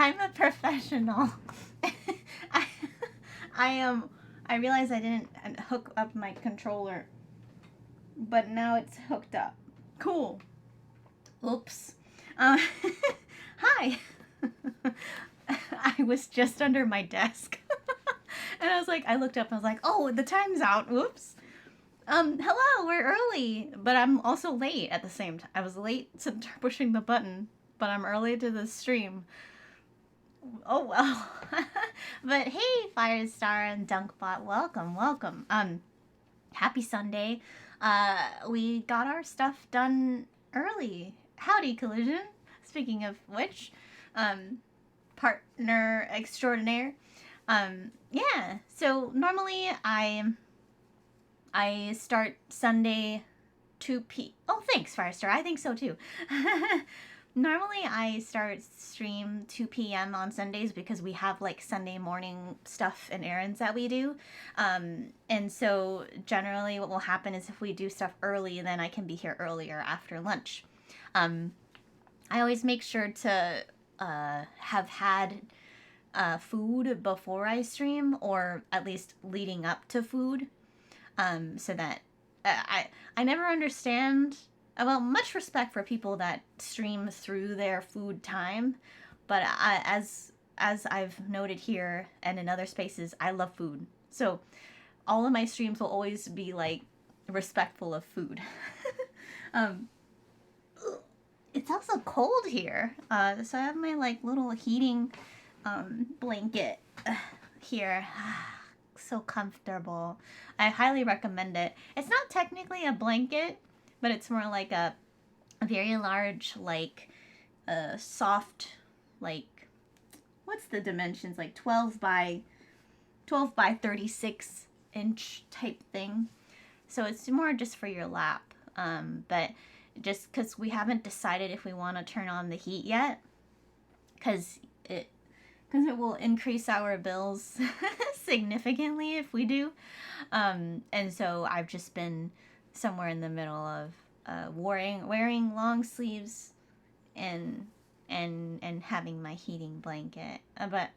I'm a professional. I, I realized I didn't hook up my controller, but now it's hooked up. Cool. Oops. Uh, Hi. I was just under my desk. And I was like, I looked up and I was like, oh, the time's out. Oops. Hello, we're early, but I'm also late at the same time. I was late to pushing the button, but I'm early to the stream. Oh well. But hey, Firestar and Dunkbot, welcome, welcome. Happy Sunday. We got our stuff done early. Howdy, Collision. Speaking of which, um, partner extraordinaire. Yeah. So normally I start Sunday 2 p. Oh, thanks, Firestar. I think so too. Normally, I start stream 2 p.m. on Sundays because we have like Sunday morning stuff and errands that we do. And so, generally, what will happen is if we do stuff early, then I can be here earlier after lunch. Um, I always make sure to have had food before I stream, or at least leading up to food, so that I never understand. Well, much respect for people that stream through their food time, but as I've noted here and in other spaces, I love food. So all of my streams will always be like respectful of food. um, it's also cold here, so I have my like little heating blanket here. So comfortable. I highly recommend it. It's not technically a blanket, but it's more like a very large, like soft, like what's the dimensions? Like 12 by 36 inch type thing. So it's more just for your lap. But just because we haven't decided if we want to turn on the heat yet, because it will increase our bills significantly if we do. And so I've just been somewhere in the middle of wearing long sleeves and and having my heating blanket. But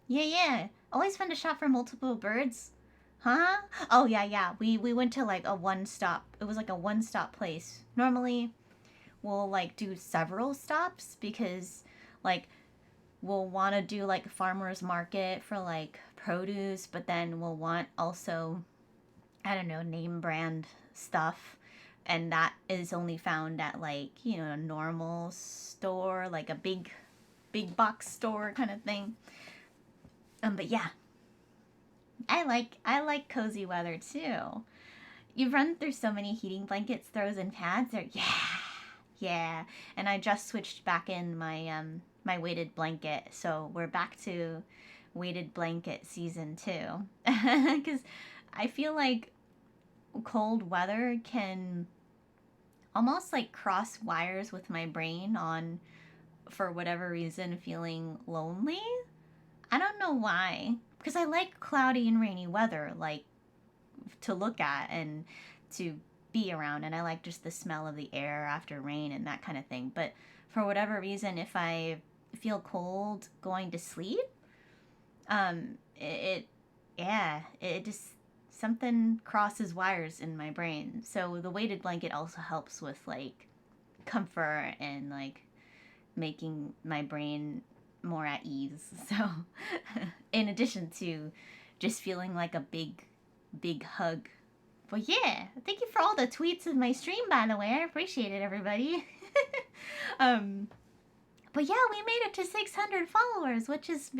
yeah, always fun to shop for multiple birds. Huh? Oh yeah. We went to like a one stop. It was like a one stop place. Normally we'll like do several stops because like we'll want to do like a farmer's market for like produce, but then we'll want also, I don't know, name brand stuff. And that is only found at like, a normal store, like a big box store kind of thing. But yeah, I like cozy weather too. You've run through so many heating blankets, throws, and pads. Or yeah. And I just switched back in my weighted blanket, so we're back to weighted blanket season 2. Because I feel like cold weather can almost like cross wires with my brain on, for whatever reason, feeling lonely. I don't know why, because I like cloudy and rainy weather, like to look at and to be around, and I like just the smell of the air after rain and that kind of thing. But for whatever reason, if I feel cold going to sleep, it just, something crosses wires in my brain. So the weighted blanket also helps with like comfort and like making my brain more at ease. So in addition to just feeling like a big hug. But yeah, thank you for all the tweets of my stream, by the way. I appreciate it, everybody. um, but yeah, we made it to 600 followers, which is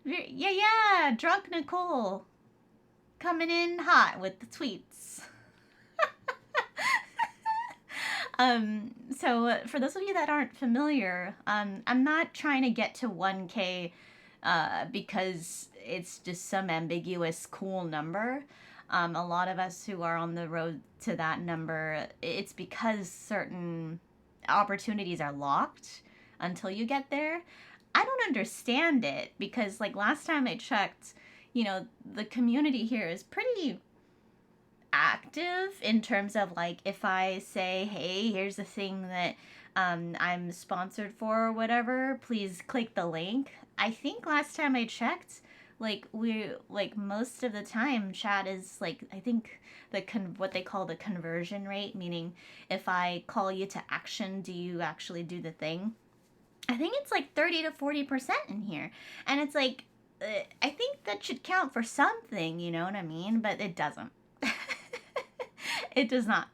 yeah. Drunk Nicole coming in hot with the tweets. So for those of you that aren't familiar, I'm not trying to get to 1K because it's just some ambiguous cool number. A lot of us who are on the road to that number, it's because certain opportunities are locked until you get there. I don't understand it because, like, last time I checked, the community here is pretty active in terms of like if I say, hey, here's the thing that I'm sponsored for or whatever, please click the link. I think last time I checked, like we like most of the time chat is like I think what they call the conversion rate, meaning if I call you to action, do you actually do the thing? I think it's like 30 to 40% in here. And it's like I think that should count for something, you know what I mean? But it doesn't. It does not.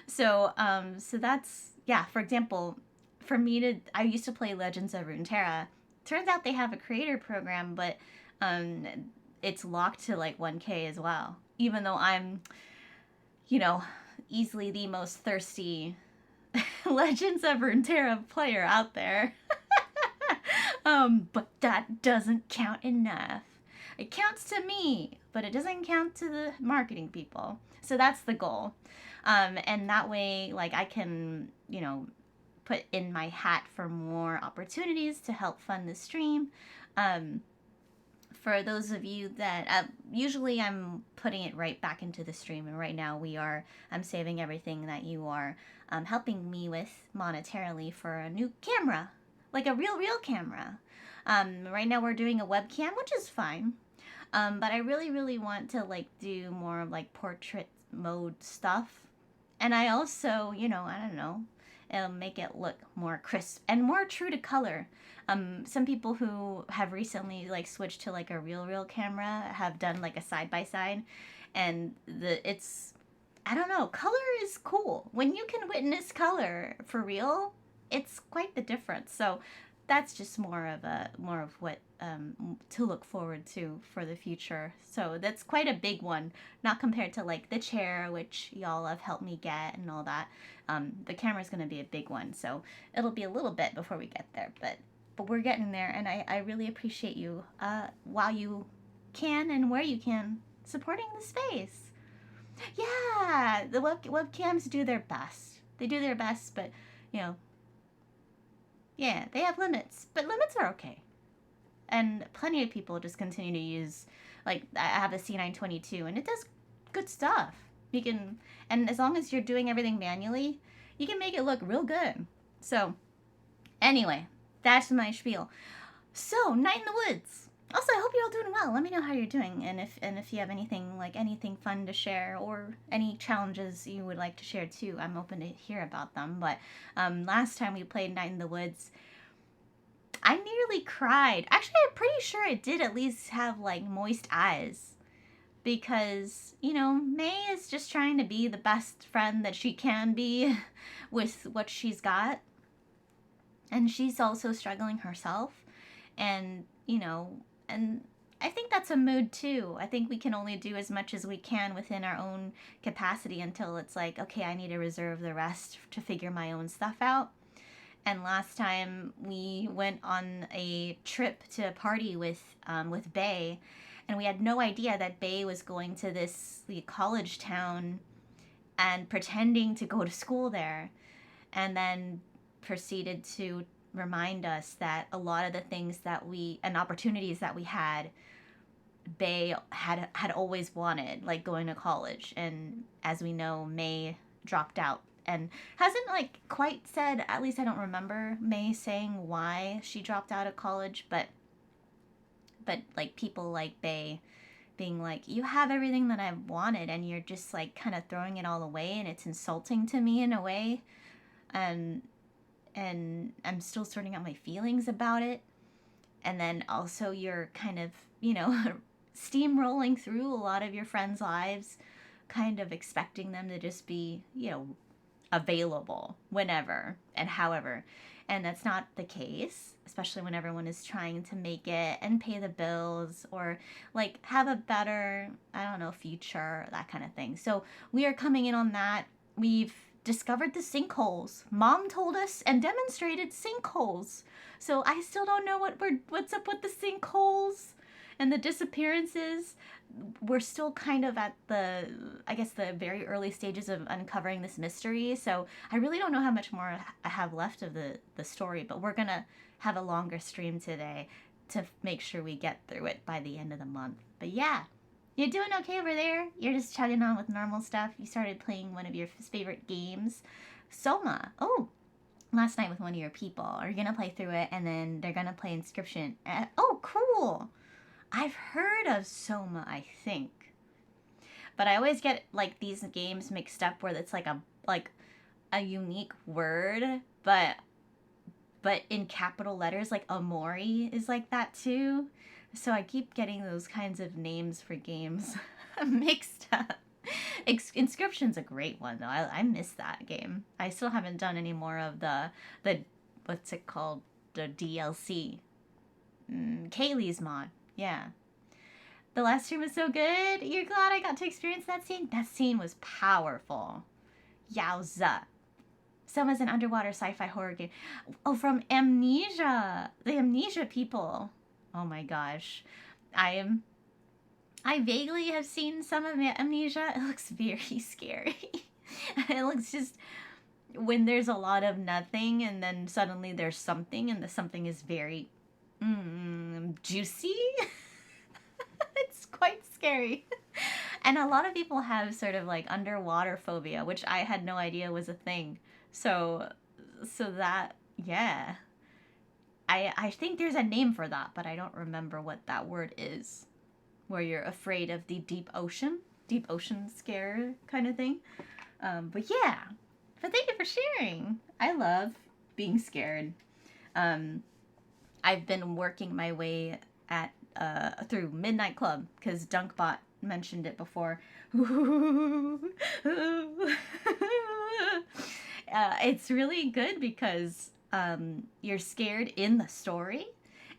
So, so that's yeah. For example, for me to, I used to play Legends of Runeterra. Turns out they have a creator program, but um, it's locked to like 1K as well. Even though I'm, you know, easily the most thirsty Legends of Runeterra player out there. But that doesn't count enough. It counts to me, but it doesn't count to the marketing people. So that's the goal. And that way, like, I can, you know, put in my hat for more opportunities to help fund the stream. Um, for those of you that usually I'm putting it right back into the stream, and right now I'm saving everything that you are helping me with monetarily for a new camera, like a real camera. Right now we're doing a webcam, which is fine. But I really want to like do more of like portrait mode stuff. And I also, you know, I don't know, it'll make it look more crisp and more true to color. Some people who have recently like switched to like a real camera have done like a side by side, and it's I don't know, color is cool. When you can witness color for real, it's quite the difference. So that's just more of what to look forward to for the future. So that's quite a big one, not compared to like the chair, which y'all have helped me get and all that. The camera's going to be a big one, so it'll be a little bit before we get there, but we're getting there, and I really appreciate you while you can and where you can supporting the space. Yeah, the webcams do their best. They do their best, but you know, yeah, they have limits, but limits are okay. And plenty of people just continue to use, like, I have a C922, and it does good stuff. You can, and as long as you're doing everything manually, you can make it look real good. So, anyway, that's my spiel. So, Night in the Woods. Also, I hope you're all doing well. Let me know how you're doing, and if you have anything fun to share, or any challenges you would like to share too. I'm open to hear about them. But last time we played Night in the Woods, I nearly cried. Actually, I'm pretty sure it did at least have like moist eyes, because you know May is just trying to be the best friend that she can be with what she's got, and she's also struggling herself, and you know. And I think that's a mood too. I think we can only do as much as we can within our own capacity until it's like, okay, I need to reserve the rest to figure my own stuff out. And last time we went on a trip to a party with Bay, and we had no idea that Bay was going to this college town and pretending to go to school there, and then proceeded to remind us that a lot of the things and opportunities that we had, Bay had always wanted, like going to college. And as we know, May dropped out and hasn't like quite said, at least I don't remember May saying why she dropped out of college, but like people like Bay being like, you have everything that I've wanted and you're just like kind of throwing it all away, and it's insulting to me in a way. And I'm still sorting out my feelings about it. And then also you're kind of, you know, steamrolling through a lot of your friends' lives, kind of expecting them to just be, you know, available whenever and however. And that's not the case, especially when everyone is trying to make it and pay the bills, or like have a better, I don't know, future, that kind of thing. So we are coming in on that. We've discovered the sinkholes. Mom told us and demonstrated sinkholes. So I still don't know what's up with the sinkholes and the disappearances. We're still kind of at the very early stages of uncovering this mystery. So I really don't know how much more I have left of the story, but we're gonna have a longer stream today to make sure we get through it by the end of the month. But yeah, You're doing okay over there? You're just chugging on with normal stuff? You started playing one of your favorite games? Soma. Oh, last night with one of your people. Are you going to play through it and then they're going to play Inscription? Oh, cool. I've heard of Soma, I think. But I always get like these games mixed up where it's like a unique word, but in capital letters, like Amori is like that too. So I keep getting those kinds of names for games mixed up. Inscription's a great one though. I miss that game. I still haven't done any more of the what's it called, the DLC. Kaylee's mod. Yeah. The last stream was so good. You're glad I got to experience that scene? That scene was powerful. Yowza. Soma's an underwater sci-fi horror game. Oh, from Amnesia. The Amnesia people. Oh my gosh. I vaguely have seen some of Amnesia. It looks very scary. It looks just when there's a lot of nothing and then suddenly there's something and the something is very juicy. It's quite scary. And a lot of people have sort of like underwater phobia, which I had no idea was a thing. So that, yeah. I think there's a name for that, but I don't remember what that word is. Where you're afraid of the deep ocean scare kind of thing. But yeah. But thank you for sharing. I love being scared. I've been working my way through Midnight Club because Dunkbot mentioned it before. It's really good because you're scared in the story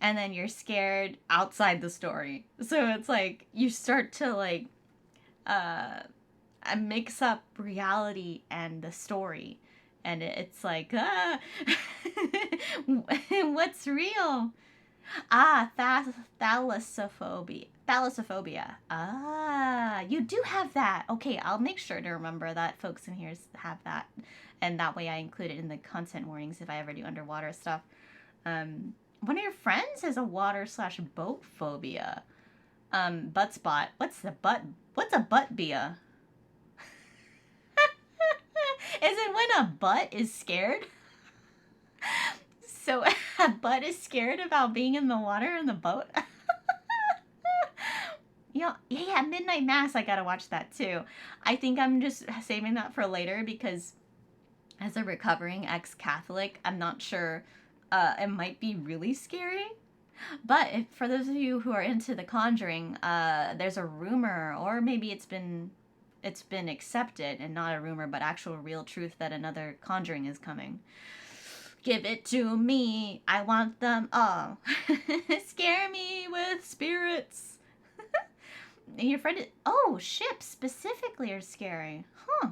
and then you're scared outside the story. So it's like you start to like mix up reality and the story. And it's like, what's real? Thalassophobia. Thalassophobia. You do have that. Okay, I'll make sure to remember that folks in here have that. And that way I include it in the content warnings if I ever do underwater stuff. One of your friends has a water/boat phobia. Butt spot. What's a butt-bia? Is it when a butt is scared? So a butt is scared about being in the water in the boat? Yeah, Midnight Mass, I gotta watch that too. I think I'm just saving that for later because as a recovering ex-Catholic, I'm not sure. It might be really scary. But for those of you who are into The Conjuring, there's a rumor, or maybe it's been accepted and not a rumor, but actual real truth that another Conjuring is coming. Give it to me. I want them all. Scare me with spirits. Your friend ships specifically are scary. Huh.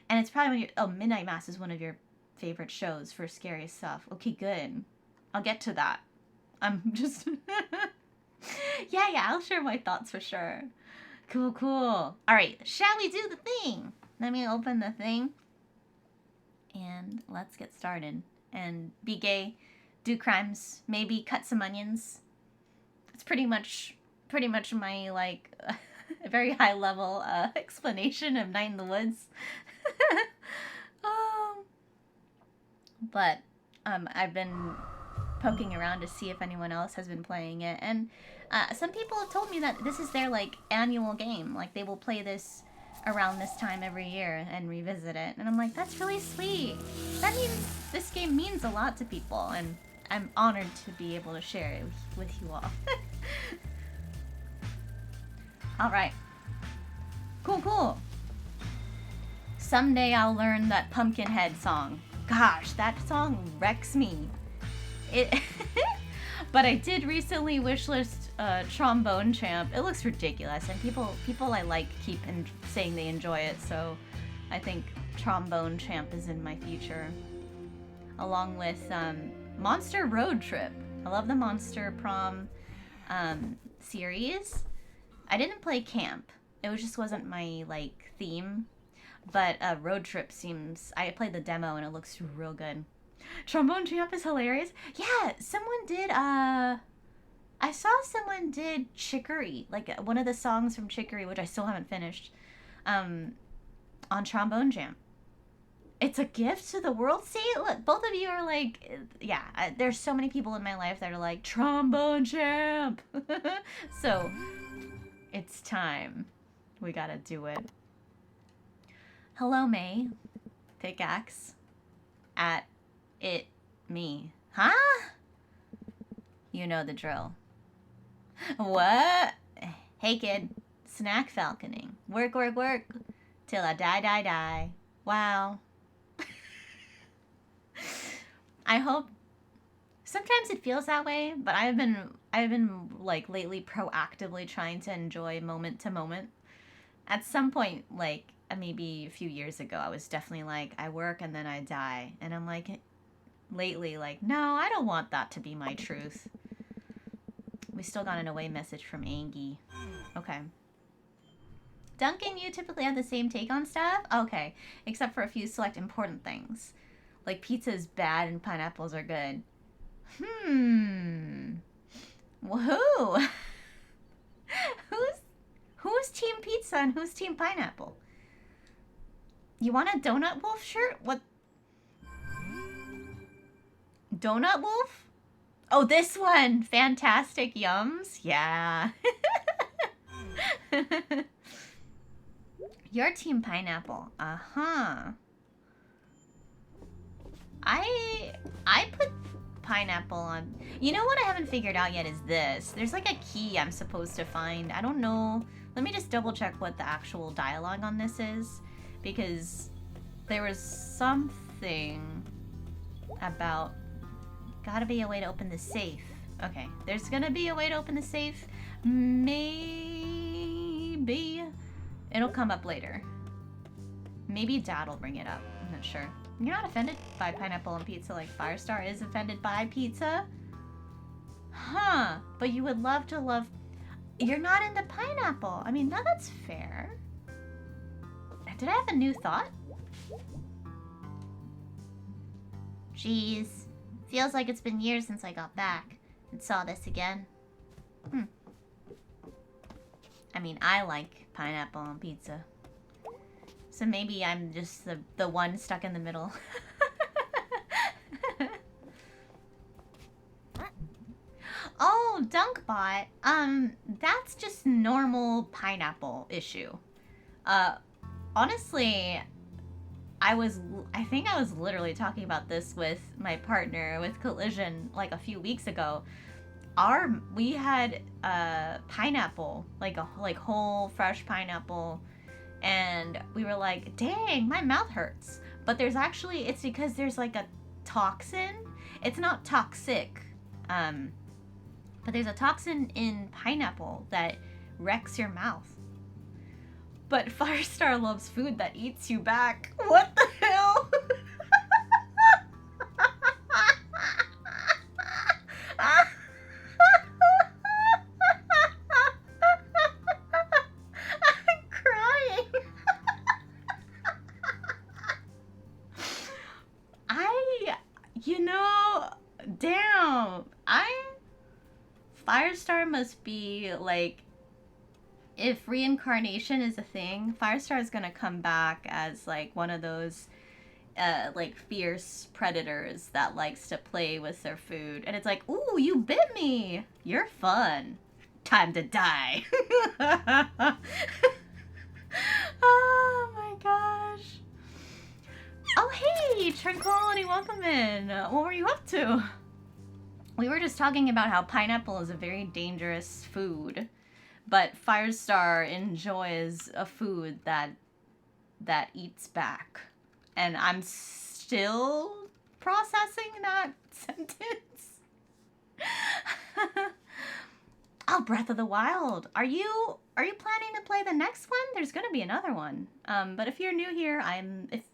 And it's probably Midnight Mass is one of your favorite shows for scary stuff. Okay, good. I'll get to that. I'm just... yeah, I'll share my thoughts for sure. Cool. All right, shall we do the thing? Let me open the thing. And let's get started. And be gay, do crimes, maybe cut some onions. It's pretty much my, like, very high level explanation of Night in the Woods. But I've been poking around to see if anyone else has been playing it. And some people have told me that this is their, like, annual game. Like, they will play this around this time every year and revisit it. And I'm like, that's really sweet. That means this game means a lot to people. And I'm honored to be able to share it with you all. All right. Cool. Someday I'll learn that Pumpkinhead song. Gosh, that song wrecks me. But I did recently wishlist Trombone Champ. It looks ridiculous, and people I like keep saying they enjoy it. So I think Trombone Champ is in my future, along with Monster Road Trip. I love the Monster Prom series. I didn't play Camp. It just wasn't my like theme. But Road Trip seems... I played the demo and it looks real good. Trombone Champ is hilarious. Yeah, someone did I saw someone did Chicory, like one of the songs from Chicory, which I still haven't finished, um, on Trombone Jam. It's a gift to the world. See, look, both of you are like, yeah. There's so many people in my life that are like trombone champ. So it's time. We gotta do it. Hello, May. Pickaxe. At it me. Huh? You know the drill. What? Hey, kid. Snack falconing. Work, work, work. Till I die, die, die. Wow. I hope sometimes it feels that way, but I've been like lately proactively trying to enjoy moment to moment. At some point, like maybe a few years ago, I was definitely like I work and then I die, and I'm like lately like no, I don't want that to be my truth. We still got an away message from Angie. Okay. Duncan, you typically have the same take on stuff? Okay, except for a few select important things. Like pizza is bad and pineapples are good. Woohoo! who's who's team pizza and who's team pineapple? You want a Donut Wolf shirt? What? Donut Wolf? Oh, this one! Fantastic Yums? Yeah. Your team pineapple. Uh-huh. I put pineapple on. You know what I haven't figured out yet is this. There's like a key I'm supposed to find. I don't know. Let me just double check what the actual dialogue on this is, because there was something about gotta be a way to open the safe. Okay, there's gonna be a way to open the safe. Maybe it'll come up later. Maybe Dad will bring it up. I'm not sure. You're not offended by pineapple on pizza like Firestar is offended by pizza? Huh. But you would love to love... You're not into pineapple. I mean, that's fair. Did I have a new thought? Jeez. Feels like it's been years since I got back and saw this again. I mean, I like pineapple on pizza. So maybe I'm just the one stuck in the middle. Oh, Dunkbot. That's just normal pineapple issue. Honestly, I think I was literally talking about this with my partner with Collision like a few weeks ago. We had pineapple, like whole fresh pineapple, and we were like, dang, my mouth hurts. But it's because there's like a toxin. It's not toxic, but there's a toxin in pineapple that wrecks your mouth. But Firestar loves food that eats you back. What the hell? I'm crying. Damn. Firestar must be like, if reincarnation is a thing, Firestar is gonna come back as like one of those like fierce predators that likes to play with their food. And it's like, ooh, you bit me. You're fun. Time to die. Oh my gosh. Oh hey, Tranquility, welcome in. What were you up to? We were just talking about how pineapple is a very dangerous food, but Firestar enjoys a food that eats back. And I'm still processing that sentence. Oh, Breath of the Wild. Are you planning to play the next one? There's gonna be another one. But if you're new here,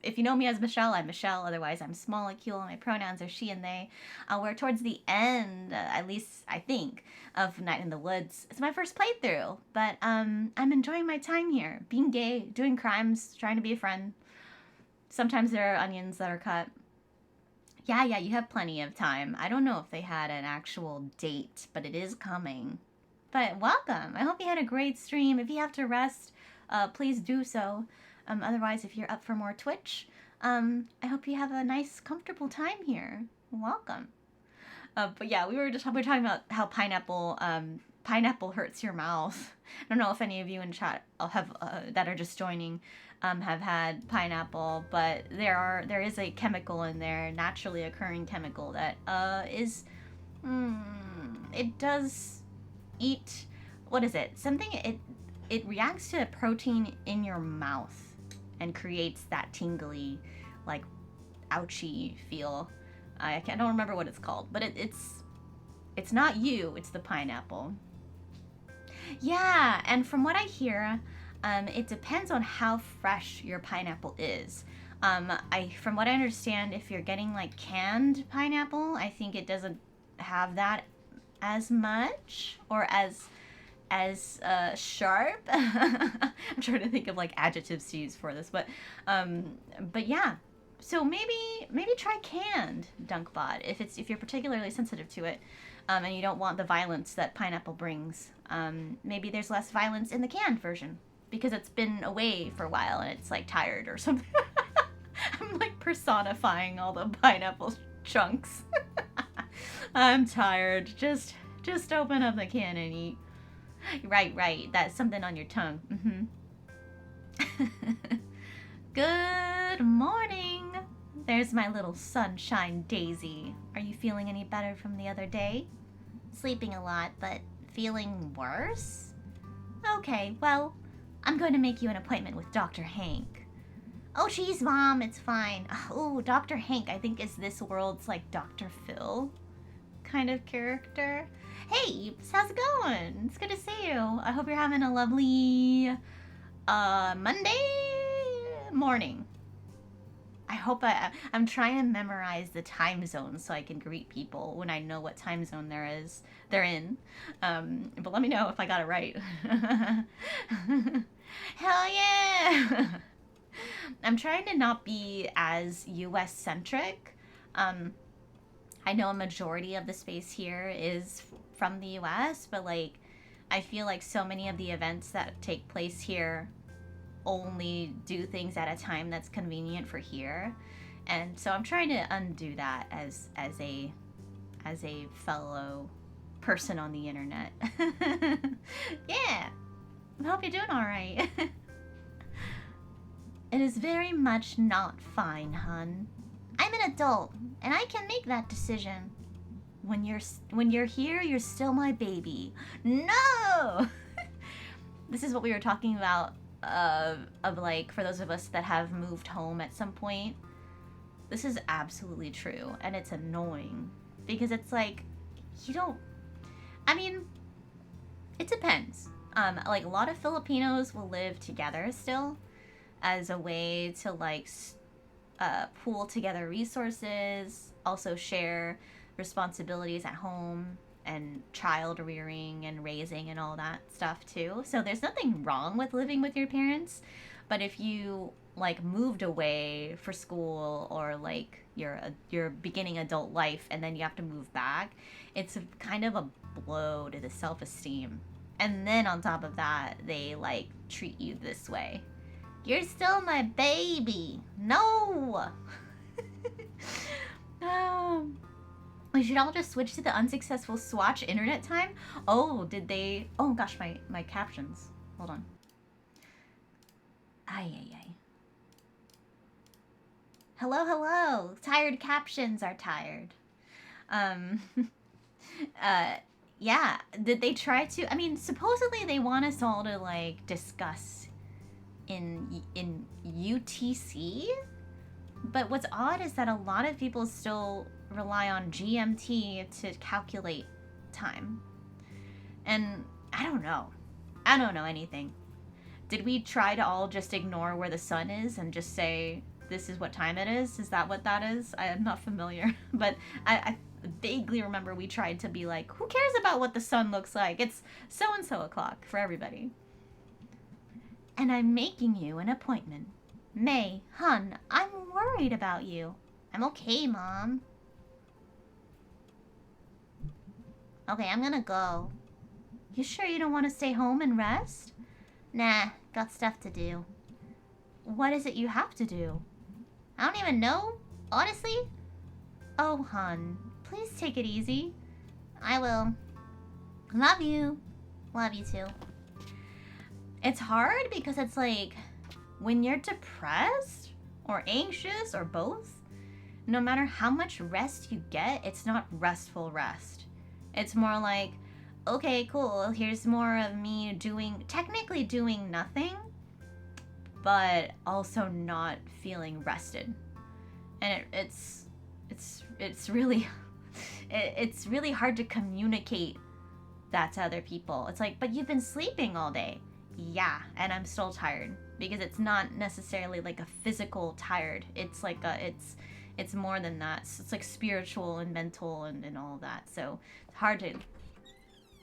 if you know me as Michelle, I'm Michelle. Otherwise, I'm Smolecule. My pronouns are she and they. We're towards the end, at least I think, of Night in the Woods. It's my first playthrough, but I'm enjoying my time here, being gay, doing crimes, trying to be a friend. Sometimes there are onions that are cut. Yeah, yeah, you have plenty of time. I don't know if they had an actual date, but it is coming. But welcome. I hope you had a great stream. If you have to rest, please do so. Otherwise, if you're up for more Twitch, I hope you have a nice, comfortable time here. Welcome. But yeah, we were talking about how pineapple hurts your mouth. I don't know if any of you in chat have that are just joining have had pineapple, but there is a chemical in there, naturally occurring chemical that is it does eat, what is it? Something, it reacts to a protein in your mouth and creates that tingly, like ouchy feel. I don't remember what it's called, but it's not you, it's the pineapple. Yeah, and from what I hear, it depends on how fresh your pineapple is. From what I understand, if you're getting like canned pineapple, I think it doesn't have that as much or as sharp. I'm trying to think of like adjectives to use for this, but yeah. So maybe try canned Dunkbot if you're particularly sensitive to it, and you don't want the violence that pineapple brings. Maybe there's less violence in the canned version because it's been away for a while and it's like tired or something. I'm like personifying all the pineapple chunks. I'm tired. Just open up the can and eat. Right. That's something on your tongue. Good morning. There's my little sunshine daisy. Are you feeling any better from the other day? Sleeping a lot, but feeling worse? Okay, well, I'm going to make you an appointment with Dr. Hank. Oh, geez, Mom, it's fine. Oh, Dr. Hank, I think, is this world's, like, Dr. Phil kind of character. Hey, how's it going? It's good to see you. I hope you're having a lovely, Monday morning. I hope I'm trying to memorize the time zone so I can greet people when I know what time zone they're in. But let me know if I got it right. Hell yeah! I'm trying to not be as US centric. I know a majority of the space here is from the US, but like I feel like so many of the events that take place here only do things at a time that's convenient for here, and so I'm trying to undo that as a fellow person on the internet. Yeah, I hope you're doing all right. It is very much not fine, hun. I'm an adult and I can make that decision. When you're here, you're still my baby. No. This is what we were talking about of like, for those of us that have moved home at some point, this is absolutely true, and it's annoying because it's like you don't. I mean, it depends. Like a lot of Filipinos will live together still, as a way to like pool together resources, also share responsibilities at home and child rearing and raising and all that stuff too. So there's nothing wrong with living with your parents, but if you like moved away for school or like you're beginning adult life and then you have to move back, it's kind of a blow to the self-esteem. And then on top of that, they like treat you this way. You're still my baby. No. We should all just switch to the unsuccessful Swatch internet time. Oh, did they? Oh gosh, my captions. Hold on. Ay. Hello. Tired captions are tired. Yeah. Did they try to? I mean, supposedly they want us all to like discuss in UTC. But what's odd is that a lot of people still rely on GMT to calculate time. And I don't know anything. Did we try to all just ignore where the sun is and just say, this is what time it is? Is that what that is? I am not familiar. But I vaguely remember we tried to be like, who cares about what the sun looks like? It's so-and-so o'clock for everybody. And I'm making you an appointment. May, hun, I'm worried about you. I'm okay, Mom. Okay, I'm gonna go. You sure you don't want to stay home and rest? Nah, got stuff to do. What is it you have to do? I don't even know, honestly. Oh, hun, please take it easy. I will. Love you. Love you too. It's hard because it's like when you're depressed or anxious or both, no matter how much rest you get, it's not restful rest. It's more like, okay, cool, here's more of me technically doing nothing, but also not feeling rested. And it's really it's really hard to communicate that to other people. It's like, but you've been sleeping all day. Yeah, and I'm still tired because it's not necessarily like a physical tired. It's like it's more than that. It's like spiritual and mental and all of that. So it's hard to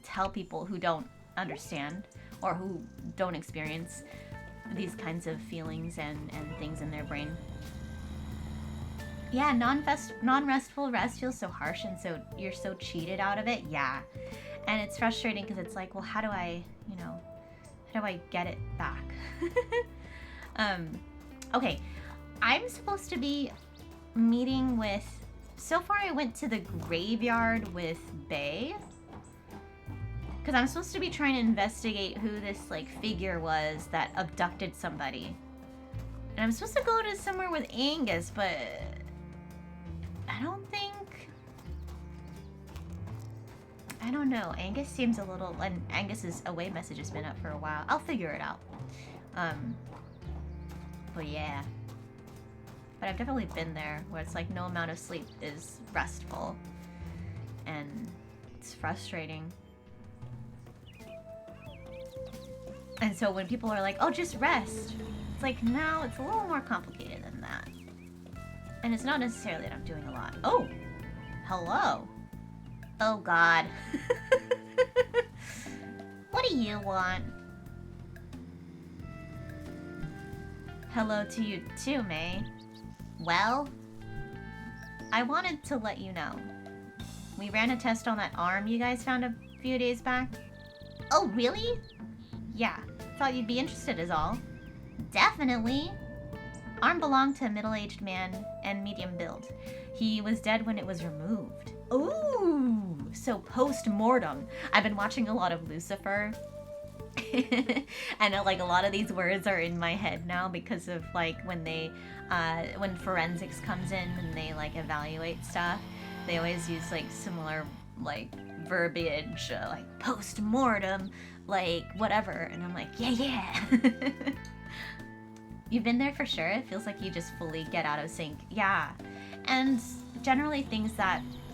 tell people who don't understand or who don't experience these kinds of feelings and things in their brain. Yeah, non-restful rest feels so harsh, and so you're so cheated out of it. Yeah, and it's frustrating because it's like, well, how do I get it back? Okay, I'm supposed to be meeting with. So far, I went to the graveyard with Bae because I'm supposed to be trying to investigate who this like figure was that abducted somebody, and I'm supposed to go to somewhere with Angus, but I don't know. Angus seems a little, and Angus's away message has been up for a while. I'll figure it out. But yeah. But I've definitely been there where it's like no amount of sleep is restful. And it's frustrating. And so when people are like, oh, just rest. It's like, no, it's a little more complicated than that. And it's not necessarily that I'm doing a lot. Oh, hello. Oh, God. What do you want? Hello to you too, May. Well, I wanted to let you know. We ran a test on that arm you guys found a few days back. Oh, really? Yeah, thought you'd be interested is all. Definitely. Arm belonged to a middle-aged man and medium build. He was dead when it was removed. Ooh, so post-mortem. I've been watching a lot of Lucifer. And like a lot of these words are in my head now because of like when when forensics comes in and they like evaluate stuff, they always use like similar like verbiage, like post-mortem, like whatever. And I'm like, yeah. You've been there for sure. It feels like you just fully get out of sync. Yeah. And generally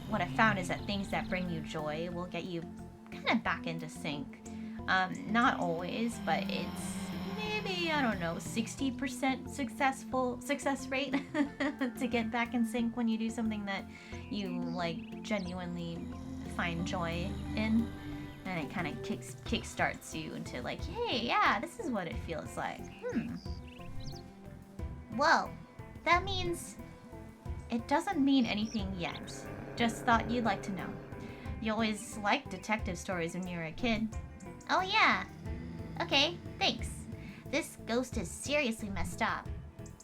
what I found is that things that bring you joy will get you kind of back into sync. Not always, but it's maybe, I don't know, 60% success rate to get back in sync when you do something that you like genuinely find joy in. And it kind of kickstarts you into like, hey, yeah, this is what it feels like. Whoa, that means it doesn't mean anything yet. Just thought you'd like to know. You always liked detective stories when you were a kid. Oh yeah. Okay, thanks. This ghost is seriously messed up.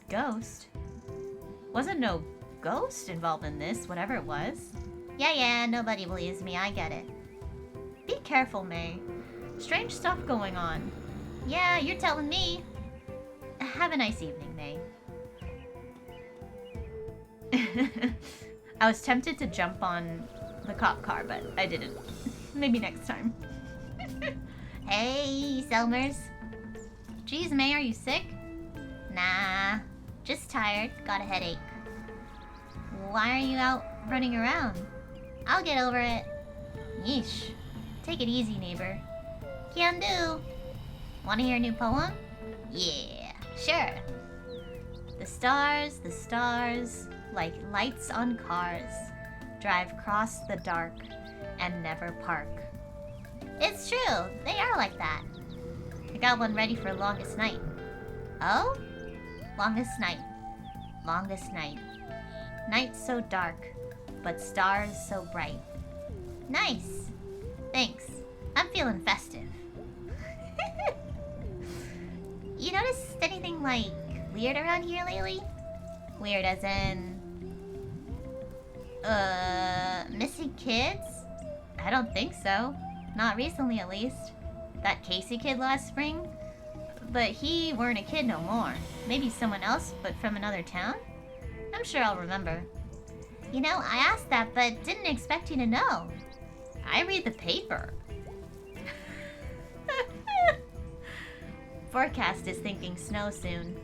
Ghost? Wasn't no ghost involved in this, whatever it was. Yeah, nobody believes me, I get it. Be careful, May. Strange stuff going on. Yeah, you're telling me. Have a nice evening, May. I was tempted to jump on the cop car, but I didn't. Maybe next time. Hey, Selmers. Geez, May, are you sick? Nah, just tired. Got a headache. Why are you out running around? I'll get over it. Yeesh. Take it easy, neighbor. Can do. Want to hear a new poem? Yeah, sure. The stars, like lights on cars, drive across the dark and never park. It's true, they are like that. I got one ready for longest night. Oh? Longest night. Night so dark, but stars so bright. Nice. Thanks. I'm feeling festive. You noticed anything, like, weird around here lately? Weird as in... missing kids? I don't think so. Not recently, at least. That Casey kid last spring? But he weren't a kid no more. Maybe someone else, but from another town? I'm sure I'll remember. You know, I asked that, but didn't expect you to know. I read the paper. Forecast is thinking snow soon.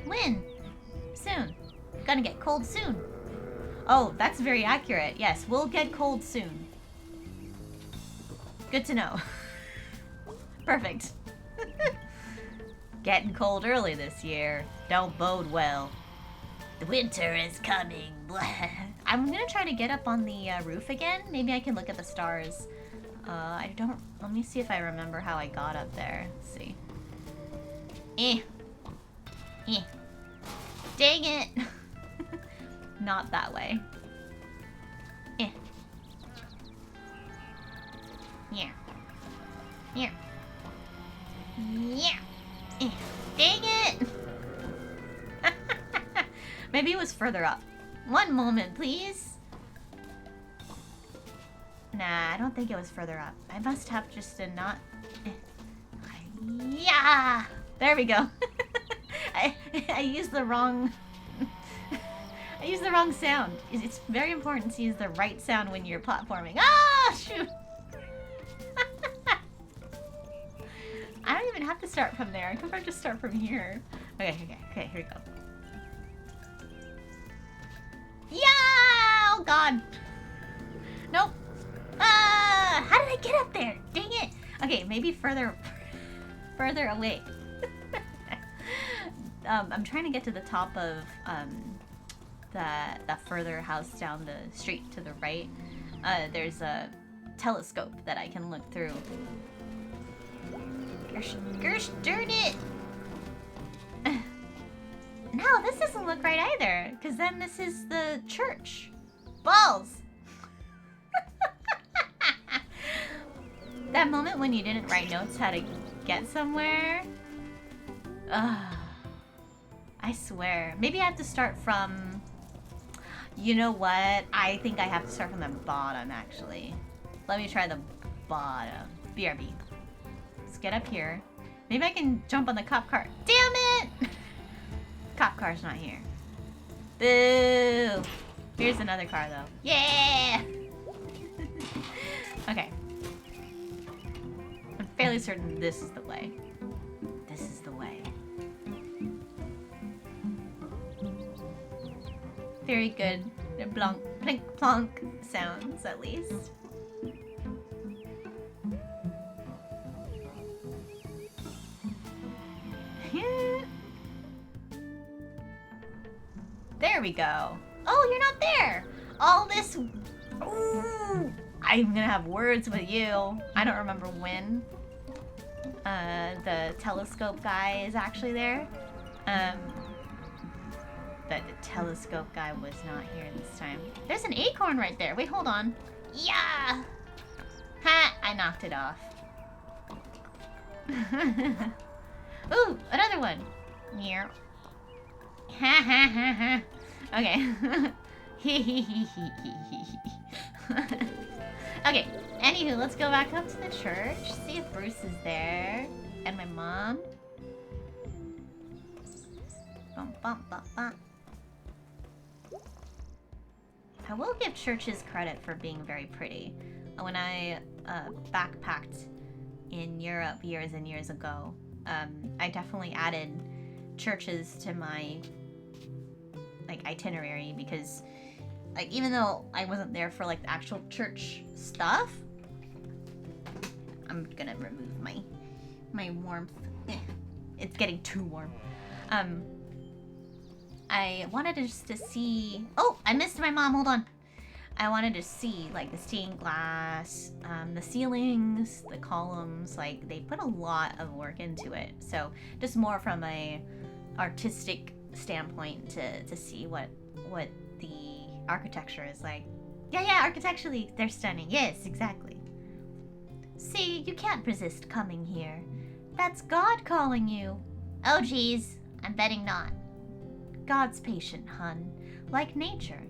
When? Soon. Gonna get cold soon. Oh, that's very accurate. Yes, we'll get cold soon. Good to know. Perfect. Getting cold early this year. Don't bode well. The winter is coming. I'm gonna try to get up on the roof again. Maybe I can look at the stars. Let me see if I remember how I got up there. Let's see. Dang it. Not that way. Here. Here. Yeah. Dang it! Maybe it was further up. One moment, please. Nah, I don't think it was further up. I must have just a not... Yeah! There we go. I used the wrong... I used the wrong sound. It's very important to use the right sound when you're platforming. Ah, shoot! I don't even have to start from there. I can just start from here. Okay, here we go. Yeah! Oh god. Nope. How did I get up there? Dang it. Okay, maybe further away. I'm trying to get to the top of the further house down the street to the right. There's a telescope that I can look through. Gersh, darn it! No, this doesn't look right either, because then this is the church. Balls! That moment when you didn't write notes how to get somewhere? Ugh. I swear. Maybe I have to start from... You know what? I think I have to start from the bottom, actually. Let me try the bottom. BRB. Let's get up here. Maybe I can jump on the cop car. Damn it! Cop car's not here. Boo! Here's another car, though. Yeah! Okay. I'm fairly certain this is the way. This is the way. Very good. Blonk, plink, plonk sounds, at least. There we go. Oh, you're not there. All this... Ooh, I'm gonna have words with you. I don't remember when. The telescope guy is actually there. But the telescope guy was not here this time. There's an acorn right there. Wait, hold on. Yeah! Ha! I knocked it off. Ooh, another one. Meow. Ha ha ha ha. Okay. Okay, anywho, let's go back up to the church. See if Bruce is there. And my mom. Bum, bum, bum, bum. I will give churches credit for being very pretty. When I backpacked in Europe years and years ago, I definitely added churches to my itinerary because even though I wasn't there for the actual church stuff, I'm gonna remove my warmth. It's getting too warm. I wanted just to see... Oh, I missed my mom. Hold on. I wanted to see the stained glass, the ceilings, the columns. They put a lot of work into it. So just more from a artistic standpoint to see what the architecture is like. Yeah, architecturally they're stunning. Yes, exactly. See, you can't resist coming here. That's God calling you. Oh, geez. I'm betting not. God's patient, hun. Like nature.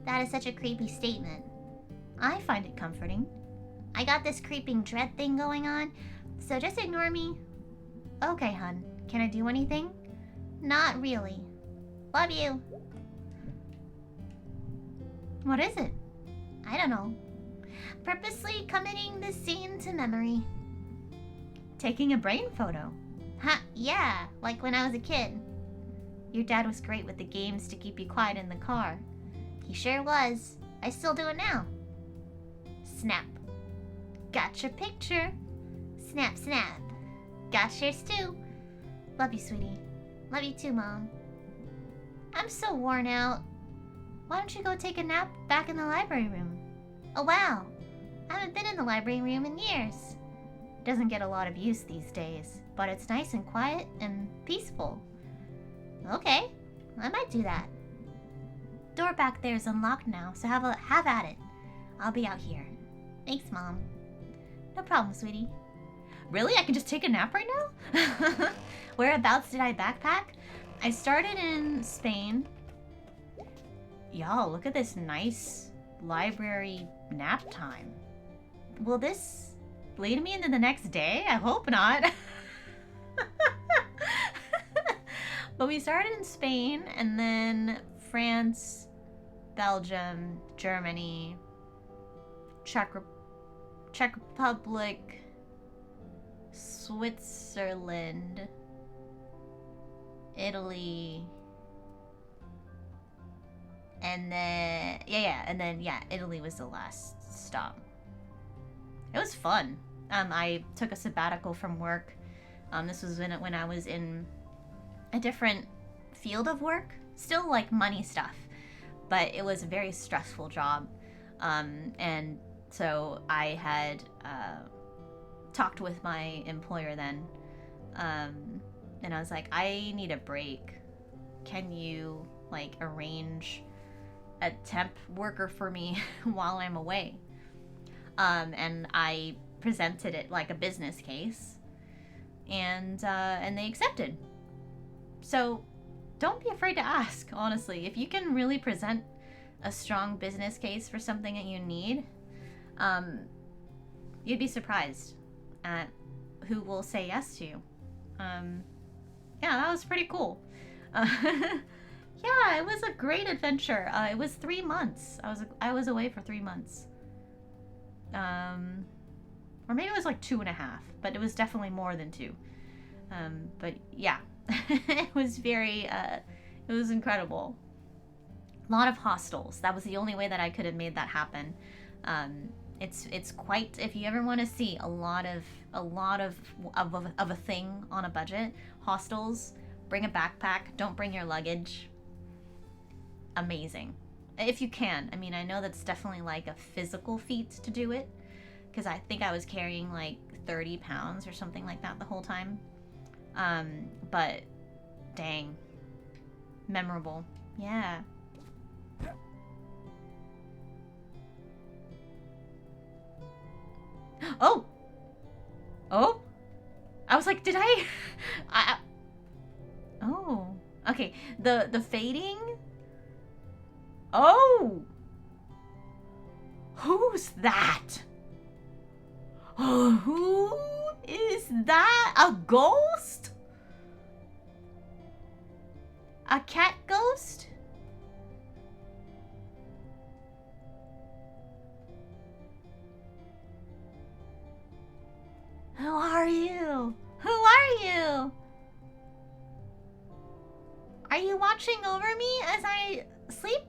That is such a creepy statement. I find it comforting. I got this creeping dread thing going on, so just ignore me. Okay, hun. Can I do anything? Not really. Love you. What is it? I don't know. Purposely committing this scene to memory. Taking a brain photo? Ha, yeah, like when I was a kid. Your dad was great with the games to keep you quiet in the car. He sure was. I still do it now. Snap. Got your picture. Snap, snap. Got yours too. Love you, sweetie. Love you too, Mom. I'm so worn out. Why don't you go take a nap back in the library room? Oh, wow. I haven't been in the library room in years. It doesn't get a lot of use these days, but it's nice and quiet and peaceful. Okay, I might do that. Door back there is unlocked now, so have at it. I'll be out here. Thanks, Mom. No problem, sweetie. Really? I can just take a nap right now? Whereabouts did I backpack? I started in Spain. Y'all, look at this nice library nap time. Will this lead me into the next day? I hope not. But we started in Spain, and then France, Belgium, Germany, Czech Republic, Switzerland, Italy, and then Italy was the last stop. It was fun. I took a sabbatical from work. This was when I was in a different field of work, still like money stuff, but it was a very stressful job. And so I had talked with my employer then, and I was like, I need a break. Can you like arrange a temp worker for me while I'm away? And I presented it like a business case, and they accepted. So don't be afraid to ask, honestly. If you can really present a strong business case for something that you need, you'd be surprised at who will say yes to you. Yeah, that was pretty cool. Yeah, it was a great adventure. It was 3 months. I was away for 3 months. Or maybe it was like 2.5, but it was definitely more than 2. But yeah, it was it was incredible. A lot of hostels. That was the only way that I could have made that happen. It's quite, if you ever want to see a lot of a thing on a budget, hostels. Bring a backpack. Don't bring your luggage. Amazing. If you can. I mean, I know that's definitely like a physical feat to do it, because I think I was carrying like 30 pounds or something like that the whole time. But dang, memorable. Yeah. Oh, I was like, did oh, okay. The fading. Oh, who's that? Who is that? A ghost? A cat ghost? Who are you? Who are you? Are you watching over me as I sleep?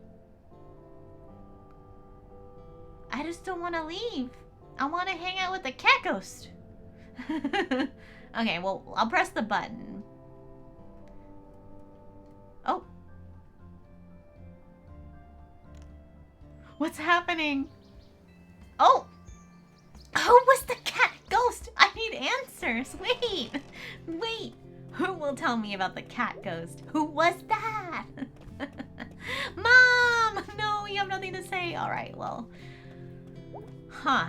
I just don't want to leave. I want to hang out with the cat ghost. Okay, well, I'll press the button. Oh. What's happening? Oh. Who was the cat ghost? I need answers. Wait. Who will tell me about the cat ghost? Who was that? Mom! No, you have nothing to say. All right, well. Huh.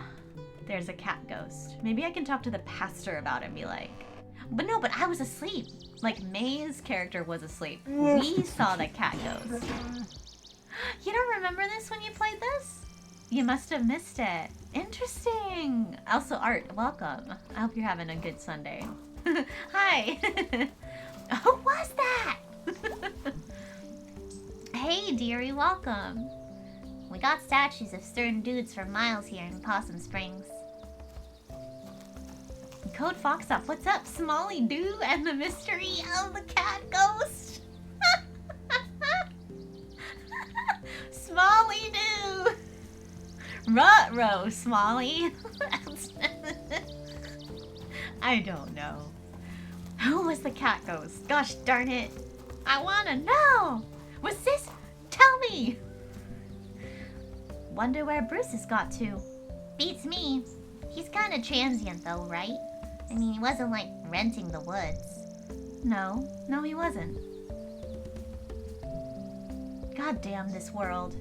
There's a cat ghost. Maybe I can talk to the pastor about it and be like, but no, but I was asleep. Like, May's character was asleep. We saw the cat ghost. You don't remember this when you played this? You must have missed it. Interesting. Also, Art, welcome. I hope you're having a good Sunday. Hi. Who was that? Hey, dearie, welcome. We got statues of certain dudes for miles here in Possum Springs. Code Fox up. What's up, Smalley Doo and the mystery of the cat ghost? Smalley Doo! Ruh-roh, Smalley. I don't know. Who was the cat ghost? Gosh darn it. I wanna know! Was this? Tell me! Wonder where Bruce has got to. Beats me. He's kinda transient though, right? I mean, he wasn't like renting the woods. No, he wasn't. God damn this world.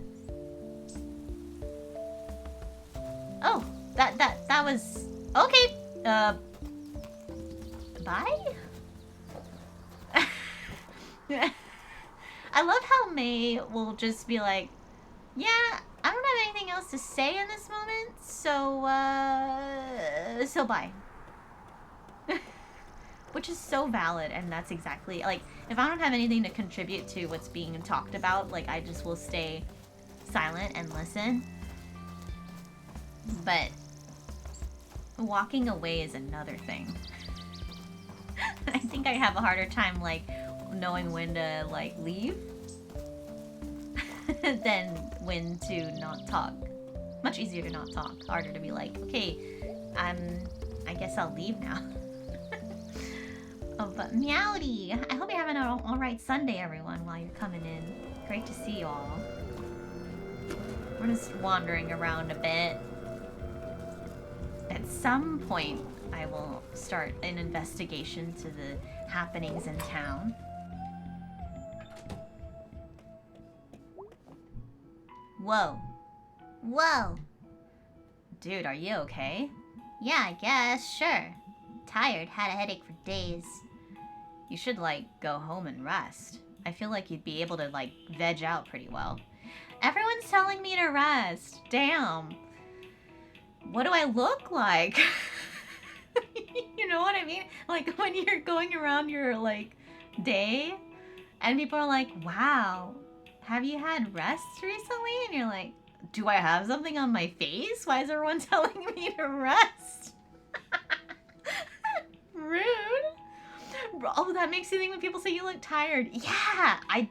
Oh, that was... Okay, bye? I love how May will just be like, yeah, I don't have anything else to say in this moment, so bye. Which is so valid, and that's exactly, like, if I don't have anything to contribute to what's being talked about, like, I just will stay silent and listen. But walking away is another thing. I think I have a harder time, like, knowing when to, like, leave than when to not talk. Much easier to not talk. Harder to be like, okay, I guess I'll leave now. Oh, but Meowdy! I hope you're having an alright Sunday, everyone, while you're coming in. Great to see you all. We're just wandering around a bit. At some point, I will start an investigation to the happenings in town. Whoa. Whoa! Dude, are you okay? Yeah, I guess, sure. Tired, had a headache for days. You should, like, go home and rest. I feel like you'd be able to, like, veg out pretty well. Everyone's telling me to rest. Damn. What do I look like? You know what I mean? Like, when you're going around your, like, day, and people are like, wow, have you had rest recently? And you're like, do I have something on my face? Why is everyone telling me to rest? Rude. Oh, that makes you think when people say you look tired. Yeah, I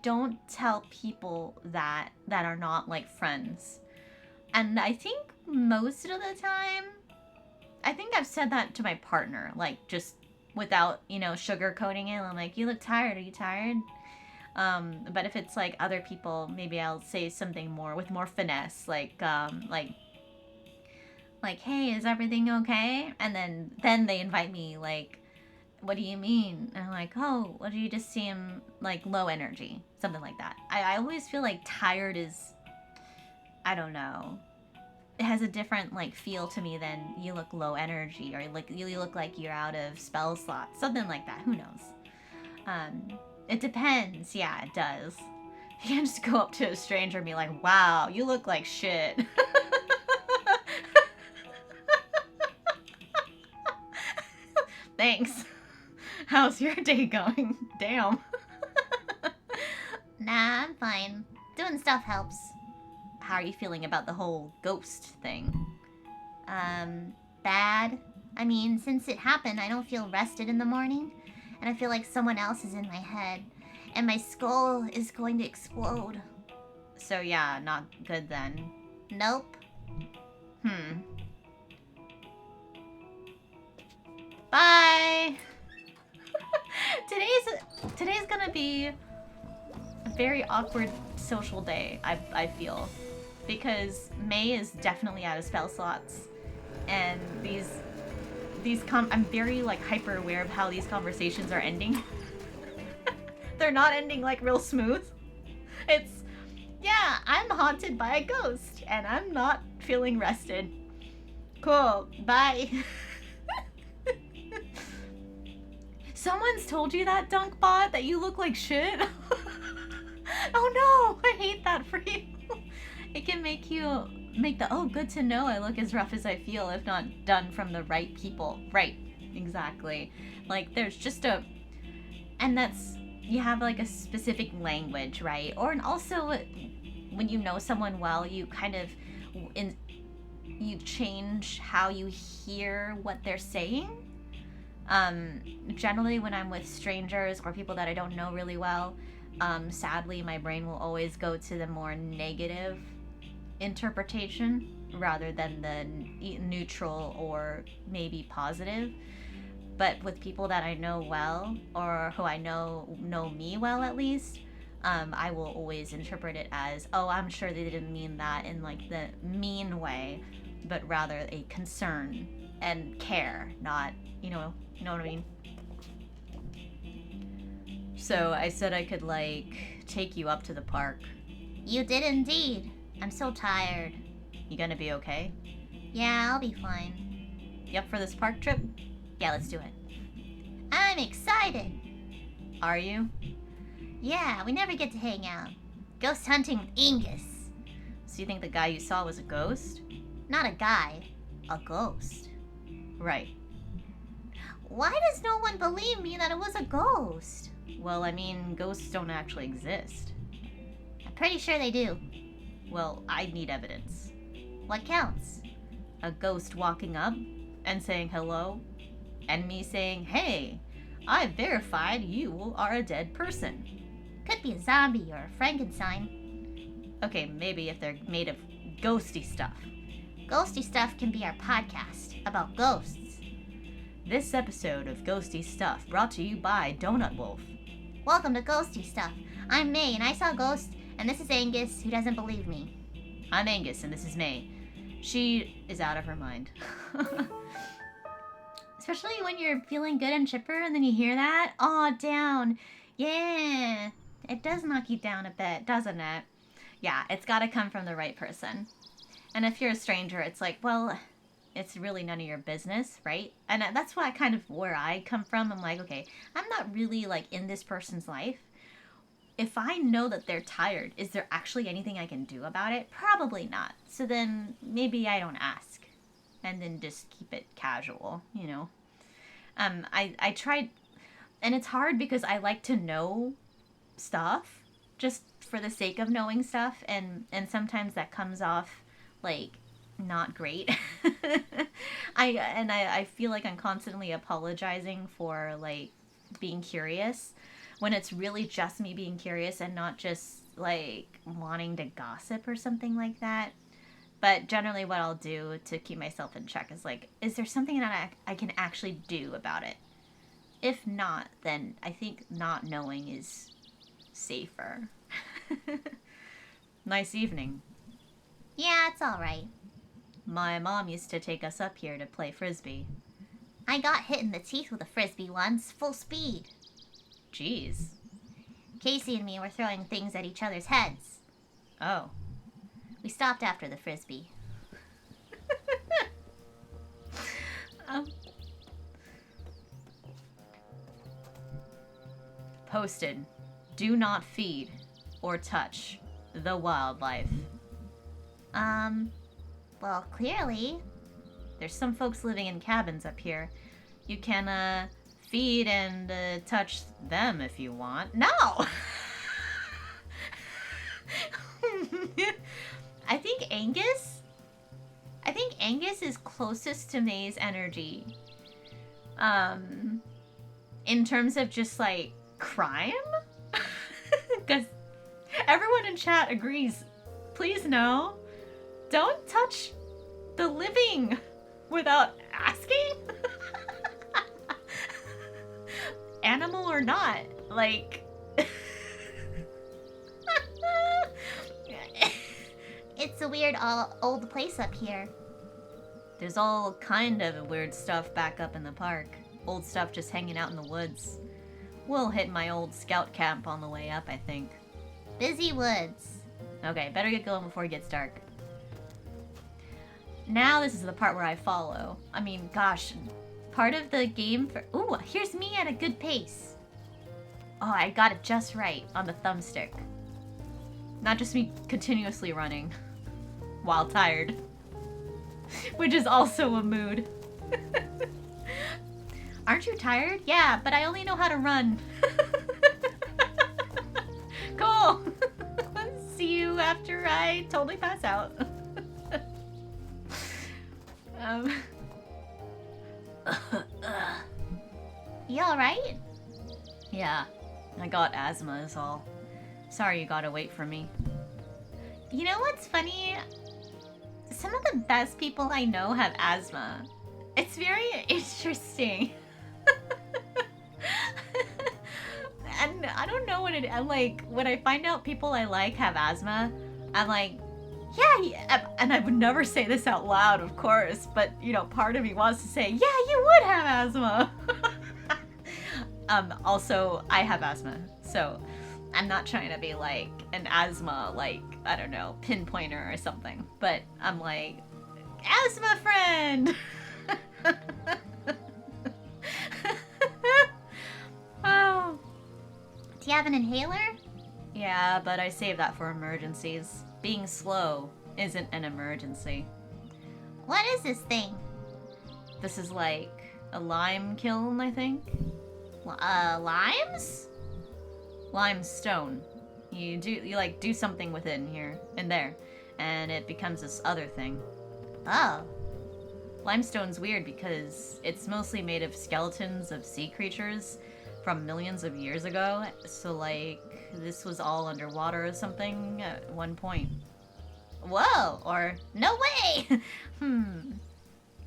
don't tell people that are not, like, friends. And I think most of the time, I think I've said that to my partner, like, just without, you know, sugarcoating it. I'm like, you look tired. Are you tired? But if it's, like, other people, maybe I'll say something more with more finesse, like, hey, is everything okay? And then they invite me, like, what do you mean? And I'm like, oh, well, you just seem, like, low energy. Something like that. I always feel like tired is, I don't know. It has a different, like, feel to me than you look low energy, or, like, you look like you're out of spell slots. Something like that. Who knows? It depends. Yeah, it does. You can't just go up to a stranger and be like, wow, you look like shit. Thanks. How's your day going? Damn. Nah, I'm fine. Doing stuff helps. How are you feeling about the whole ghost thing? Bad. I mean, since it happened, I don't feel rested in the morning. And I feel like someone else is in my head. And my skull is going to explode. So yeah, not good then. Nope. Bye! Today's gonna be a very awkward social day, I feel. Because May is definitely out of spell slots. And I'm very, like, hyper aware of how these conversations are ending. They're not ending, like, real smooth. It's, yeah, I'm haunted by a ghost, and I'm not feeling rested. Cool. Bye. Someone's told you that, Dunkbot, that you look like shit? Oh no, I hate that for you. It can make the, oh, good to know I look as rough as I feel if not done from the right people. Right, exactly. Like, there's just and that's, you have like a specific language, right? Or, and also, when you know someone well, you kind of, you change how you hear what they're saying. Generally when I'm with strangers or people that I don't know really well, sadly my brain will always go to the more negative interpretation rather than the neutral or maybe positive. But with people that I know well, or who I know me well at least, I will always interpret it as, oh, I'm sure they didn't mean that in like the mean way, but rather a concern and care, not, you know what I mean? So I said I could, like, take you up to the park. You did indeed. I'm so tired. You gonna be okay? Yeah, I'll be fine. You up for this park trip? Yeah, let's do it. I'm excited. Are you? Yeah, we never get to hang out. Ghost hunting with Angus. So you think the guy you saw was a ghost? Not a guy, a ghost. Right. Why does no one believe me that it was a ghost? Well, I mean, ghosts don't actually exist. I'm pretty sure they do. Well, I need evidence. What counts? A ghost walking up and saying hello, and me saying, hey, I've verified you are a dead person. Could be a zombie or a Frankenstein. Okay, maybe if they're made of ghosty stuff. Ghosty Stuff can be our podcast about ghosts. This episode of Ghosty Stuff brought to you by Donut Wolf. Welcome to Ghosty Stuff. I'm May and I saw a ghost, and this is Angus who doesn't believe me. I'm Angus and this is May. She is out of her mind. Especially when you're feeling good and chipper and then you hear that. Aw, down. Yeah. It does knock you down a bit, doesn't it? Yeah, it's gotta come from the right person. And if you're a stranger, it's like, well, it's really none of your business, right? And that's why kind of where I come from. I'm like, okay, I'm not really like in this person's life. If I know that they're tired, is there actually anything I can do about it? Probably not. So then maybe I don't ask. And then just keep it casual, you know? I tried, and it's hard because I like to know stuff just for the sake of knowing stuff. And sometimes that comes off like not great. I feel like I'm constantly apologizing for like being curious when it's really just me being curious and not just like wanting to gossip or something like that. But generally what I'll do to keep myself in check is like, is there something that I can actually do about it? If not, then I think not knowing is safer. Nice evening. Yeah, it's all right. My mom used to take us up here to play frisbee. I got hit in the teeth with a frisbee once, full speed. Jeez. Casey and me were throwing things at each other's heads. Oh. We stopped after the frisbee. Posted. Do not feed or touch the wildlife. Well, clearly. There's some folks living in cabins up here. You can, feed and, touch them if you want. No! I think Angus is closest to May's energy. In terms of just, like, crime? Because everyone in chat agrees. Please no. Don't touch the living without asking. Animal or not. Like... It's a weird old place up here. There's all kind of weird stuff back up in the park. Old stuff just hanging out in the woods. We'll hit my old scout camp on the way up, I think. Busy woods. Okay, better get going before it gets dark. Now this is the part where I follow. I mean, gosh, part of the game for... Ooh, here's me at a good pace. Oh, I got it just right on the thumbstick. Not just me continuously running while tired. Which is also a mood. Aren't you tired? Yeah, but I only know how to run. Cool. See you after I totally pass out. You alright? Yeah, I got asthma is all. Sorry you gotta wait for me. You know what's funny? Some of the best people I know have asthma. It's very interesting. And I don't know what it... I'm like, when I find out people I like have asthma, I'm like, yeah, and I would never say this out loud, of course, but, you know, part of me wants to say, yeah, you would have asthma. Also, I have asthma, so I'm not trying to be like an asthma, like, I don't know, pinpointer or something, but I'm like, asthma friend! Oh. Do you have an inhaler? Yeah, but I save that for emergencies. Being slow isn't an emergency. What is this thing? This is like a lime kiln, I think. Limes? Limestone. You like do something with it in here and there, and it becomes this other thing. Oh. Limestone's weird because it's mostly made of skeletons of sea creatures from millions of years ago, so like this was all underwater or something at one point. Whoa, or no way!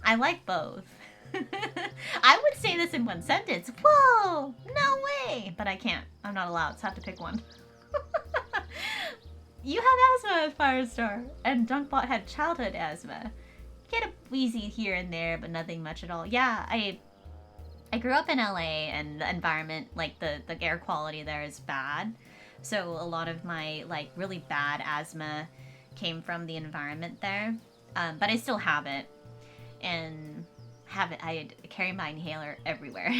I like both. I would say this in one sentence. Whoa, no way! But I can't. I'm not allowed, so I have to pick one. You have asthma, Firestar, and Dunkbot had childhood asthma. Get a wheezy here and there, but nothing much at all. Yeah, I grew up in LA, and the environment, like the air quality there is bad. So a lot of my like really bad asthma came from the environment there. But I still have it, and I carry my inhaler everywhere.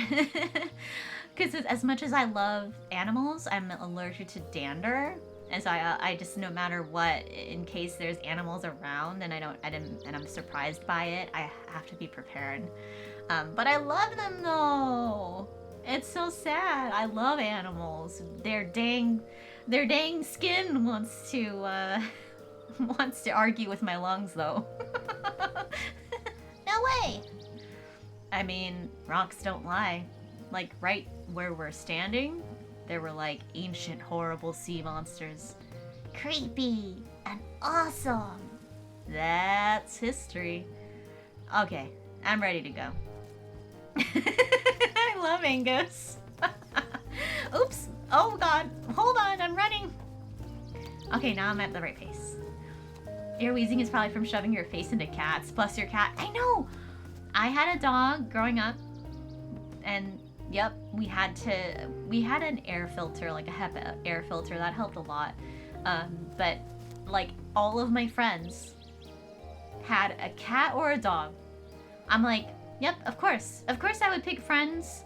Because as much as I love animals, I'm allergic to dander. And so I just, no matter what, in case there's animals around and I'm surprised by it, I have to be prepared. But I love them though. It's so sad. I love animals. Their dang skin wants to argue with my lungs though. No way. I mean, rocks don't lie. Like right where we're standing, there were like ancient horrible sea monsters. Creepy and awesome. That's history. Okay, I'm ready to go. I love Angus. Oops. Oh god. Hold on, I'm running. Okay, now I'm at the right pace. Your wheezing is probably from shoving your face into cats. Plus your cat. I know! I had a dog growing up, and yep, we had an air filter, like a HEPA air filter. That helped a lot. But like all of my friends had a cat or a dog. I'm like, yep, of course. Of course I would pick friends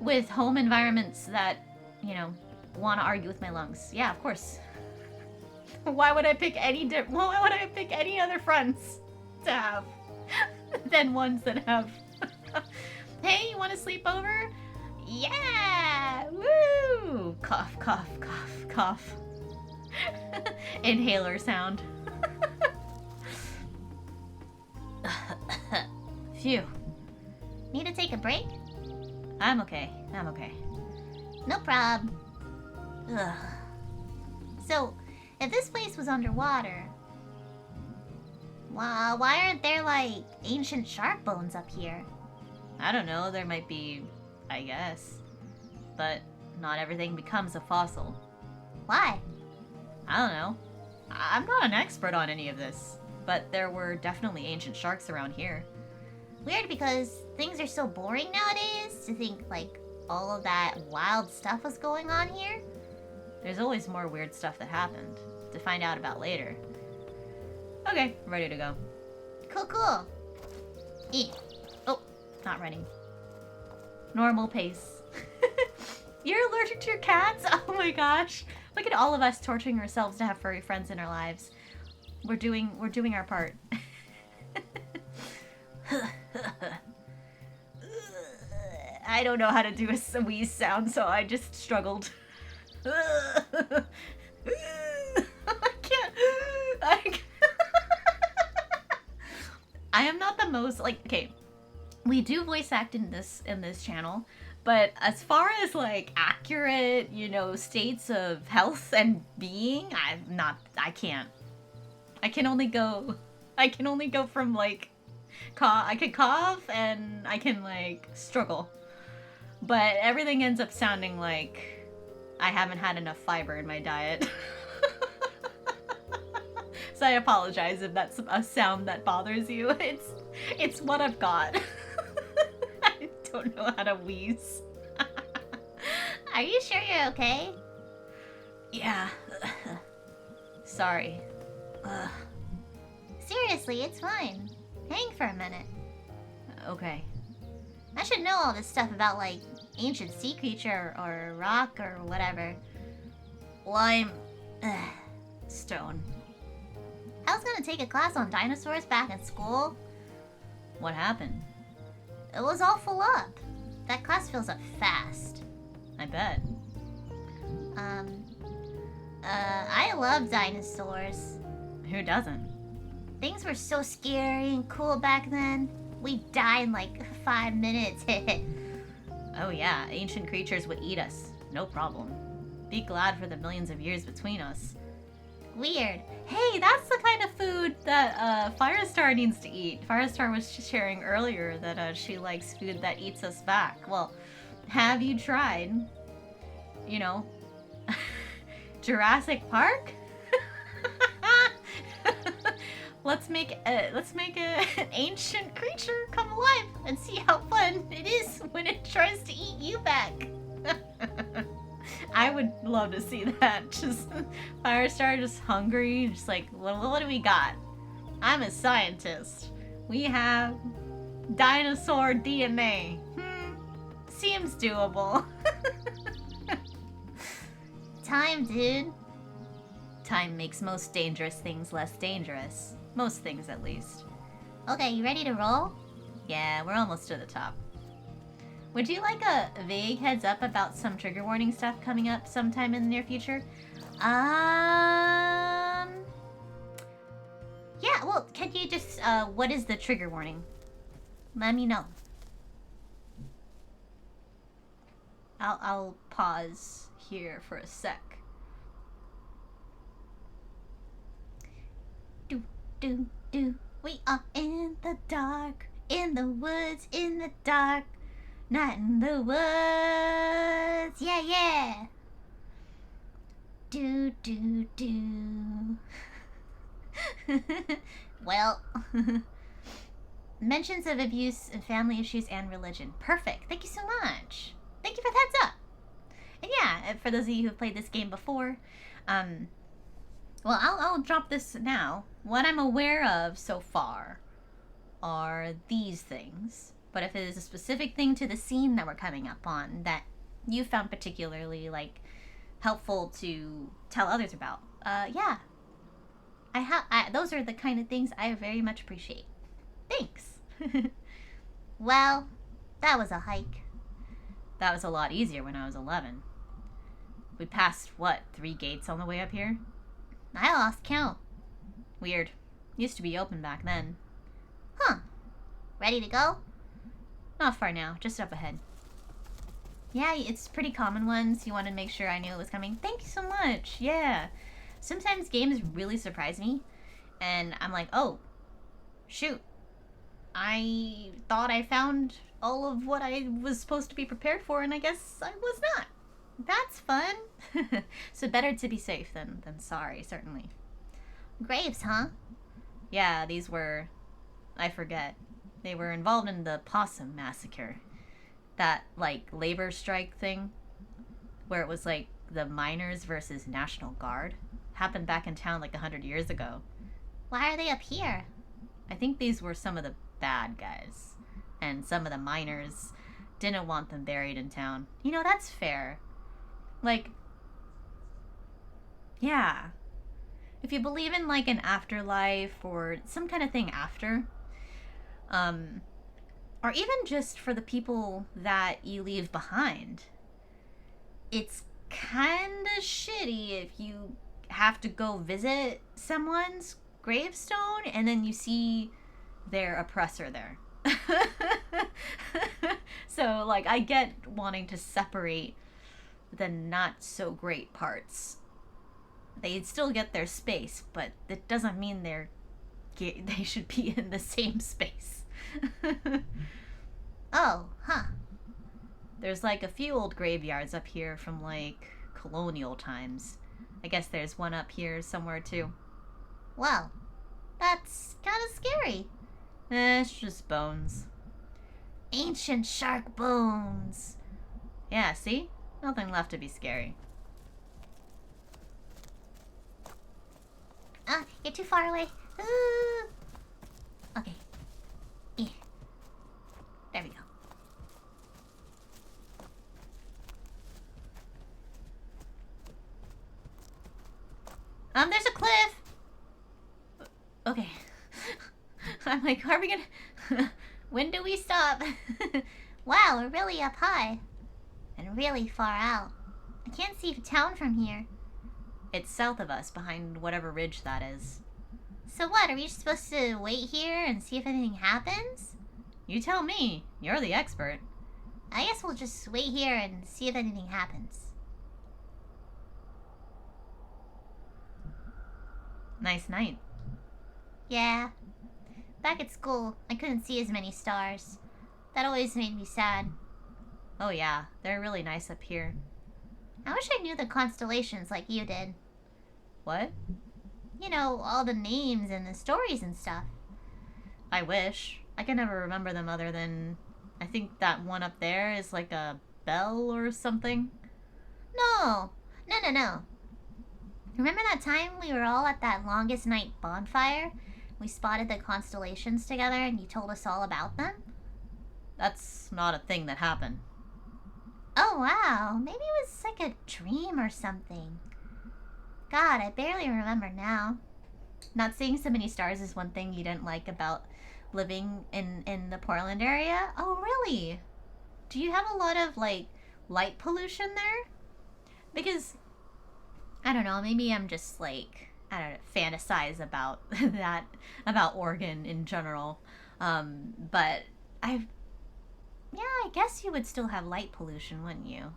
with home environments that, you know, want to argue with my lungs. Yeah, of course. Why would I pick any other friends to have than ones that have? Hey, you want to sleep over? Yeah! Woo! Cough, cough, cough, cough. Inhaler sound. Phew. Need to take a break? I'm okay. No problem. Ugh. So, if this place was underwater, why aren't there, like, ancient shark bones up here? I don't know, there might be, I guess. But not everything becomes a fossil. Why? I don't know. I'm not an expert on any of this, but there were definitely ancient sharks around here. Weird, because things are so boring nowadays to think, like, all of that wild stuff was going on here. There's always more weird stuff that happened to find out about later. Okay, ready to go. Cool, cool. Eat. Oh, not running. Normal pace. You're allergic to your cats? Oh my gosh. Look at all of us torturing ourselves to have furry friends in our lives. We're doing our part. I don't know how to do a wheeze sound, so I just struggled. I can't. I am not the most like. Okay, we do voice act in this channel, but as far as like accurate, states of health and being, I'm not. I can't. I can only go from like I can cough and I can like struggle. But everything ends up sounding like I haven't had enough fiber in my diet. So I apologize if that's a sound that bothers you. It's what I've got. I don't know how to wheeze. Are you sure you're okay? Yeah. Sorry. Seriously, it's fine. Hang for a minute. Okay. I should know all this stuff about, like, ancient sea creature or rock or whatever. Lime. Stone. I was gonna take a class on dinosaurs back in school. What happened? It was all full up. That class fills up fast. I bet. I love dinosaurs. Who doesn't? Things were so scary and cool back then. We died in like 5 minutes. Oh yeah, ancient creatures would eat us. No problem. Be glad for the millions of years between us. Weird. Hey, that's the kind of food that Firestar needs to eat. Firestar was sharing earlier that she likes food that eats us back. Well, have you tried, Jurassic Park? Let's make an ancient creature come alive and see how fun it is when it tries to eat you back. I would love to see that. Just Firestar just hungry, just like, what do we got? I'm a scientist. We have dinosaur DNA. Seems doable. Time, dude. Time makes most dangerous things less dangerous. Most things, at least. Okay, you ready to roll? Yeah, we're almost to the top. Would you like a vague heads up about some trigger warning stuff coming up sometime in the near future? Yeah, well, can you just, what is the trigger warning? Let me know. I'll pause here for a sec. Do, we are in the dark, in the woods, in the dark, night in the woods, yeah. Do. Well, mentions of abuse and family issues and religion. Perfect. Thank you so much. Thank you for the heads up. And yeah, for those of you who've played this game before, well, I'll drop this now. What I'm aware of so far are these things. But if it is a specific thing to the scene that we're coming up on that you found particularly, like, helpful to tell others about, yeah. Those are the kind of things I very much appreciate. Thanks. Well, that was a hike. That was a lot easier when I was 11. We passed, 3 gates on the way up here? I lost count. Weird. Used to be open back then. Huh. Ready to go? Not far now, just up ahead. Yeah, it's pretty common ones. You wanted to make sure I knew it was coming. Thank you so much. Yeah. Sometimes games really surprise me, and I'm like, oh, shoot. I thought I found all of what I was supposed to be prepared for, and I guess I was not. That's fun. So better to be safe than sorry, certainly. Graves, huh? Yeah, these were... I forget. They were involved in the Possum Massacre. That, like, labor strike thing. Where it was, like, the miners versus National Guard. Happened back in town, like, 100 years ago. Why are they up here? I think these were some of the bad guys. And some of the miners didn't want them buried in town. You know, that's fair. Like, yeah. If you believe in like an afterlife or some kind of thing after, um, or even just for the people that you leave behind, it's kind of shitty if you have to go visit someone's gravestone and then you see their oppressor there. So, like, I get wanting to separate the not so great parts. They'd still get their space, but it doesn't mean they should be in the same space. Oh, huh. There's like a few old graveyards up here from like colonial times. I guess there's one up here somewhere too. Well, that's kind of scary. It's just bones. Ancient shark bones. Yeah, see? Nothing left to be scary. You're too far away. Okay. Yeah. There we go. There's a cliff. Okay. I'm like, are we gonna... When do we stop? Wow, we're really up high. And really far out. I can't see the town from here. It's south of us, behind whatever ridge that is. So what, are we just supposed to wait here and see if anything happens? You tell me. You're the expert. I guess we'll just wait here and see if anything happens. Nice night. Yeah. Back at school, I couldn't see as many stars. That always made me sad. Oh yeah, they're really nice up here. I wish I knew the constellations like you did. What? You know, all the names and the stories and stuff. I wish. I can never remember them other than... I think that one up there is like a bell or something. No. No. Remember that time we were all at that longest night bonfire? We spotted the constellations together and you told us all about them? That's not a thing that happened. Oh, wow. Maybe it was like a dream or something. God, I barely remember now. Not seeing so many stars is one thing you didn't like about living in the Portland area? Oh, really? Do you have a lot of, like, light pollution there? Because, I don't know, maybe I'm just, like, I don't know, fantasize about that, about Oregon in general. But I guess you would still have light pollution, wouldn't you?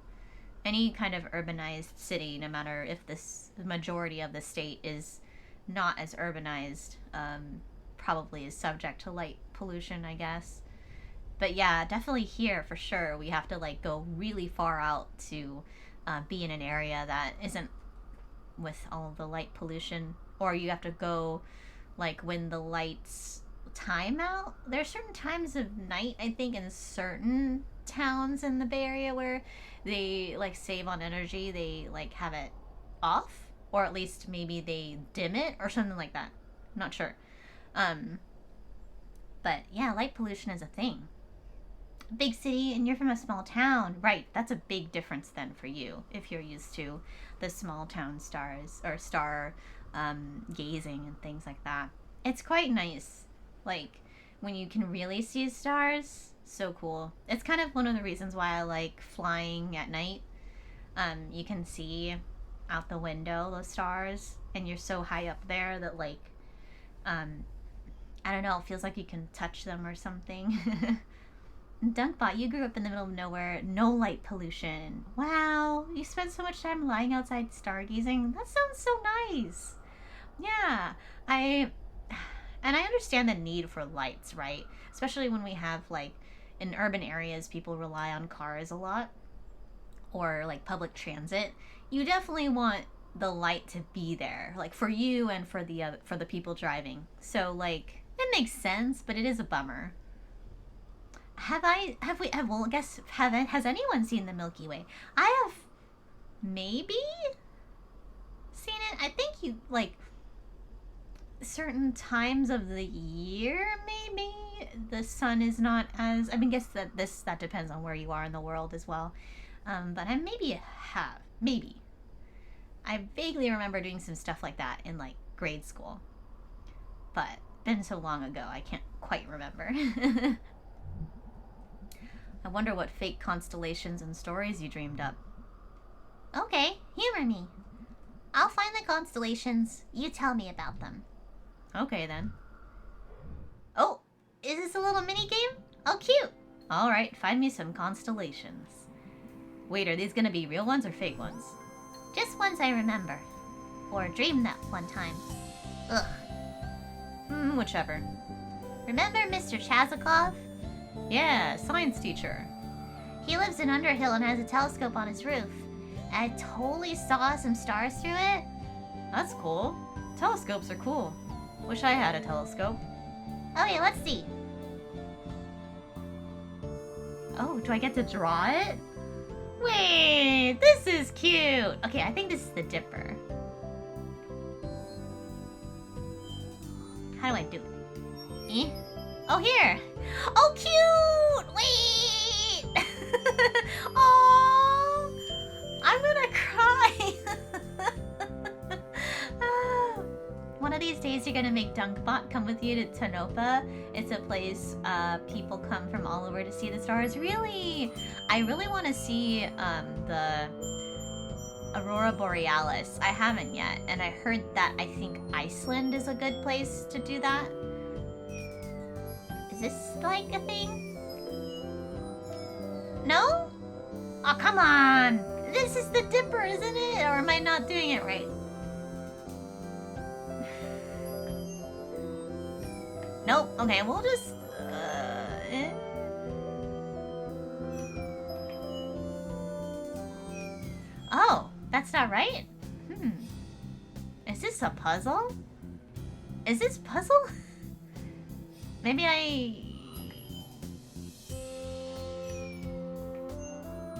Any kind of urbanized city, no matter if the majority of the state is not as urbanized, probably is subject to light pollution, I guess. But yeah, definitely here for sure. We have to like go really far out to be in an area that isn't with all the light pollution, or you have to go like when the lights time out. There's certain times of night, I think, in certain towns in the Bay Area where they like save on energy. They like have it off, or at least maybe they dim it or something like that. I'm not sure. But yeah, light pollution is a thing. Big city and you're from a small town, right? That's a big difference then for you if you're used to the small town stars or star gazing and things like that. It's quite nice, like when you can really see stars. So cool. It's kind of one of the reasons why I like flying at night. You can see out the window those stars, and you're so high up there that like I don't know, it feels like you can touch them or something. Dunkbot, you grew up in the middle of nowhere, no light pollution. Wow, you spent so much time lying outside stargazing. That sounds so nice. Yeah, I understand the need for lights, right? Especially when we have like in urban areas, people rely on cars a lot, or like public transit. You definitely want the light to be there, like for you and for the people driving. So like it makes sense, but it is a bummer. Has anyone seen the Milky Way? I have maybe seen it. I think you like certain times of the year, maybe the sun is not as. I mean, guess that depends on where you are in the world as well. But I maybe have maybe. I vaguely remember doing some stuff like that in like grade school, but been so long ago I can't quite remember. I wonder what fake constellations and stories you dreamed up. Okay, humor me. I'll find the constellations. You tell me about them. Okay then. Oh, is this a little mini game? Oh, cute. All right, find me some constellations. Wait, are these gonna be real ones or fake ones? Just ones I remember. Or dreamed that one time. Ugh. Whichever. Remember Mr. Chazikov? Yeah, science teacher. He lives in Underhill and has a telescope on his roof. I totally saw some stars through it. That's cool. Telescopes are cool. Wish I had a telescope. Okay, let's see. Oh, do I get to draw it? Wait, this is cute. Okay, I think this is the Dipper. How do I do it? Eh? Oh, here. Oh, cute! Wait! Oh, I'm gonna cry. One of these days, you're gonna make Dunkbot come with you to Tonopah. It's a place people come from all over to see the stars. Really, I really want to see the Aurora Borealis. I haven't yet, and I heard that I think Iceland is a good place to do that. Is this like a thing? No? Oh, come on! This is the Dipper, isn't it? Or am I not doing it right? Nope. Okay, we'll just... Oh, that's not right? Is this a puzzle? Is this puzzle? Maybe I...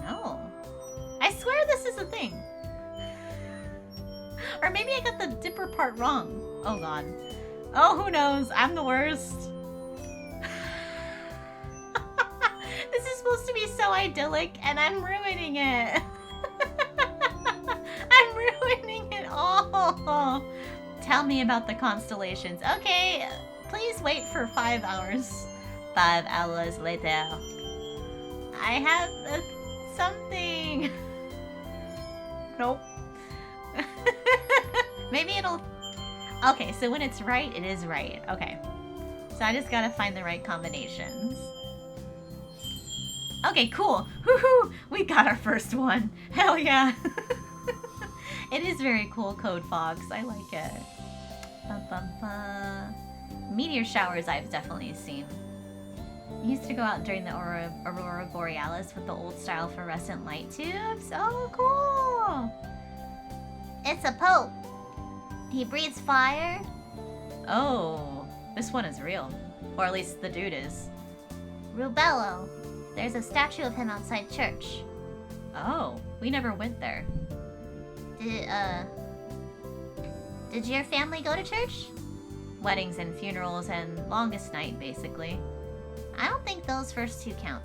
No. I swear this is a thing. Or maybe I got the Dipper part wrong. Oh god. Oh, who knows? I'm the worst. This is supposed to be so idyllic, and I'm ruining it. I'm ruining it all. Tell me about the constellations. Okay, please wait for 5 hours. 5 hours later. I have something. Nope. Maybe it'll... Okay, so when it's right, it is right. Okay. So I just gotta find the right combinations. Okay, cool. Woohoo! We got our first one. Hell yeah. It is very cool, Code Fox. I like it. Meteor showers I've definitely seen. Used to go out during the Aurora Borealis with the old style fluorescent light tubes. Oh, cool. It's a Pope. He breathes fire. Oh, this one is real. Or at least the dude is. Rubello. There's a statue of him outside church. Oh, we never went there. Did your family go to church? Weddings and funerals and longest night, basically. I don't think those first two count.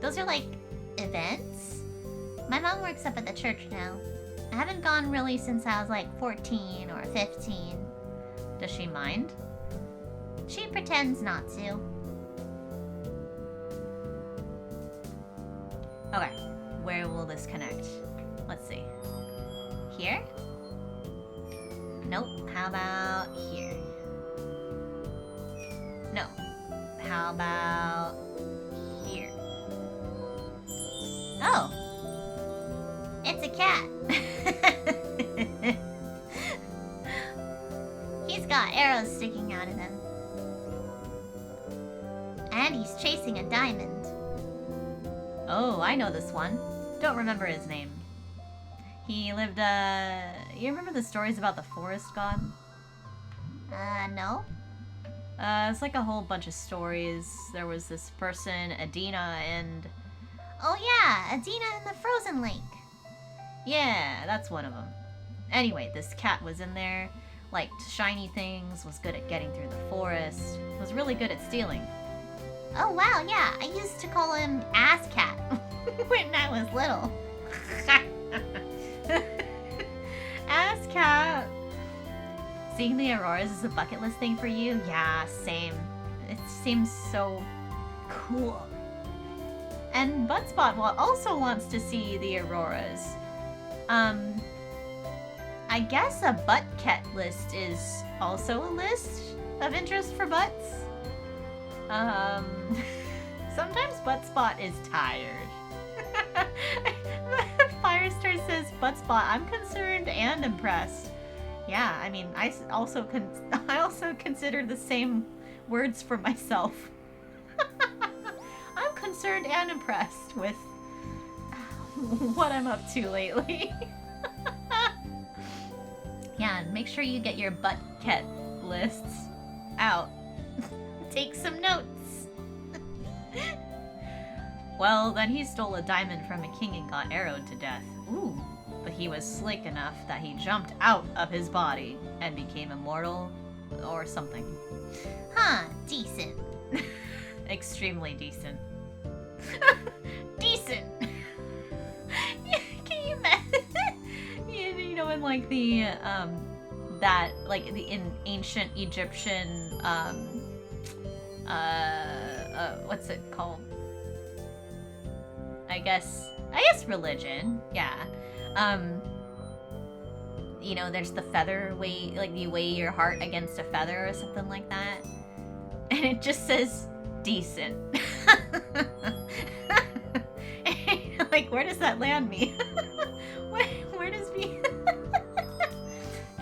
Those are like events. My mom works up at the church now. I haven't gone really since I was like 14 or 15. Does she mind? She pretends not to. Okay, where will this connect? Let's see. Here? Nope. How about here? No. How about here? Oh. It's a cat. He's got arrows sticking out of him. And he's chasing a diamond. Oh, I know this one. Don't remember his name. He lived, you remember the stories about the forest god? No. It's like a whole bunch of stories. There was this person, Adina, and... Oh yeah, Adina in the frozen lake. Yeah, that's one of them. Anyway, this cat was in there liked shiny things, was good at getting through the forest, was really good at stealing. Oh wow, yeah, I used to call him Ass Cat when I was little. Ass Cat! Seeing the auroras is a bucket list thing for you? Yeah, same. It seems so cool. And Buttspot also wants to see the auroras. I guess a butt cat list is also a list of interest for butts. Sometimes Buttspot is tired. Firestar says, Buttspot, I'm concerned and impressed. Yeah, I mean, I also consider the same words for myself. I'm concerned and impressed with what I'm up to lately. Yeah, and make sure you get your butt cat lists out. Take some notes. Well, then he stole a diamond from a king and got arrowed to death. Ooh. But he was slick enough that he jumped out of his body and became immortal or something. Huh, decent. Extremely decent. Decent! Can you imagine? You know, in like the, in ancient Egyptian, what's it called? I guess religion, yeah. You know, there's the feather weigh, like you weigh your heart against a feather or something like that. And it just says, decent. Like, where does that land me? Where does me?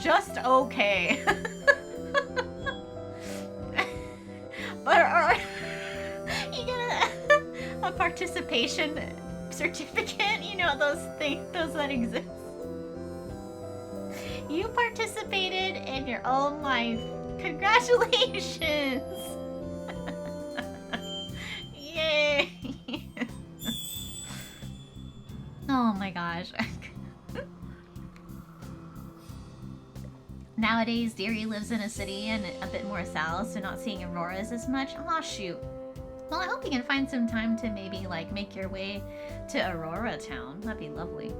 Just okay. But you get a participation certificate, you know, those that exist. You participated in your own life. Congratulations! Yay! Oh my gosh. Nowadays, Deary lives in a city and a bit more south, so not seeing auroras as much. Aw, shoot. Well, I hope you can find some time to maybe, like, make your way to Aurora Town. That'd be lovely.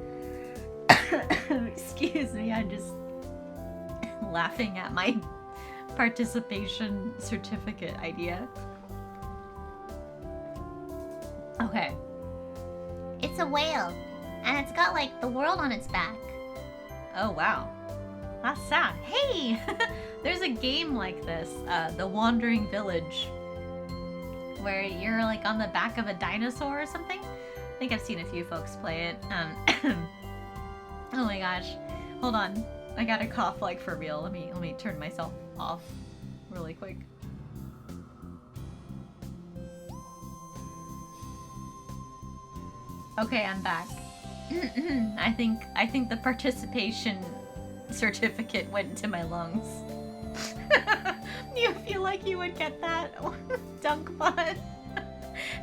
Excuse me, I'm just laughing at my participation certificate idea. Okay. It's a whale, and it's got, like, the world on its back. Oh, wow. That's sad. Hey! There's a game like this, The Wandering Village, where you're, like, on the back of a dinosaur or something. I think I've seen a few folks play it. Oh my gosh. Hold on. I gotta cough, like, for real. Let me turn myself off really quick. Okay, I'm back. I think the participation certificate went into my lungs. You feel like you would get that, Dunkbot?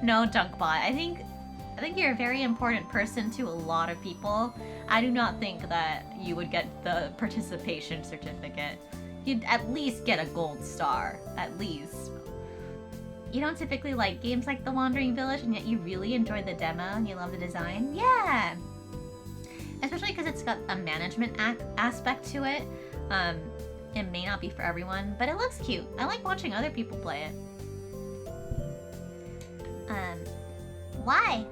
No, Dunkbot. I think you're a very important person to a lot of people. I do not think that you would get the participation certificate. You'd at least get a gold star, at least. You don't typically like games like The Wandering Village, and yet you really enjoyed the demo and you love the design? Yeah! Especially because it's got a management aspect to it. It may not be for everyone, but it looks cute. I like watching other people play it. Why?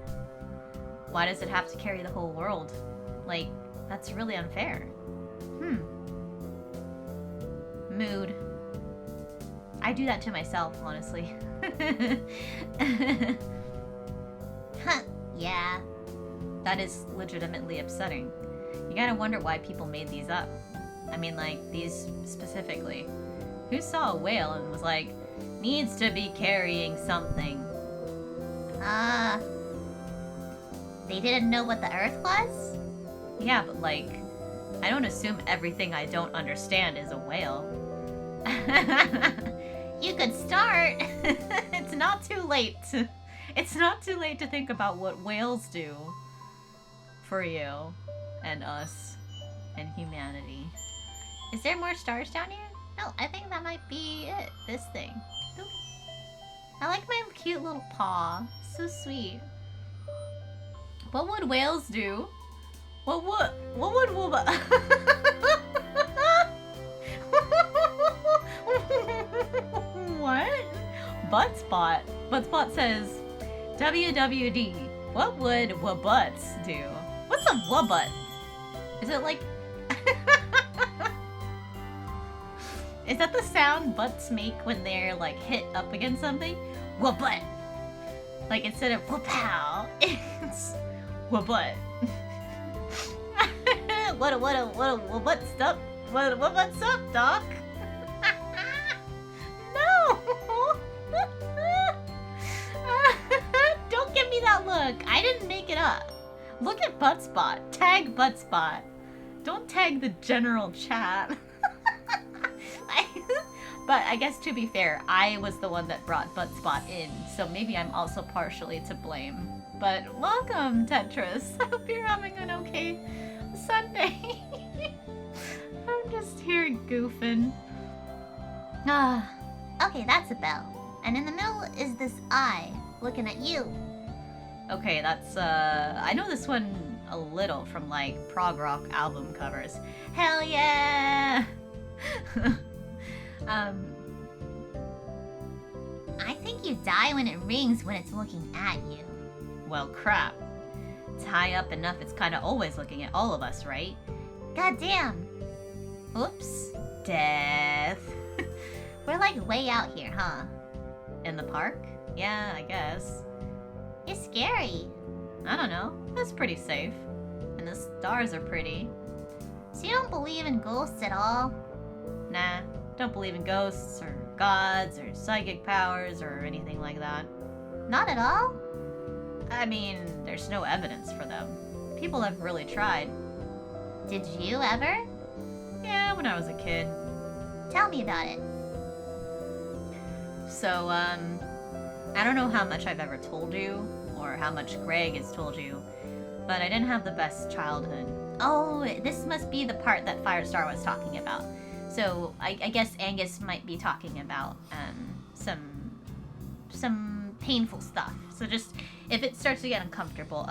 Why does it have to carry the whole world? Like, that's really unfair. Mood. I do that to myself, honestly. Huh, yeah. That is legitimately upsetting. You gotta wonder why people made these up. I mean, like, these specifically. Who saw a whale and was like, needs to be carrying something? They didn't know what the Earth was? Yeah, but like, I don't assume everything I don't understand is a whale. You could start. It's not too late. It's not too late to think about what whales do for you and us and humanity. Is there more stars down here? No, I think that might be it. This thing. Oop. I like my cute little paw. So sweet. What would whales do? What would Wooba? What? Buttspot. Buttspot says, WWD. What would Wabutts do? What's a Wabut? Is it like? Is that the sound butts make when they're like hit up against something? Wabut. Like instead of whoop-pow, it's wabut. What's up? What's up, Doc? No! Don't give me that look. I didn't make it up. Look at Buttspot. Tag Buttspot. Don't tag the general chat. But I guess to be fair, I was the one that brought Buttspot in, so maybe I'm also partially to blame. But welcome, Tetris. I hope you're having an okay Sunday. I'm just here goofing. Ah, okay, that's a bell. And in the middle is this eye looking at you. Okay, that's I know this one a little from like prog rock album covers. Hell yeah! I think you die when it rings when it's looking at you. Well, crap. It's high up enough it's kind of always looking at all of us, right? Goddamn. Oops. Death. We're like way out here, huh? In the park? Yeah, I guess. You're scary. I don't know. That's pretty safe. And the stars are pretty. So you don't believe in ghosts at all? Nah, don't believe in ghosts or gods or psychic powers or anything like that. Not at all? I mean, there's no evidence for them. People have really tried. Did you ever? Yeah, when I was a kid. Tell me about it. So, I don't know how much I've ever told you, or how much Greg has told you, but I didn't have the best childhood. Oh, this must be the part that Firestar was talking about. So, I guess Angus might be talking about, some painful stuff. So just, if it starts to get uncomfortable,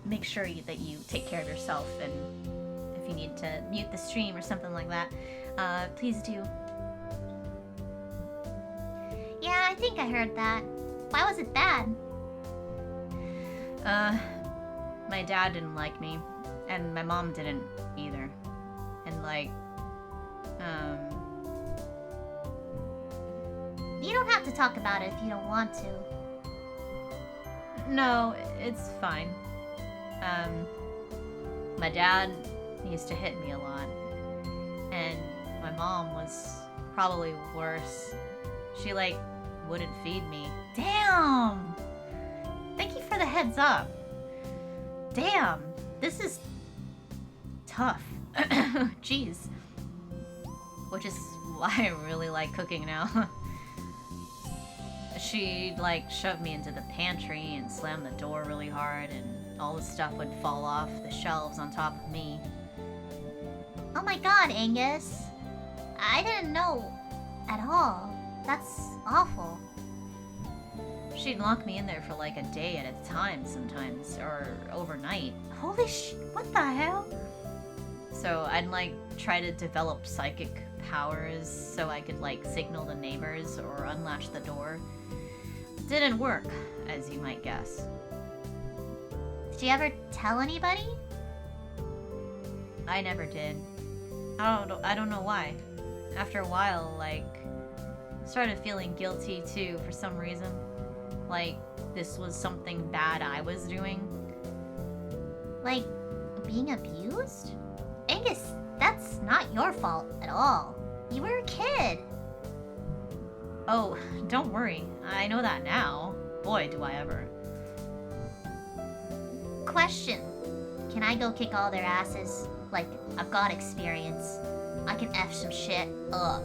make sure that you take care of yourself, and if you need to mute the stream or something like that, please do. Yeah, I think I heard that. Why was it bad? My dad didn't like me, and my mom didn't either. And like, You don't have to talk about it if you don't want to. No, it's fine. My dad used to hit me a lot, and my mom was probably worse. She like wouldn't feed me. Damn! Thank you for the heads up. Damn, this is tough. Jeez. Which is why I really like cooking now. She'd like shove me into the pantry and slam the door really hard, and all the stuff would fall off the shelves on top of me. Oh my god, Angus. I didn't know at all. That's awful. She'd lock me in there for like a day at a time sometimes, or overnight. Holy what the hell? So I'd like try to develop psychic powers so I could like signal the neighbors or unlatch the door. Didn't work, as you might guess. Did you ever tell anybody? I never did. I don't know why. After a while, like, started feeling guilty too for some reason. Like this was something bad I was doing. Like being abused? Angus, that's not your fault at all. You were a kid. Oh, don't worry. I know that now. Boy, do I ever. Question. Can I go kick all their asses? Like, I've got experience. I can F some shit up.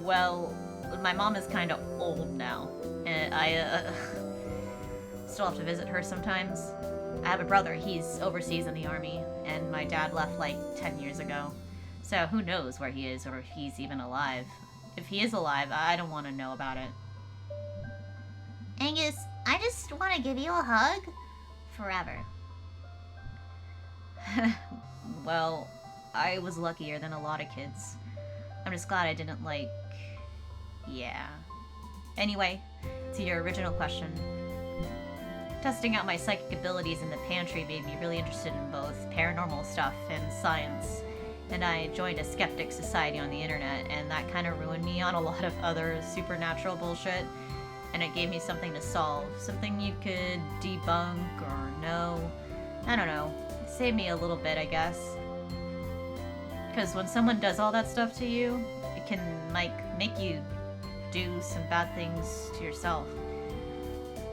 Well, my mom is kind of old now. And I, still have to visit her sometimes. I have a brother, he's overseas in the army, and my dad left like 10 years ago. So who knows where he is or if he's even alive. If he is alive, I don't want to know about it. Angus, I just want to give you a hug forever. Well, I was luckier than a lot of kids. I'm just glad I didn't, like... Yeah. Anyway, to your original question. Testing out my psychic abilities in the pantry made me really interested in both paranormal stuff and science. And I joined a skeptic society on the internet, and that kind of ruined me on a lot of other supernatural bullshit. And it gave me something to solve, something you could debunk or know. I don't know. It saved me a little bit, I guess. Because when someone does all that stuff to you, it can, like, make you do some bad things to yourself.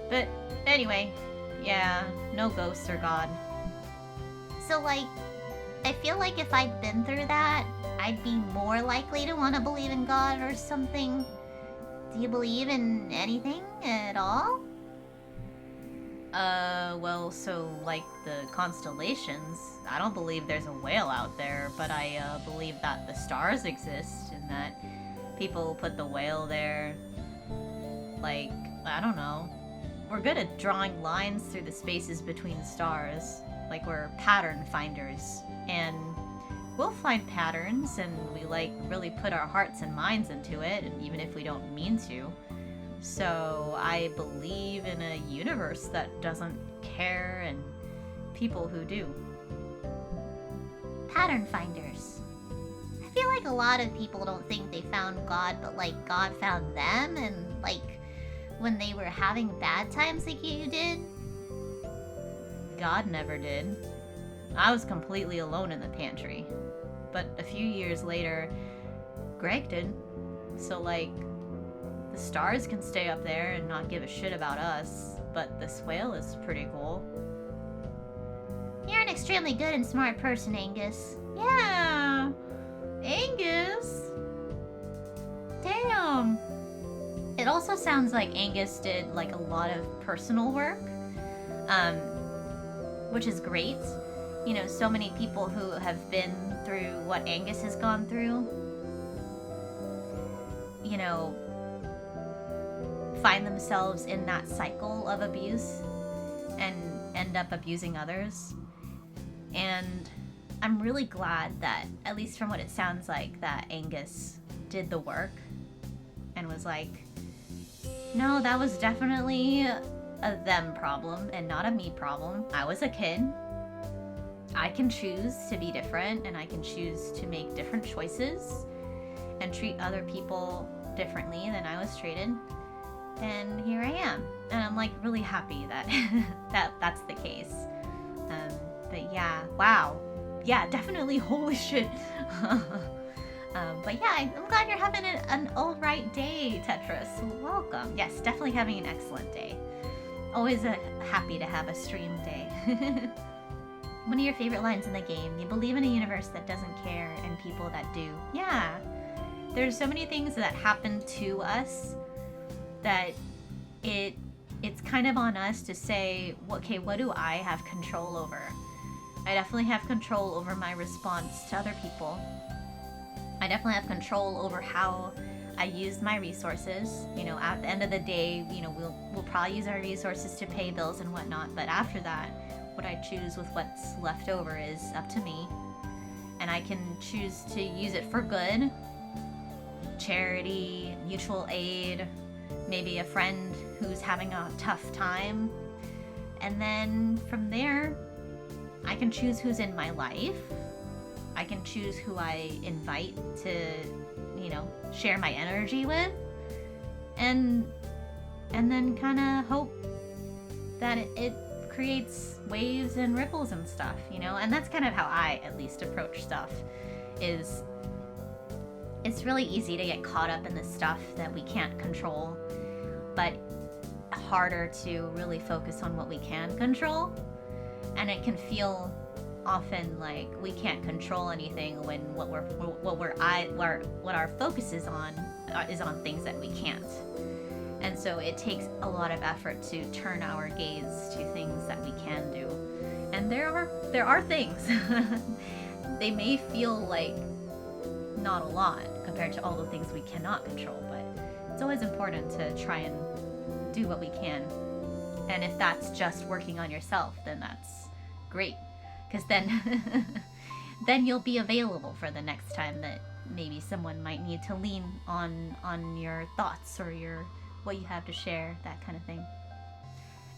But anyway, yeah, no ghosts or God. So, like, I feel like if I'd been through that, I'd be more likely to want to believe in God or something. Do you believe in anything at all? Well, so, like, the constellations, I don't believe there's a whale out there, but I, believe that the stars exist, and that people put the whale there. Like, I don't know. We're good at drawing lines through the spaces between stars. Like, we're pattern finders, and we'll find patterns, and we, like, really put our hearts and minds into it, and even if we don't mean to. So I believe in a universe that doesn't care, and people who do. Pattern finders. I feel like a lot of people don't think they found God, but like God found them, and like when they were having bad times like you did. God never did. I was completely alone in the pantry. But a few years later, Greg did. So, like, the stars can stay up there and not give a shit about us, but this whale is pretty cool. You're an extremely good and smart person, Angus. Yeah! Angus! Damn! It also sounds like Angus did, like, a lot of personal work, which is great. You know, so many people who have been through what Angus has gone through, you know, find themselves in that cycle of abuse and end up abusing others. And I'm really glad that, at least from what it sounds like, that Angus did the work and was like, no, that was definitely a them problem and not a me problem. I was a kid. I can choose to be different, and I can choose to make different choices and treat other people differently than I was treated. And here I am. And I'm, like, really happy that that's the case. But yeah, wow. Yeah, definitely, holy shit. But yeah, I'm glad you're having an alright day, Tetris. Welcome. Yes, definitely having an excellent day. Always happy to have a stream day. One of your favorite lines in the game: you believe in a universe that doesn't care and people that do. Yeah. There's so many things that happen to us that it's kind of on us to say, okay, what do I have control over? I definitely have control over my response to other people. I definitely have control over how I use my resources. You know, at the end of the day, you know, we'll probably use our resources to pay bills and whatnot, but after that, what I choose with what's left over is up to me. And I can choose to use it for good. Charity, mutual aid, maybe a friend who's having a tough time. And then from there, I can choose who's in my life. I can choose who I invite to, you know, share my energy with. And then kind of hope that it creates waves and ripples and stuff, you know? And that's kind of how I, at least, approach stuff. Is it's really easy to get caught up in the stuff that we can't control, but harder to really focus on what we can control. And it can feel often like we can't control anything when what our focus is on things that we can't. And so it takes a lot of effort to turn our gaze to things that we can do. And there are things. They may feel like not a lot compared to all the things we cannot control, but it's always important to try and do what we can. And if that's just working on yourself, then that's great, because then then you'll be available for the next time that maybe someone might need to lean on your thoughts or your what you have to share, that kind of thing.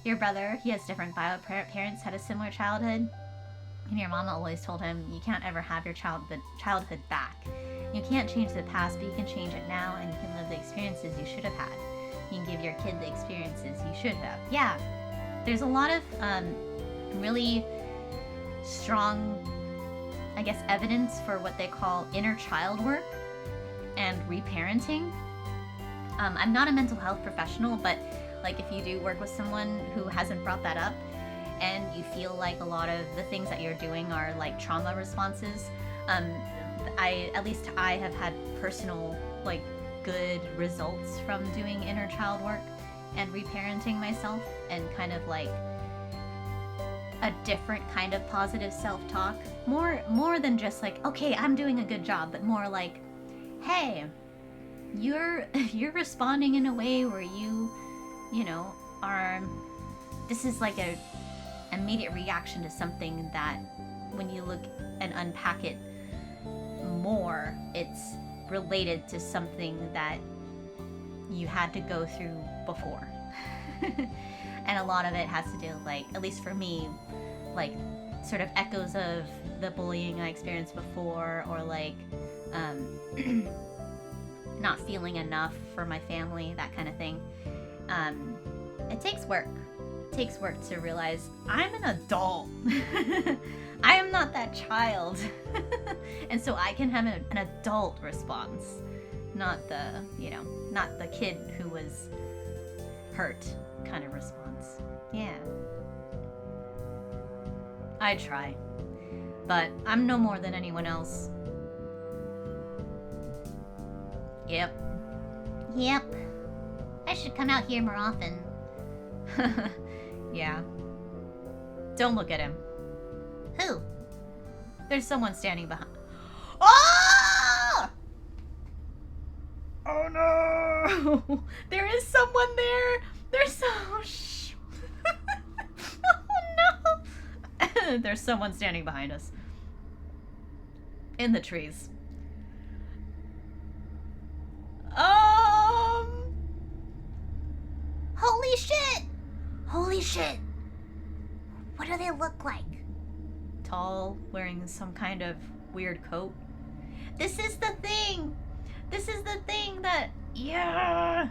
Your brother, he has different bio parents, had a similar childhood, and your mama always told him, you can't ever have your childhood back. You can't change the past, but you can change it now, and you can live the experiences you should have had. You can give your kid the experiences you should have. Yeah, there's a lot of really strong, I guess, evidence for what they call inner child work and reparenting. I'm not a mental health professional, but like if you do work with someone who hasn't brought that up and you feel like a lot of the things that you're doing are like trauma responses, at least I have had personal like good results from doing inner child work and reparenting myself, and kind of like a different kind of positive self-talk, more than just like, okay, I'm doing a good job, but more like, hey, you're responding in a way where you know, are, this is like a immediate reaction to something that when you look and unpack it more, it's related to something that you had to go through before. And a lot of it has to do, like, at least for me, like sort of echoes of the bullying I experienced before, or like not feeling enough for my family, that kind of thing. It takes work. It takes work to realize I'm an adult. I am not that child. And so I can have an adult response, not the kid who was hurt kind of response. Yeah. I try, but I'm no more than anyone else. Yep. I should come out here more often. Yeah. Don't look at him. Who? There's someone standing behind. Oh! Oh no! There is someone there. There's so. Oh no! There's someone standing behind us. In the trees. Holy shit! What do they look like? Tall, wearing some kind of weird coat. This is the thing that... Yeah!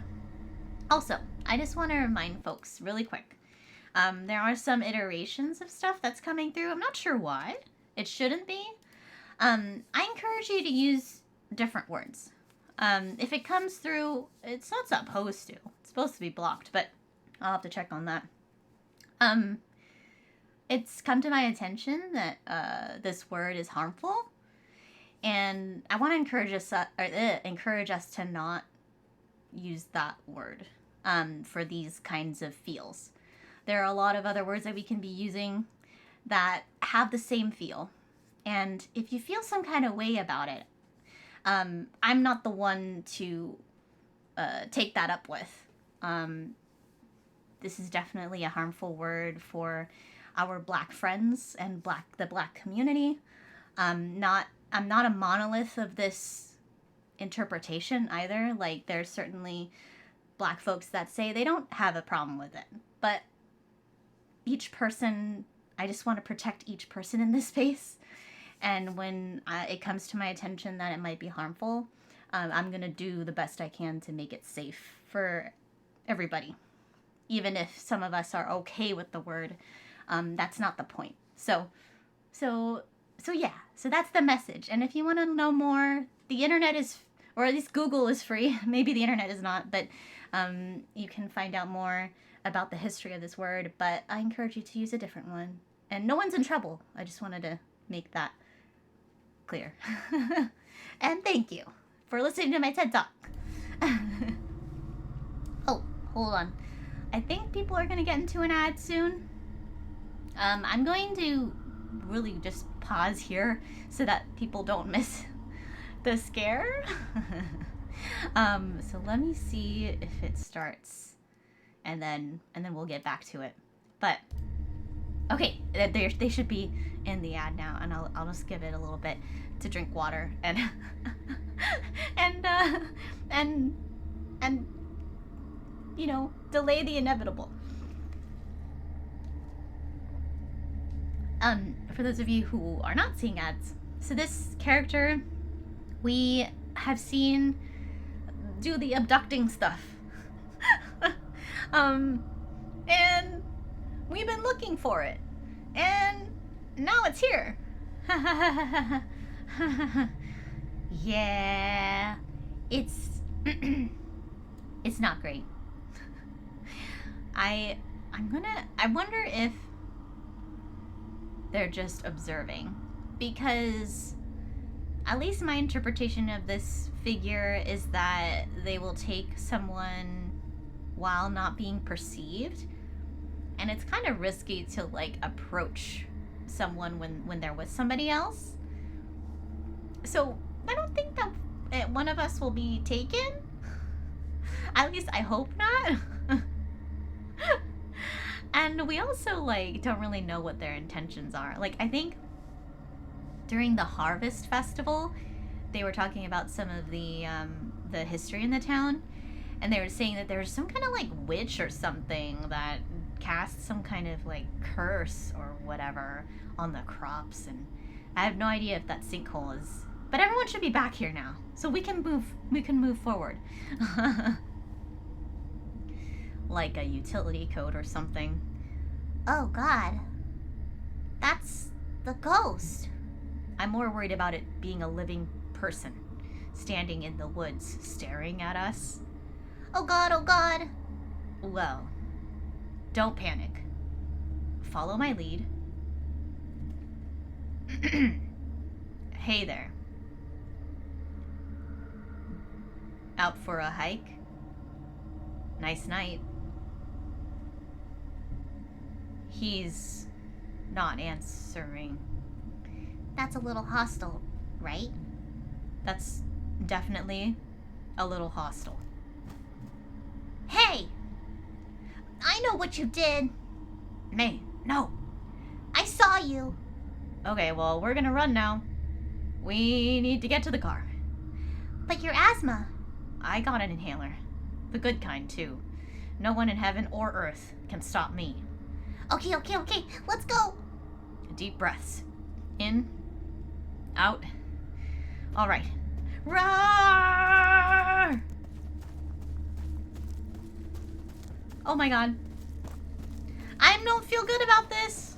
Also, I just want to remind folks really quick. There are some iterations of stuff that's coming through. I'm not sure why. It shouldn't be. I encourage you to use different words. If it comes through, it's not supposed to. It's supposed to be blocked, but I'll have to check on that. It's come to my attention that this word is harmful, and I want to encourage us to not use that word for these kinds of feels. There are a lot of other words that we can be using that have the same feel, and if you feel some kind of way about it, I'm not the one to take that up with. This is definitely a harmful word for our Black friends and the Black community. I'm not a monolith of this interpretation either. Like, there's certainly Black folks that say they don't have a problem with it. But each person, I just want to protect each person in this space. And when it comes to my attention that it might be harmful, I'm going to do the best I can to make it safe for everybody. Even if some of us are okay with the word, that's not the point. So yeah. So that's the message. And if you want to know more, the internet is, or at least Google is free. Maybe the internet is not, but you can find out more about the history of this word. But I encourage you to use a different one. And no one's in trouble. I just wanted to make that clear. And thank you for listening to my TED Talk. Oh, hold on. I think people are going to get into an ad soon. I'm going to really just pause here so that people don't miss the scare. So let me see if it starts, and then we'll get back to it. But okay, they should be in the ad now, and I'll just give it a little bit to drink water and and you know, delay the inevitable. For those of you who are not seeing ads, so this character we have seen do the abducting stuff. And we've been looking for it. And now it's here. Yeah. It's it's not great. I wonder if they're just observing, because at least my interpretation of this figure is that they will take someone while not being perceived, and it's kind of risky to like approach someone when they're with somebody else. So I don't think that one of us will be taken. At least I hope not. And we also like don't really know what their intentions are. Like, I think during the Harvest Festival, they were talking about some of the history in the town, and they were saying that there was some kind of like witch or something that cast some kind of like curse or whatever on the crops, and I have no idea if that sinkhole is. But everyone should be back here now, so we can move forward. Like a utility code or something. Oh God. That's the ghost. I'm more worried about it being a living person, standing in the woods, staring at us. Oh God, oh God. Well, don't panic. Follow my lead. Hey there. Out for a hike? Nice night. He's not answering. That's a little hostile, right? That's definitely a little hostile. Hey! I know what you did. May, no. I saw you. Okay, well, we're gonna run now. We need to get to the car. But your asthma. I got an inhaler. The good kind, too. No one in heaven or earth can stop me. Okay. Let's go. Deep breaths. In. Out. All right. Roar! Oh my god. I don't feel good about this.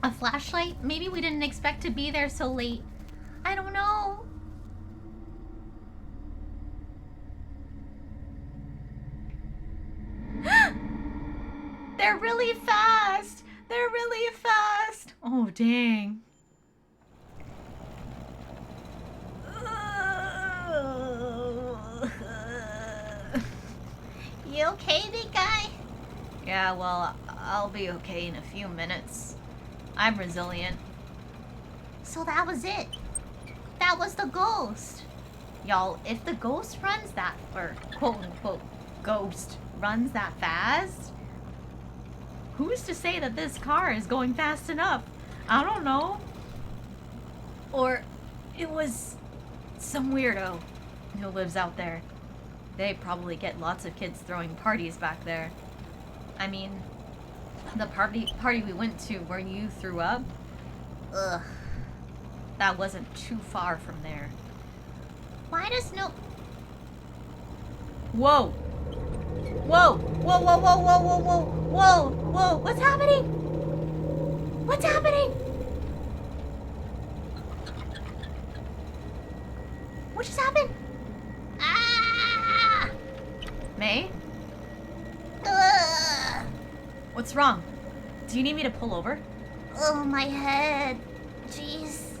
A flashlight? Maybe we didn't expect to be there so late. I don't know. They're really fast. They're really fast. Oh, dang. You okay, big guy? Yeah, well, I'll be okay in a few minutes. I'm resilient. So that was it. That was the ghost. Y'all, if the ghost runs that, or quote-unquote ghost runs that fast, who's to say that this car is going fast enough? I don't know. Or it was some weirdo who lives out there. They probably get lots of kids throwing parties back there. I mean, the party we went to where you threw up, Ugh. that wasn't too far from there. Why does no... Whoa! Whoa! Whoa, whoa, whoa, whoa, whoa, whoa, whoa, whoa! What's happening? What's happening? What just happened? Ah! May? Ugh. What's wrong? Do you need me to pull over? Oh, my head. Jeez.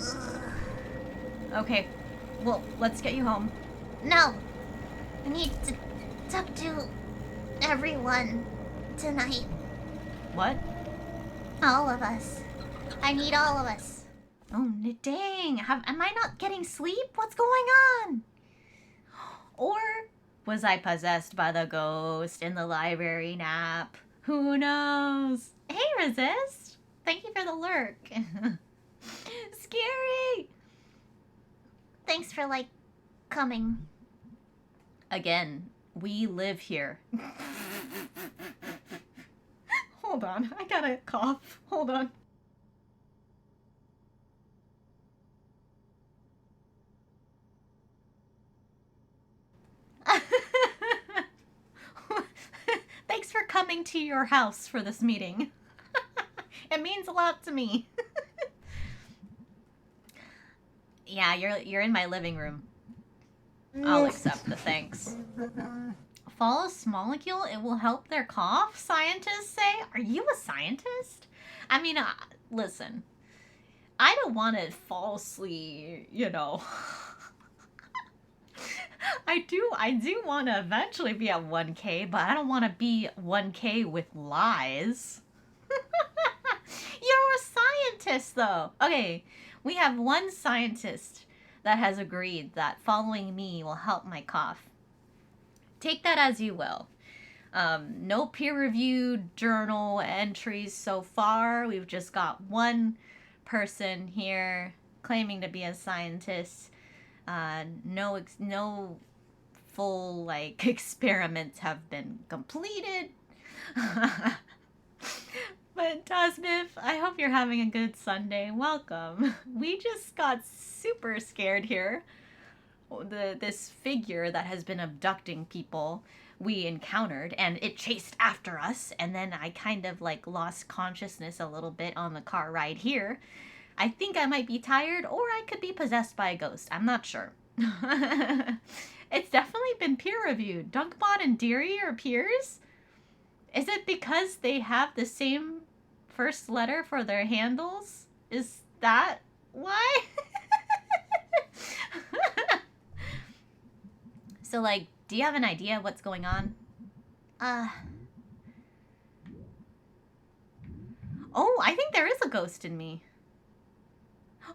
Ugh. Okay. Well, let's get you home. No. I need to talk to everyone tonight. What? All of us. I need all of us. Oh, dang. Am I not getting sleep? What's going on? Or was I possessed by the ghost in the library nap? Who knows? Hey, Resist. Thank you for the lurk. Scary. Thanks for, like, coming. Again, we live here. Hold on. I gotta cough. Hold on. Thanks for coming to your house for this meeting. It means a lot to me. Yeah, you're in my living room. I'll accept the thanks. Follow a molecule, it will help their cough, scientists say. Are you a scientist? I mean, listen. I don't want to falsely, I do want to eventually be at 1K, but I don't want to be 1K with lies. You're a scientist, though. Okay, we have one scientist that has agreed that following me will help my cough. Take that as you will. No peer-reviewed journal entries so far. We've just got one person here claiming to be a scientist. No full, like, experiments have been completed. But Tasmif, I hope you're having a good Sunday. Welcome. We just got super scared here. This figure that has been abducting people we encountered, and it chased after us, and then I kind of like lost consciousness a little bit on the car ride here. I think I might be tired, or I could be possessed by a ghost. I'm not sure. It's definitely been peer-reviewed. Dunkbot and Deary are peers? Is it because they have the same first letter for their handles? Is that why? So, like, do you have an idea what's going on? Oh, I think there is a ghost in me.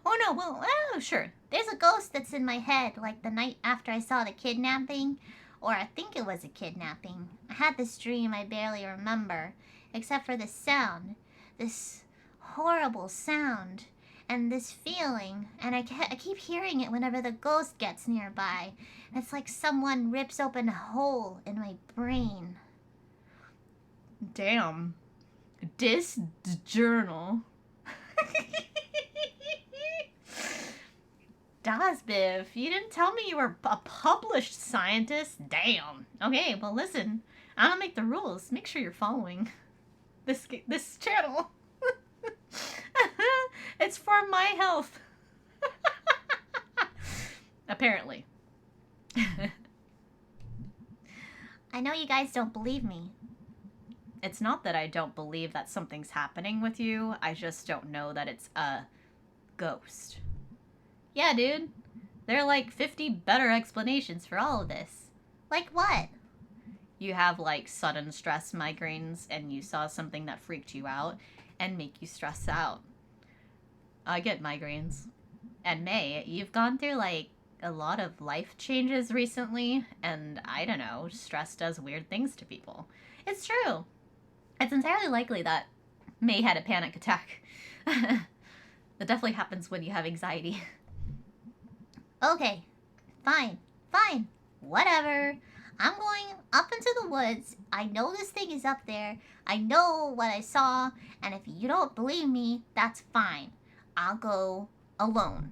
Oh, no, well, oh, sure. There's a ghost that's in my head, like the night after I saw the kidnapping. Or I think it was a kidnapping. I had this dream I barely remember, except for this sound. This horrible sound. And this feeling. And I keep hearing it whenever the ghost gets nearby. It's like someone rips open a hole in my brain. Damn. This journal. Dasbiv, you didn't tell me you were a published scientist. Damn. Okay, well listen, I don't make the rules. Make sure you're following this channel. It's for my health. Apparently. I know you guys don't believe me. It's not that I don't believe that something's happening with you. I just don't know that it's a ghost. Yeah, dude. There are like 50 better explanations for all of this. Like what? You have like sudden stress migraines and you saw something that freaked you out and make you stress out. I get migraines. And May, you've gone through like a lot of life changes recently, and I don't know, stress does weird things to people. It's true. It's entirely likely that May had a panic attack. That definitely happens when you have anxiety. Okay, fine, whatever. I'm going up into the woods. I know this thing is up there. I know what I saw, and if you don't believe me, that's fine. I'll go alone.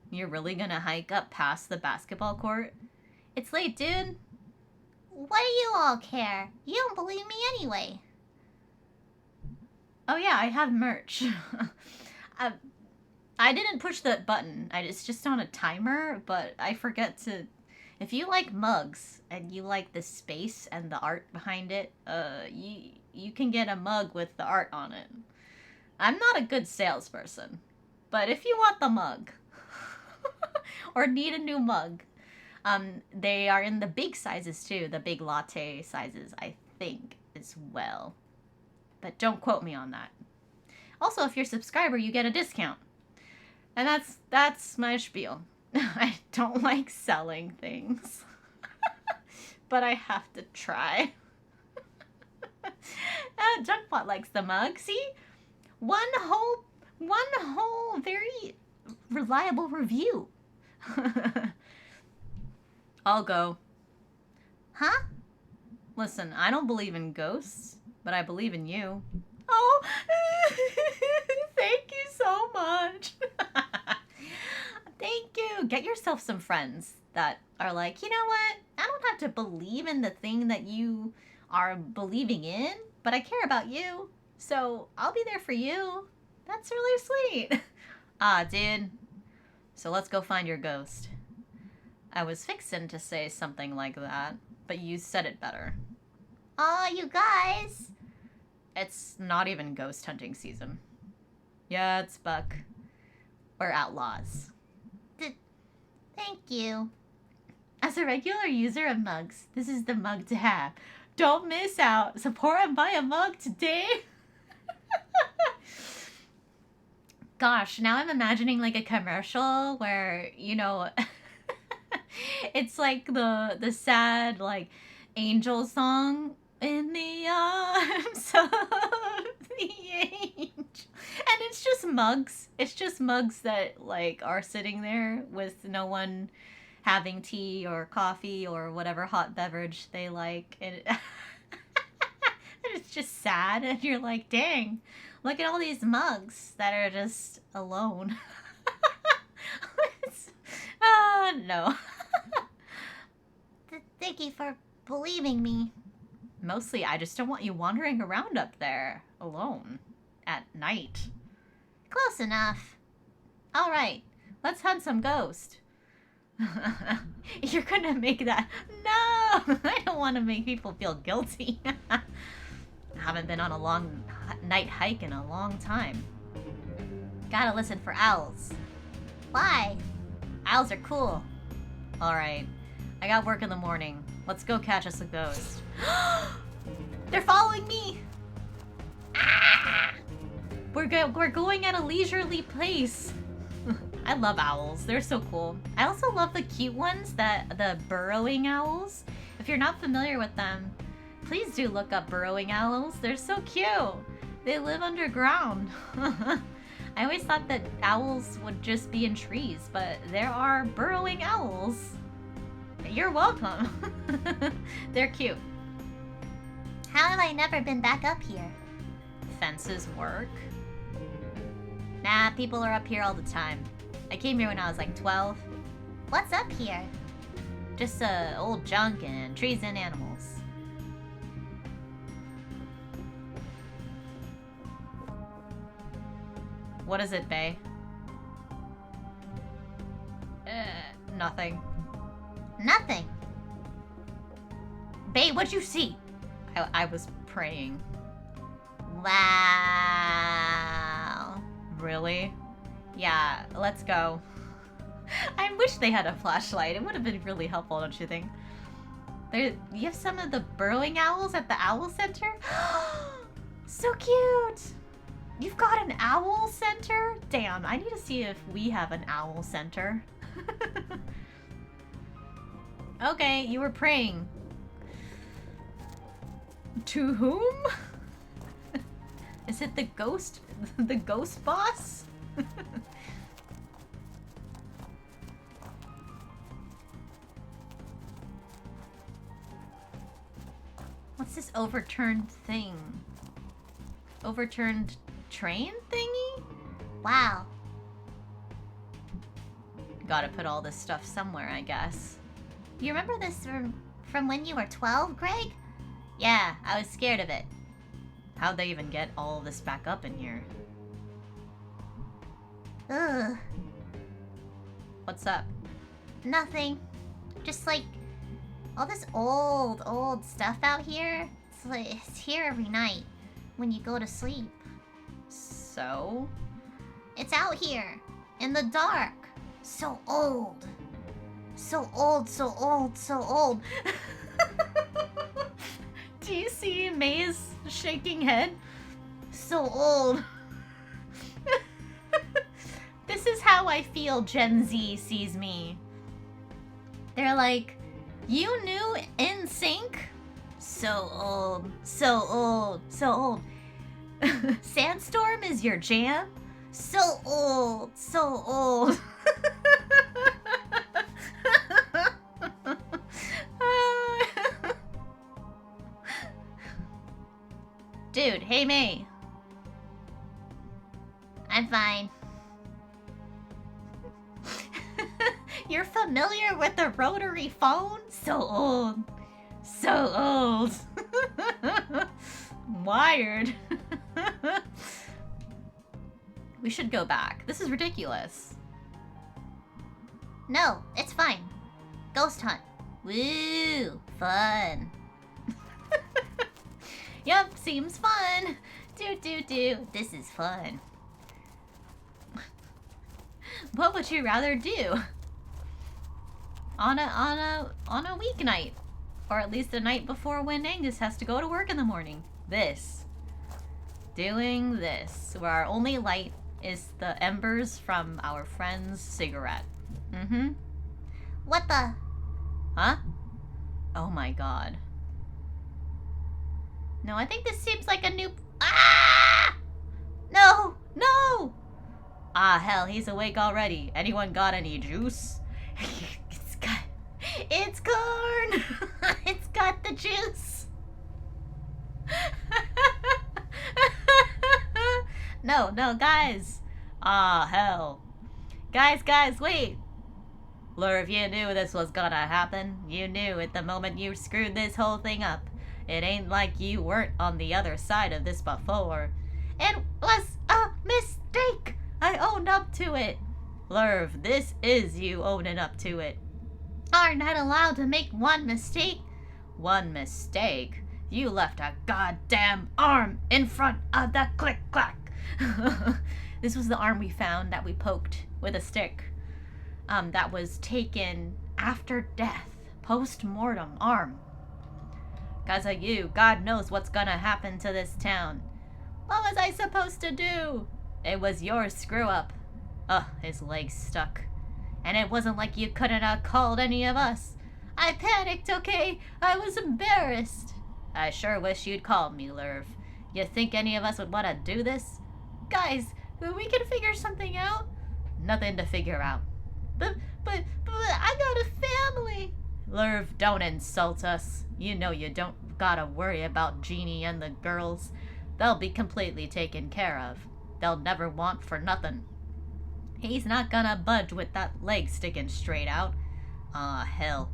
You're really gonna hike up past the basketball court? It's late, dude. What do you all care? You don't believe me anyway. Oh yeah, I have merch. I didn't push that button. It's just on a timer, but I forget to... If you like mugs and you like the space and the art behind it, you can get a mug with the art on it. I'm not a good salesperson, but if you want the mug or need a new mug, they are in the big sizes too, the big latte sizes, I think, as well. But don't quote me on that. Also, if you're a subscriber, you get a discount. And that's my spiel. I don't like selling things. But I have to try. Junkbot likes the mug. See? One whole very reliable review. I'll go. Huh? Listen, I don't believe in ghosts, but I believe in you. Oh, thank you so much. Thank you. Get yourself some friends that are like, you know what? I don't have to believe in the thing that you are believing in, but I care about you. So I'll be there for you. That's really sweet. Ah, dude. So let's go find your ghost. I was fixin' to say something like that, but you said it better. Aw, you guys. It's not even ghost hunting season. Yeah, it's Buck. We're outlaws. Thank you. As a regular user of mugs, this is the mug to have. Don't miss out. Support and buy a mug today. Gosh, now I'm imagining like a commercial where, you know, it's like the sad like angel song in the arms of the angel. And it's just mugs. It's just mugs that like are sitting there with no one having tea or coffee or whatever hot beverage they like. And it's just sad. And you're like, dang, look at all these mugs that are just alone. No. Thank you for believing me. Mostly, I just don't want you wandering around up there alone at night. Close enough. All right, let's hunt some ghost. You're gonna make that. No! I don't want to make people feel guilty. I haven't been on a long night hike in a long time. Gotta listen for owls. Why? Owls are cool. All right, I got work in the morning. Let's go catch us a ghost. They're following me. Ah! We're going at a leisurely pace. I love owls. They're so cool. I also love the cute ones, the burrowing owls. If you're not familiar with them, please do look up burrowing owls. They're so cute. They live underground. I always thought that owls would just be in trees, but there are burrowing owls. You're welcome. They're cute. How have I never been back up here? Fences work. Nah, people are up here all the time. I came here when I was like 12. What's up here? Just old junk and trees and animals. What is it, Bae? Nothing. Nothing. Bae, what'd you see? I was praying. Wow. Really? Yeah, let's go. I wish they had a flashlight. It would have been really helpful, don't you think? You have some of the burrowing owls at the owl center? So cute! You've got an owl center? Damn, I need to see if we have an owl center. Okay, you were praying. To whom? Is it the ghost boss? What's this overturned thing? Overturned train thingy? Wow. Gotta put all this stuff somewhere, I guess. You remember this from when you were 12, Greg? Yeah, I was scared of it. How'd they even get all of this back up in here? Ugh. What's up? Nothing. Just like all this old stuff out here. It's here every night when you go to sleep. So? It's out here in the dark. So old. So old, so old, so old. Do you see May's shaking head? So old. how I feel Gen Z sees me. They're like, you knew NSYNC? So old, so old, so old. Sandstorm is your jam? So old, so old. Dude, hey May. I'm fine. You're familiar with the rotary phone? So old. So old. Wired. We should go back. This is ridiculous. No, it's fine. Ghost hunt. Woo! Fun. Yep, seems fun. Do. This is fun. What would you rather do? On a weeknight, or at least a night before when Angus has to go to work in the morning. This. Doing this, where our only light is the embers from our friend's cigarette. Mm-hmm. What the? Huh? Oh my god. No, I think this seems like a new... Ah! No! No! Ah, hell, he's awake already. Anyone got any juice? It's corn! It's got the juice! No, guys! Ah, hell. Guys, wait! Lurv, you knew this was gonna happen. You knew it the moment you screwed this whole thing up. It ain't like you weren't on the other side of this before. It was a mistake! I owned up to it. Lurv, this is you owning up to it. Are not allowed to make one mistake. One mistake? You left a goddamn arm in front of the click-clack. This was the arm we found that we poked with a stick. That was taken after death. Post-mortem arm. 'Cause of you, God knows what's gonna happen to this town. What was I supposed to do? It was your screw-up. Ugh, his leg's stuck. And it wasn't like you couldn't have called any of us. I panicked, okay? I was embarrassed. I sure wish you'd called me, Lurv. You think any of us would want to do this? Guys, we can figure something out. Nothing to figure out. But I got a family. Lurv, don't insult us. You know you don't gotta worry about Jeannie and the girls. They'll be completely taken care of. They'll never want for nothing. He's not gonna budge with that leg sticking straight out. Aw, hell.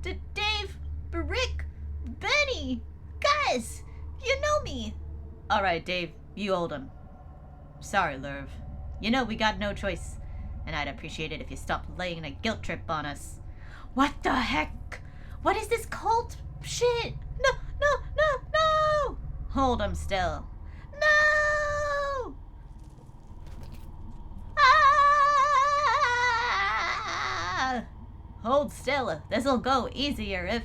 Dave, Rick, Benny, guys, you know me. Alright, Dave, you hold him. Sorry, Lurv. You know we got no choice, and I'd appreciate it if you stopped laying a guilt trip on us. What the heck? What is this cult shit? No! Hold him still. No! Ah! Hold still. This'll go easier if...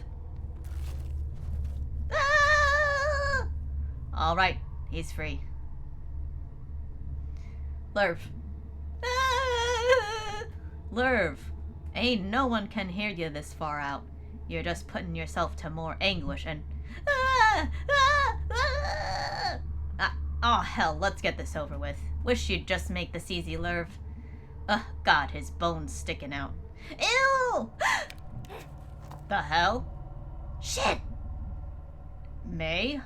Ah! Alright, he's free. Lurv. Ah! Lurv, ain't no one can hear you this far out. You're just putting yourself to more anguish and... Oh, hell, let's get this over with. Wish you'd just make this easy, Lurv. Ugh, God, his bone's sticking out. Ew! The hell? Shit! May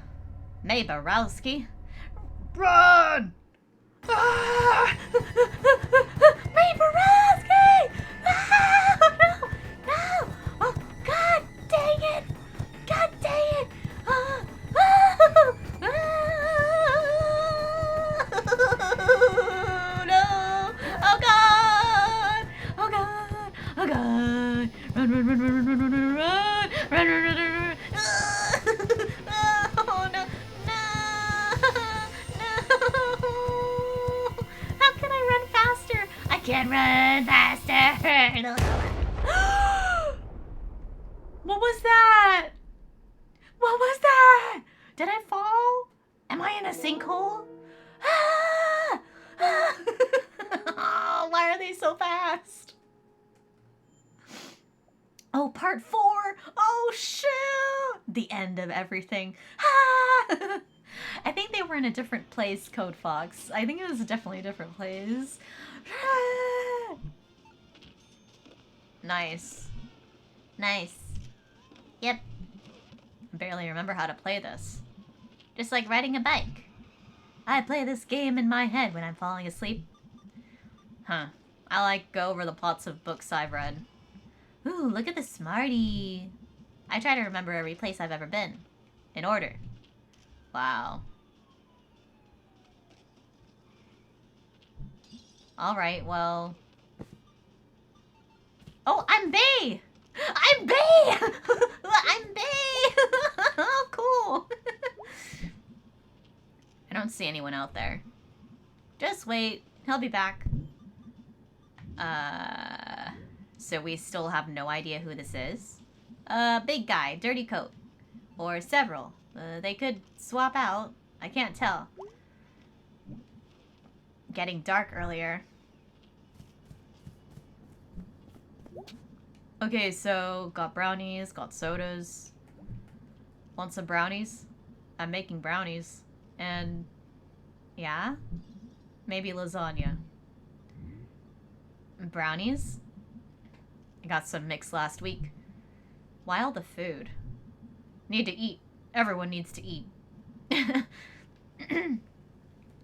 Borowski? Run! Ah! May Borowski! Ah! No! Oh, God dang it! God dang it! Ah! Ah! No! Oh, God! Oh, God! Oh, God! Run! Run! Oh, no! No! How can I run faster? I can't run faster! What was that? What was that? Did I fall? Am I in a sinkhole? Ah! Ah! Oh, why are they me so fast. Oh, part 4. Oh, shoot. The end of everything. Ah! I think they were in a different place, Code Fox. I think it was definitely a different place. Ah! Nice. Nice. Yep. I barely remember how to play this. Just like riding a bike. I play this game in my head when I'm falling asleep. Huh. I like go over the plots of books I've read. Ooh, look at the Smarty. I try to remember every place I've ever been. In order. Wow. Alright, well... Oh, I'm Bay! I'm Bay! I'm Bay! Oh, cool! I don't see anyone out there. Just wait. He'll be back. So we still have no idea who this is? Big guy, dirty coat. Or several. They could swap out. I can't tell. Getting dark earlier. Okay, so got brownies, got sodas. Want some brownies? I'm making brownies. And yeah? Maybe lasagna. Brownies? I got some mix last week. Why all the food? Need to eat. Everyone needs to eat.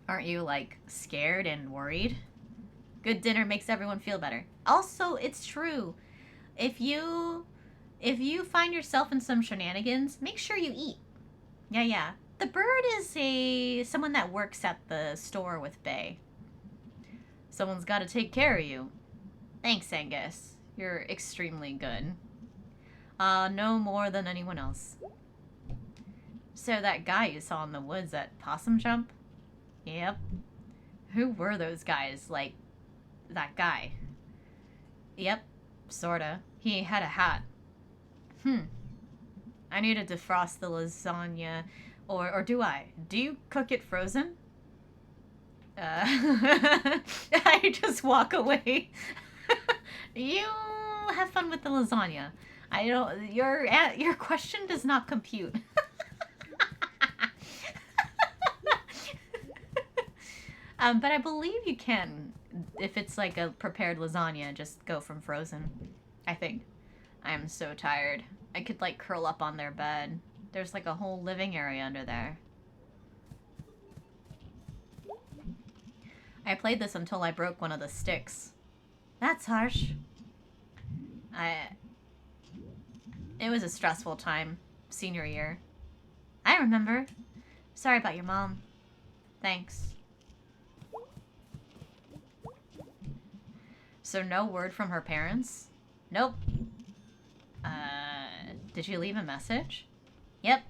Aren't you, like, scared and worried? Good dinner makes everyone feel better. Also, it's true. If you find yourself in some shenanigans, make sure you eat. Yeah. The bird is someone that works at the store with Bay. Someone's got to take care of you. Thanks, Angus. You're extremely good. No more than anyone else. So that guy you saw in the woods at Possum Jump? Yep. Who were those guys? Like, that guy? Yep, sorta. He had a hat. I need to defrost the lasagna. Or do I? Do you cook it frozen? I just walk away. You have fun with the lasagna. I don't. Your question does not compute. But I believe you can, if it's like a prepared lasagna, just go from frozen. I think. I am so tired. I could like curl up on their bed. There's like a whole living area under there. I played this until I broke one of the sticks. That's harsh. It was a stressful time. Senior year. I remember. Sorry about your mom. Thanks. So no word from her parents? Nope. Did you leave a message? Yep.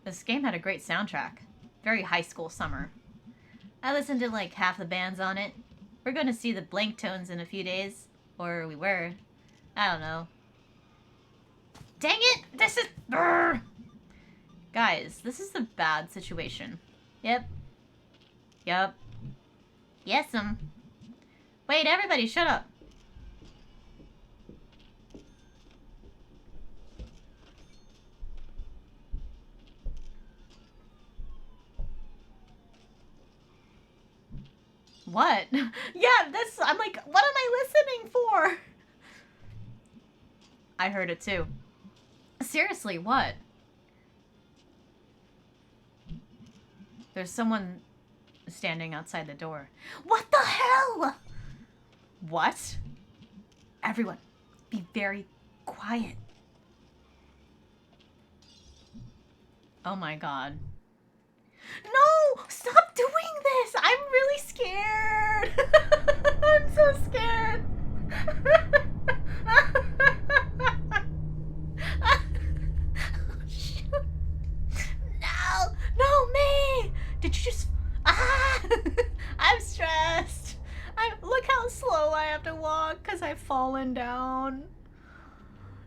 This game had a great soundtrack. Very high school summer. I listened to like half the bands on it. We're going to see the Blank Tones in a few days. Or we were. I don't know. Dang it! This is... Brr! Guys, this is a bad situation. Yep. Yes'm. Wait, everybody, shut up. What? Yeah, I'm like, what am I listening for? I heard it too. Seriously, what? There's someone standing outside the door. What the hell? What? Everyone, be very quiet. Oh my god. No! Stop doing this! I'm really scared! I'm so scared! Shoot. No! No, me! Did you just... Ah! I'm stressed. Look how slow I have to walk because I've fallen down.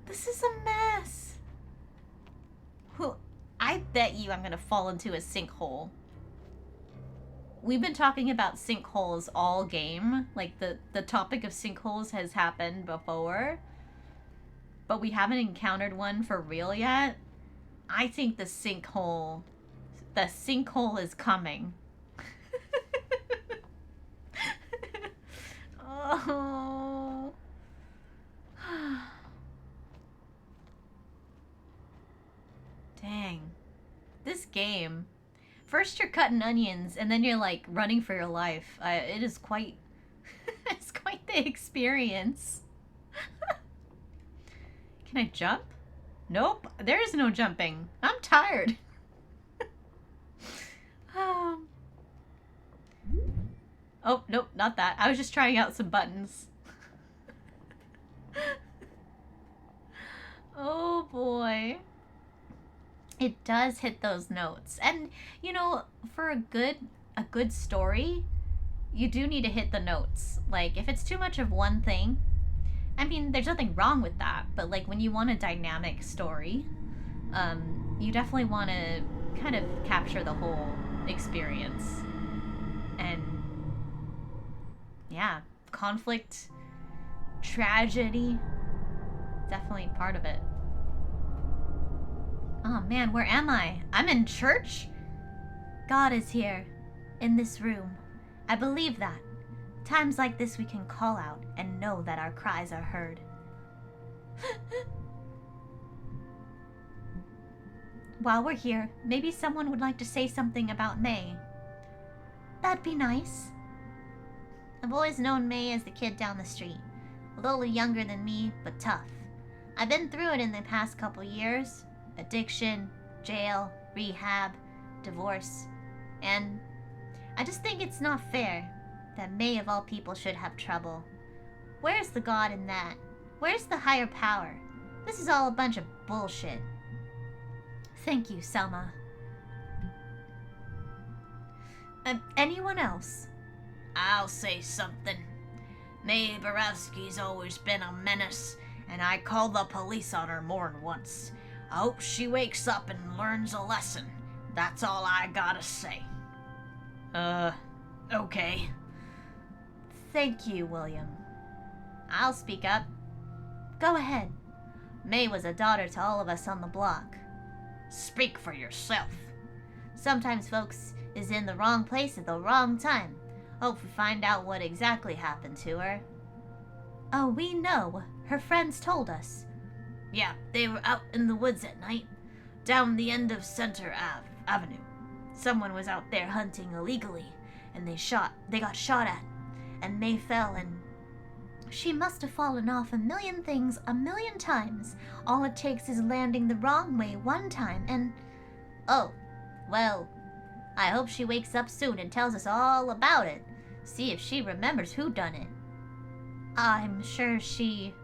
This is a mess. I bet you I'm gonna fall into a sinkhole. we've been talking about sinkholes all game. Like, the topic of sinkholes has happened before, but we haven't encountered one for real yet. I think the sinkhole is coming. Oh. Dang. This game. First you're cutting onions, and then you're like running for your life. It is quite. It's quite the experience. Can I jump? Nope, there is no jumping. I'm tired. Oh, nope, not that. I was just trying out some buttons. Oh boy. It does hit those notes. And you know, for a good story, you do need to hit the notes. Like if it's too much of one thing, I mean, there's nothing wrong with that, but like when you want a dynamic story, you definitely want to kind of capture the whole experience. And yeah, conflict, tragedy, definitely part of it. Oh man, where am I? I'm in church? God is here, in this room. I believe that. Times like this we can call out and know that our cries are heard. While we're here, maybe someone would like to say something about May. That'd be nice. I've always known May as the kid down the street. A little younger than me, but tough. I've been through it in the past couple years. Addiction, jail, rehab, divorce. And I just think it's not fair that May of all people should have trouble. Where's the God in that? Where's the higher power? This is all a bunch of bullshit. Thank you, Selma. Anyone else? I'll say something. May Borowski's always been a menace, and I called the police on her more than once. I hope she wakes up and learns a lesson. That's all I gotta say. Okay. Thank you, William. I'll speak up. Go ahead. May was a daughter to all of us on the block. Speak for yourself. Sometimes folks is in the wrong place at the wrong time. Hope we find out what exactly happened to her. Oh, we know. Her friends told us. Yeah, they were out in the woods at night, down the end of Center Avenue. Someone was out there hunting illegally, and they got shot at, and May fell and... She must have fallen off a million things a million times. All it takes is landing the wrong way one time and... Oh, well, I hope she wakes up soon and tells us all about it. See if she remembers who done it. I'm sure she...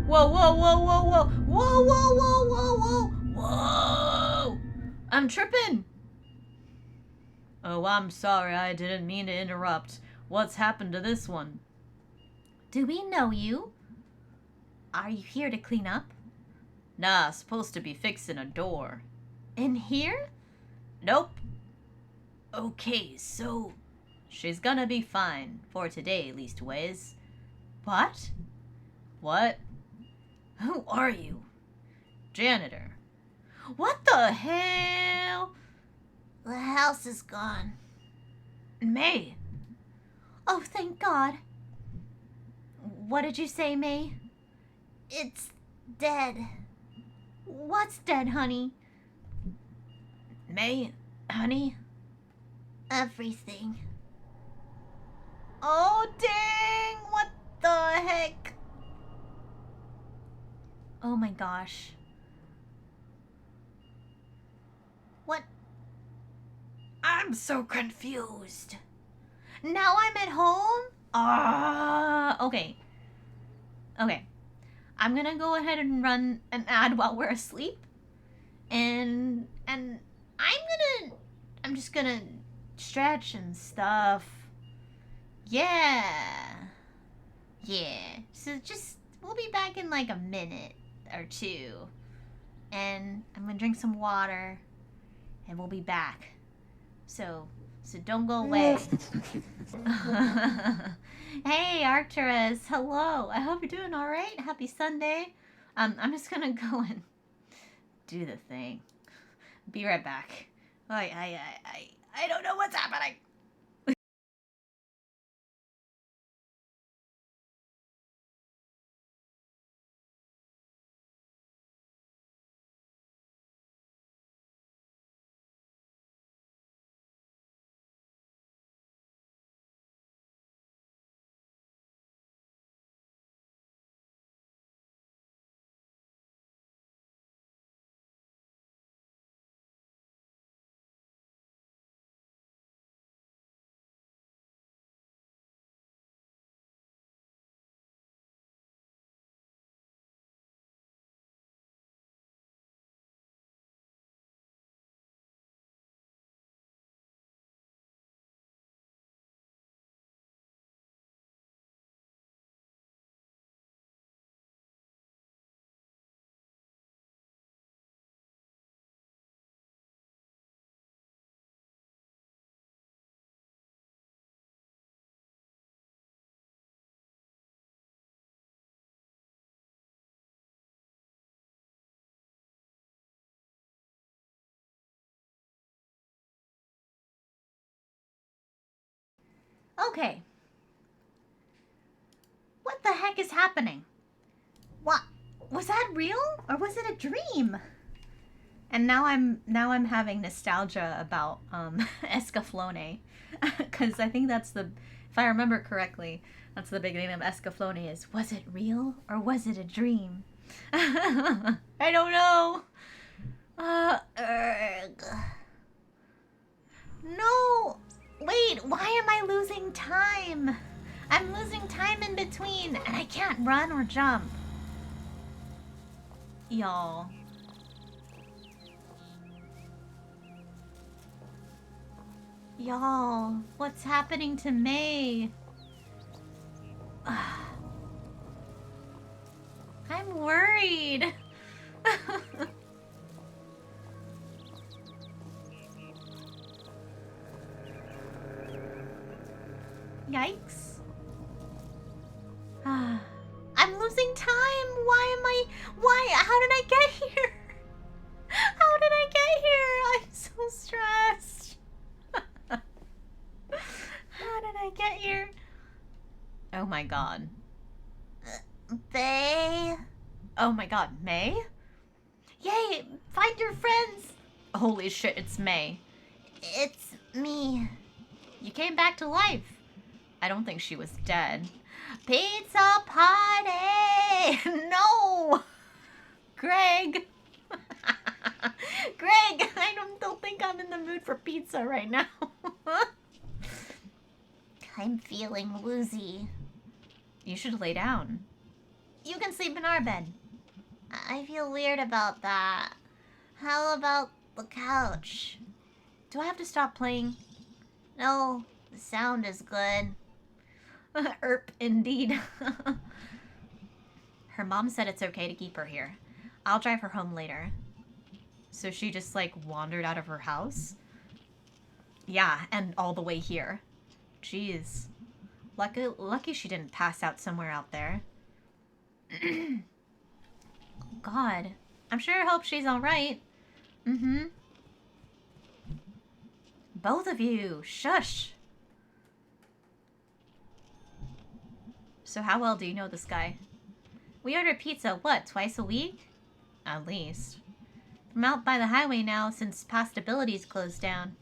Whoa, whoa, whoa, whoa, whoa, whoa, whoa, whoa, whoa, whoa, whoa! I'm tripping! Oh, I'm sorry, I didn't mean to interrupt. What's happened to this one? Do we know you? Are you here to clean up? Nah, supposed to be fixing a door. In here? Nope. Okay, so... She's gonna be fine, for today, leastways. What? What? Who are you? Janitor. What the hell? The house is gone. May. Oh, thank God. What did you say, May? It's dead. What's dead, honey? May, honey? Everything. Oh, dang! What the heck? Oh my gosh. What? I'm so confused. Now I'm at home? Okay. Okay. I'm gonna go ahead and run an ad while we're asleep. And I'm just gonna stretch and stuff. Yeah. So we'll be back in like a minute or two. And I'm gonna drink some water. and we'll be back. So don't go away. Hey, Arcturus. Hello. I hope you're doing all right. Happy Sunday. I'm just gonna go and do the thing. Be right back. I don't know what's happening. Okay. What the heck is happening? What? Was that real or was it a dream? And now I'm having nostalgia about Escaflowne, because I think that's the, if I remember correctly, that's the beginning of Escaflowne is, was it real or was it a dream? I don't know. No. Wait, why am I losing time? I'm losing time in between, and I can't run or jump. Y'all. Y'all, what's happening to May? I'm worried. Yikes. I'm losing time. How did I get here? How did I get here? I'm so stressed. How did I get here? Oh my god. Bae? Oh my god, May? Yay, find your friends. Holy shit, it's May. It's me. You came back to life. I don't think she was dead. Pizza party! No! Greg! Greg, I don't think I'm in the mood for pizza right now. I'm feeling woozy. You should lay down. You can sleep in our bed. I feel weird about that. How about the couch? Do I have to stop playing? No, the sound is good. Erp, indeed. Her mom said it's okay to keep her here. I'll drive her home later. So she just, like, wandered out of her house? Yeah, and all the way here. Jeez. Lucky she didn't pass out somewhere out there. God. I'm sure I hope she's alright. Mm-hmm. Both of you. Shush. So how well do you know this guy? We order pizza, what, twice a week? At least. I'm out by the highway now since Pastability's closed down.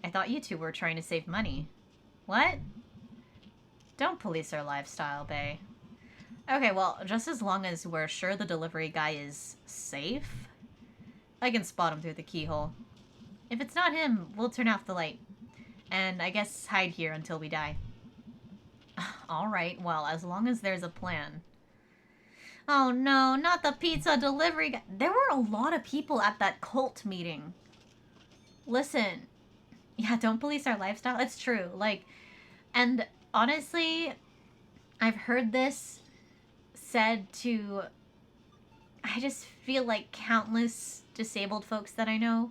I thought you two were trying to save money. What? Don't police our lifestyle, bae. Okay, well, just as long as we're sure the delivery guy is safe, I can spot him through the keyhole. If it's not him, we'll turn off the light. And I guess hide here until we die. Alright, well, as long as there's a plan. Oh no, not the pizza delivery guy. There were a lot of people at that cult meeting. Listen. Yeah, don't police our lifestyle. It's true. Like, and honestly, I've heard this said to, I just feel like countless disabled folks that I know.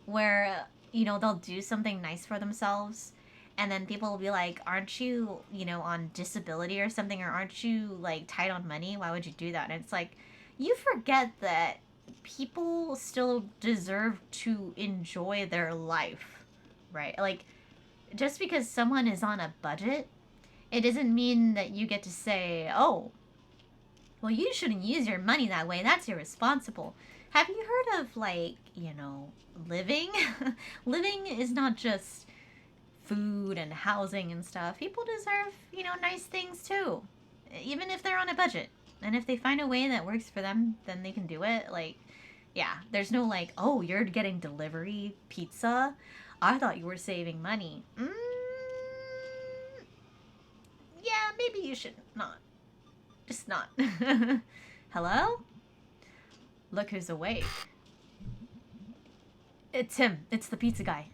where, you know, they'll do something nice for themselves. And then people will be like, aren't you, you know, on disability or something? Or aren't you, like, tight on money? Why would you do that? And it's like, you forget that people still deserve to enjoy their life, right? Like, just because someone is on a budget, it doesn't mean that you get to say, oh, well, you shouldn't use your money that way. That's irresponsible. Have you heard of, like, you know, living? Living is not just food and housing and stuff. People deserve, you know, nice things too, even if they're on a budget. And if they find a way that works for them, then they can do it. Like, yeah, there's no like, oh, you're getting delivery pizza. I thought you were saving money. Yeah, maybe you should not. Just not. Hello? Look who's awake. It's him. It's the pizza guy.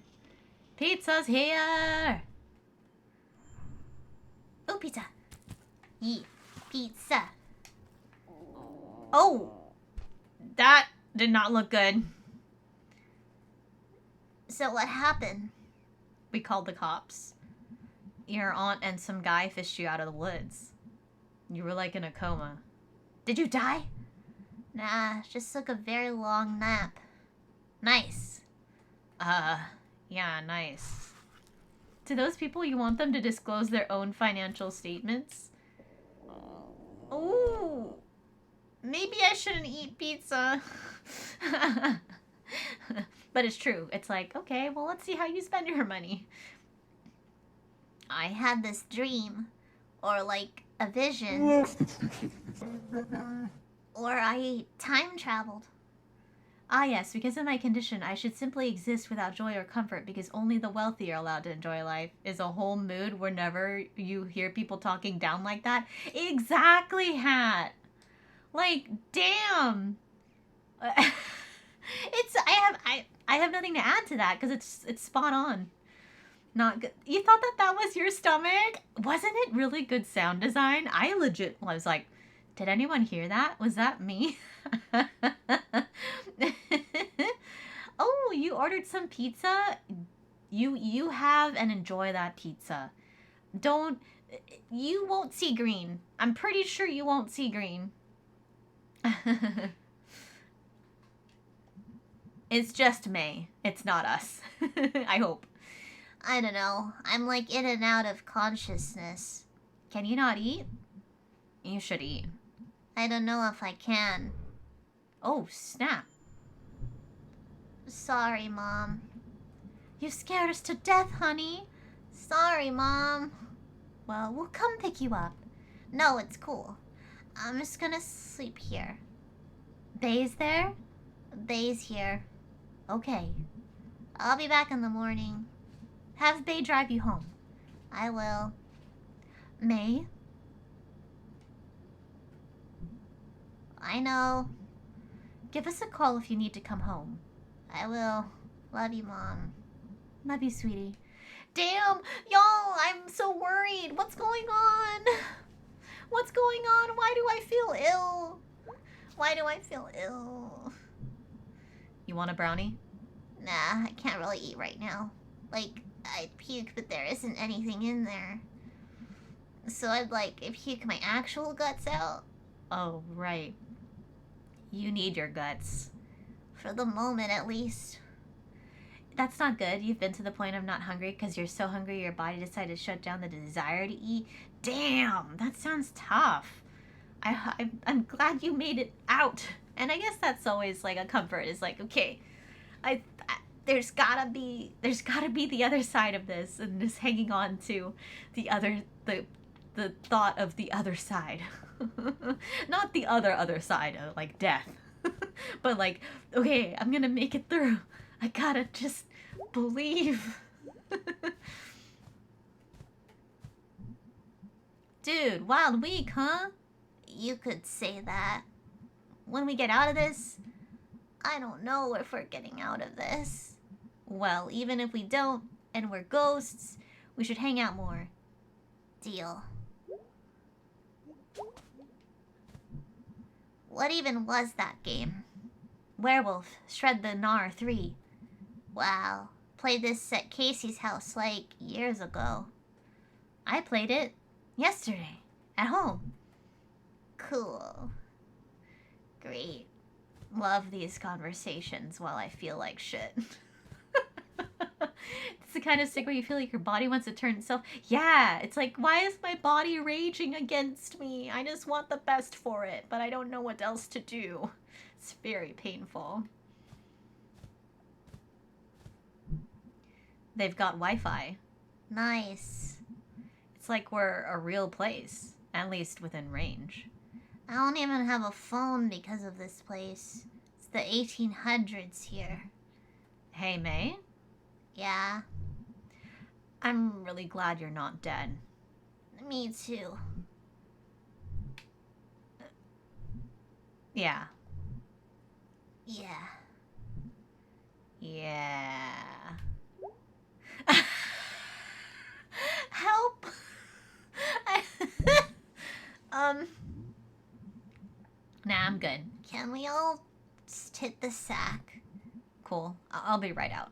Pizza's here! Oh, pizza. Yeah, pizza. Oh! That did not look good. So what happened? We called the cops. Your aunt and some guy fished you out of the woods. You were like in a coma. Did you die? Nah, just took a very long nap. Nice. Yeah, nice. To those people, you want them to disclose their own financial statements? Ooh. Maybe I shouldn't eat pizza. But it's true. It's like, okay, well, let's see how you spend your money. I had this dream, or like a vision, or I time traveled. Ah, yes, because of my condition, I should simply exist without joy or comfort because only the wealthy are allowed to enjoy life. Is a whole mood whenever you hear people talking down like that. Exactly, Hat. Like, damn. I have nothing to add to that because it's spot on. Not good. You thought that was your stomach? Wasn't it really good sound design? I was like, did anyone hear that? Was that me? Oh, you ordered some pizza? You have and enjoy that pizza. You won't see green. I'm pretty sure you won't see green. It's just May. It's not us. I hope. I don't know. I'm like in and out of consciousness. Can you not eat? You should eat. I don't know if I can. Oh, snap. Sorry, Mom. You scared us to death, honey. Sorry, Mom. Well, we'll come pick you up. No, it's cool. I'm just gonna sleep here. Bay's there? Bay's here. Okay. I'll be back in the morning. Have Bay drive you home. I will. May? I know. Give us a call if you need to come home. I will. Love you, Mom. Love you, sweetie. Damn, y'all, I'm so worried. What's going on? What's going on? Why do I feel ill? Why do I feel ill? You want a brownie? Nah, I can't really eat right now. Like, I'd puke, but there isn't anything in there. So I'd like puke my actual guts out. Oh, right. You need your guts. For the moment, at least. That's not good. You've been to the point of not hungry because you're so hungry your body decided to shut down the desire to eat. Damn, that sounds tough. I'm glad you made it out. And I guess that's always like a comfort. Is like, okay, there's gotta be the other side of this, and just hanging on to the thought of the other side. Not the other side of like death. But like, okay, I'm gonna make it through. I gotta just believe. Dude, wild week, huh? You could say that. When we get out of this, I don't know if we're getting out of this. well, even if we don't, and we're ghosts, we should hang out more. Deal. What even was that game? Werewolf, Shred the Gnar 3. Wow. Played this at Casey's house like years ago. I played it yesterday at home. Cool. Great. Love these conversations while I feel like shit. It's the kind of sick where you feel like your body wants to turn itself. Yeah, it's like, why is my body raging against me? I just want the best for it, but I don't know what else to do. It's very painful. They've got Wi-Fi. Nice. It's like we're a real place, at least within range. I don't even have a phone because of this place. It's the 1800s here. Hey, May, Yeah, I'm really glad you're not dead. me too. Yeah. Yeah. Yeah. Help. Nah, I'm good. Can we all just hit the sack? Cool. I'll be right out.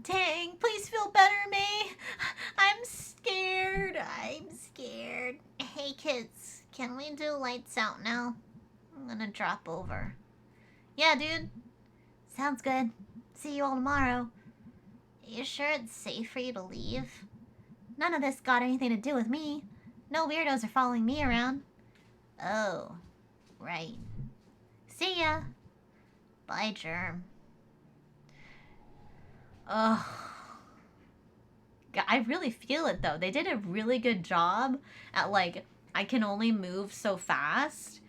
Dang, please feel better, May. I'm scared. I'm scared. Hey kids, can we do lights out now? I'm gonna drop over. Yeah, dude. Sounds good. See you all tomorrow. You sure it's safe for you to leave? None of this got anything to do with me. No weirdos are following me around. Oh, right. See ya. Bye, Germ. Ugh. I really feel it though. They did a really good job at like, I can only move so fast.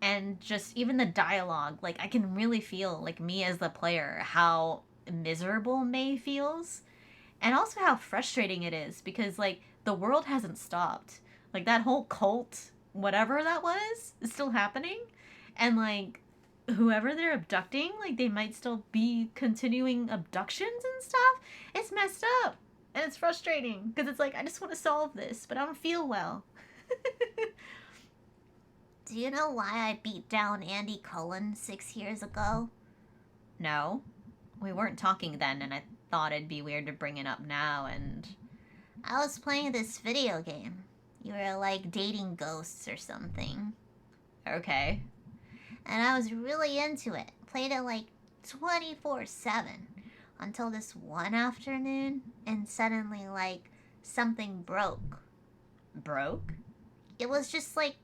And just even the dialogue, like I can really feel like me as the player, how miserable May feels. And also how frustrating it is because like the world hasn't stopped. Like that whole cult, whatever that was, is still happening. And like whoever they're abducting, like they might still be continuing abductions and stuff. It's messed up. And it's frustrating because it's like, I just want to solve this, but I don't feel well. Do you know why I beat down Andy Cullen 6 years ago? No, we weren't talking then, and I thought it'd be weird to bring it up now, and... I was playing this video game. You were like dating ghosts or something. Okay. And I was really into it. Played it like 24/7 until this one afternoon, and suddenly like something broke. Broke? It was just like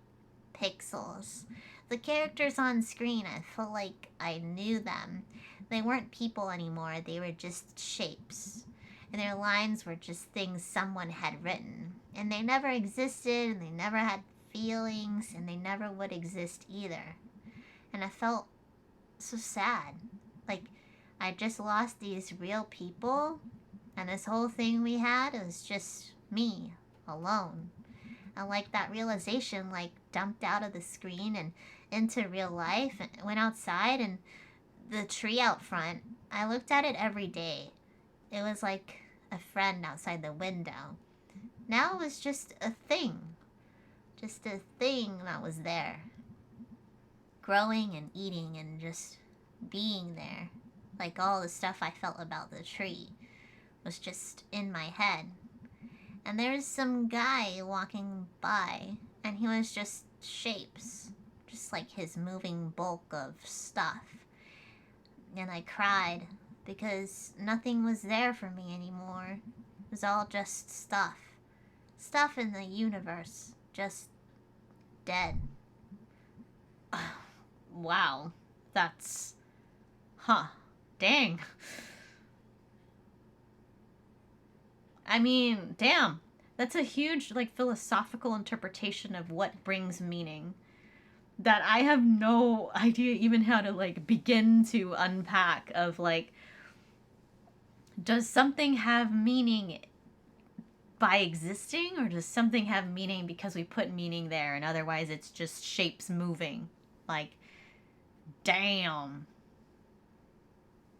pixels. The characters on screen, I felt like I knew them. They weren't people anymore, they were just shapes. And their lines were just things someone had written. And they never existed, and they never had feelings, and they never would exist either. And I felt so sad. Like, I just lost these real people, and this whole thing we had was just me, alone. And like that realization, like, dumped out of the screen and into real life, and went outside, and the tree out front, I looked at it every day. It was like a friend outside the window. Now it was just a thing. Just a thing that was there. Growing and eating and just being there. Like all the stuff I felt about the tree was just in my head. And there was some guy walking by, and he was just shapes. Just like his moving bulk of stuff. And I cried because nothing was there for me anymore. It was all just stuff. Stuff in the universe. Just dead. Wow. That's... Huh. Dang. I mean, damn. That's a huge, like, philosophical interpretation of what brings meaning. That I have no idea even how to, like, begin to unpack of, like, does something have meaning by existing, or does something have meaning because we put meaning there and otherwise it's just shapes moving? Like, damn.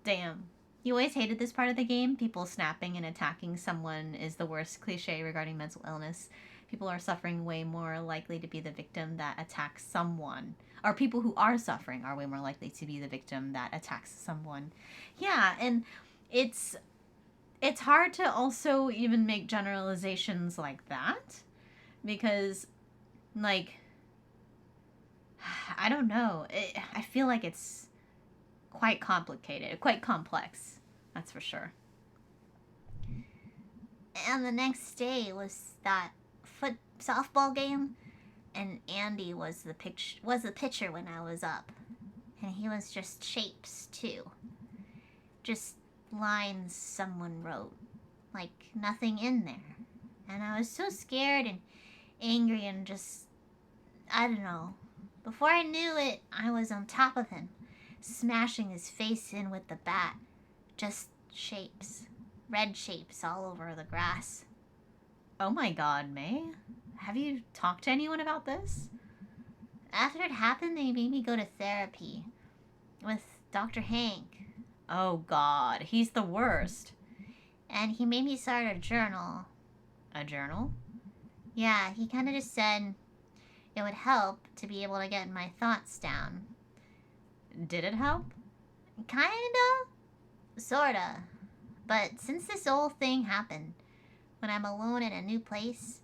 Damn. You always hated this part of the game? People snapping and attacking someone is the worst cliche regarding mental illness. People are suffering way more likely to be the victim that attacks someone. Or people who are suffering are way more likely to be the victim that attacks someone. Yeah, and it's hard to also even make generalizations like that because like I don't know. I feel like it's quite complicated, quite complex. That's for sure. And the next day was that foot softball game, and Andy was the pitcher when I was up, and he was just shapes too, just lines someone wrote, like nothing in there, and I was so scared and angry and just I don't know. Before I knew it, I was on top of him, smashing his face in with the bat. Just shapes. Red shapes all over the grass. Oh my god, May. Have you talked to anyone about this? After it happened, they made me go to therapy with Dr. Hank. Oh god, he's the worst. And he made me start a journal. A journal? Yeah, he kind of just said it would help to be able to get my thoughts down. Did it help? Kinda. Sorta. But since this whole thing happened, when I'm alone in a new place,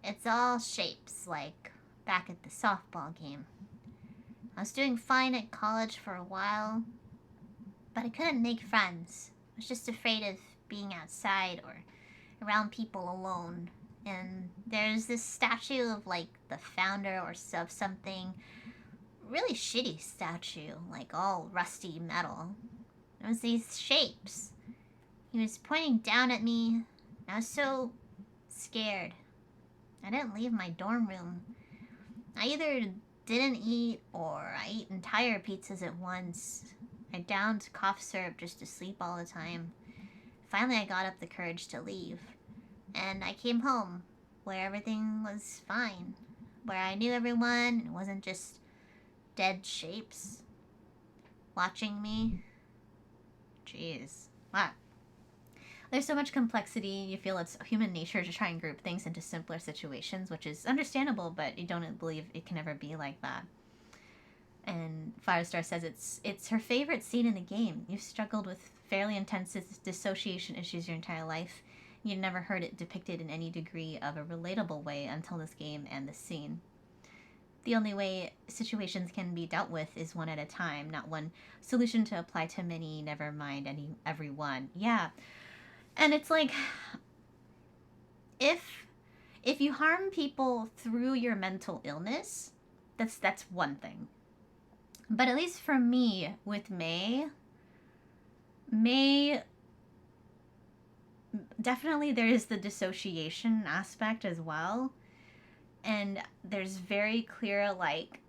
it's all shapes, like back at the softball game. I was doing fine at college for a while, but I couldn't make friends. I was just afraid of being outside or around people alone. And there's this statue of like the founder or of something, really shitty statue, like all rusty metal. It was these shapes. He was pointing down at me. I was so scared. I didn't leave my dorm room. I either didn't eat or I ate entire pizzas at once. I downed cough syrup just to sleep all the time. Finally, I got up the courage to leave. And I came home where everything was fine. Where I knew everyone. It wasn't just dead shapes watching me. Jeez. Wow. There's so much complexity. You feel it's human nature to try and group things into simpler situations, which is understandable, but you don't believe it can ever be like that. And Firestar says it's her favorite scene in the game. You've struggled with fairly intense dissociation issues your entire life. You'd never heard it depicted in any degree of a relatable way until this game and this scene. The only way situations can be dealt with is one at a time, not one solution to apply to many, never mind everyone. Yeah. And it's like, if you harm people through your mental illness, that's one thing. But at least for me, with May, definitely there is the dissociation aspect as well. And there's very clear, like,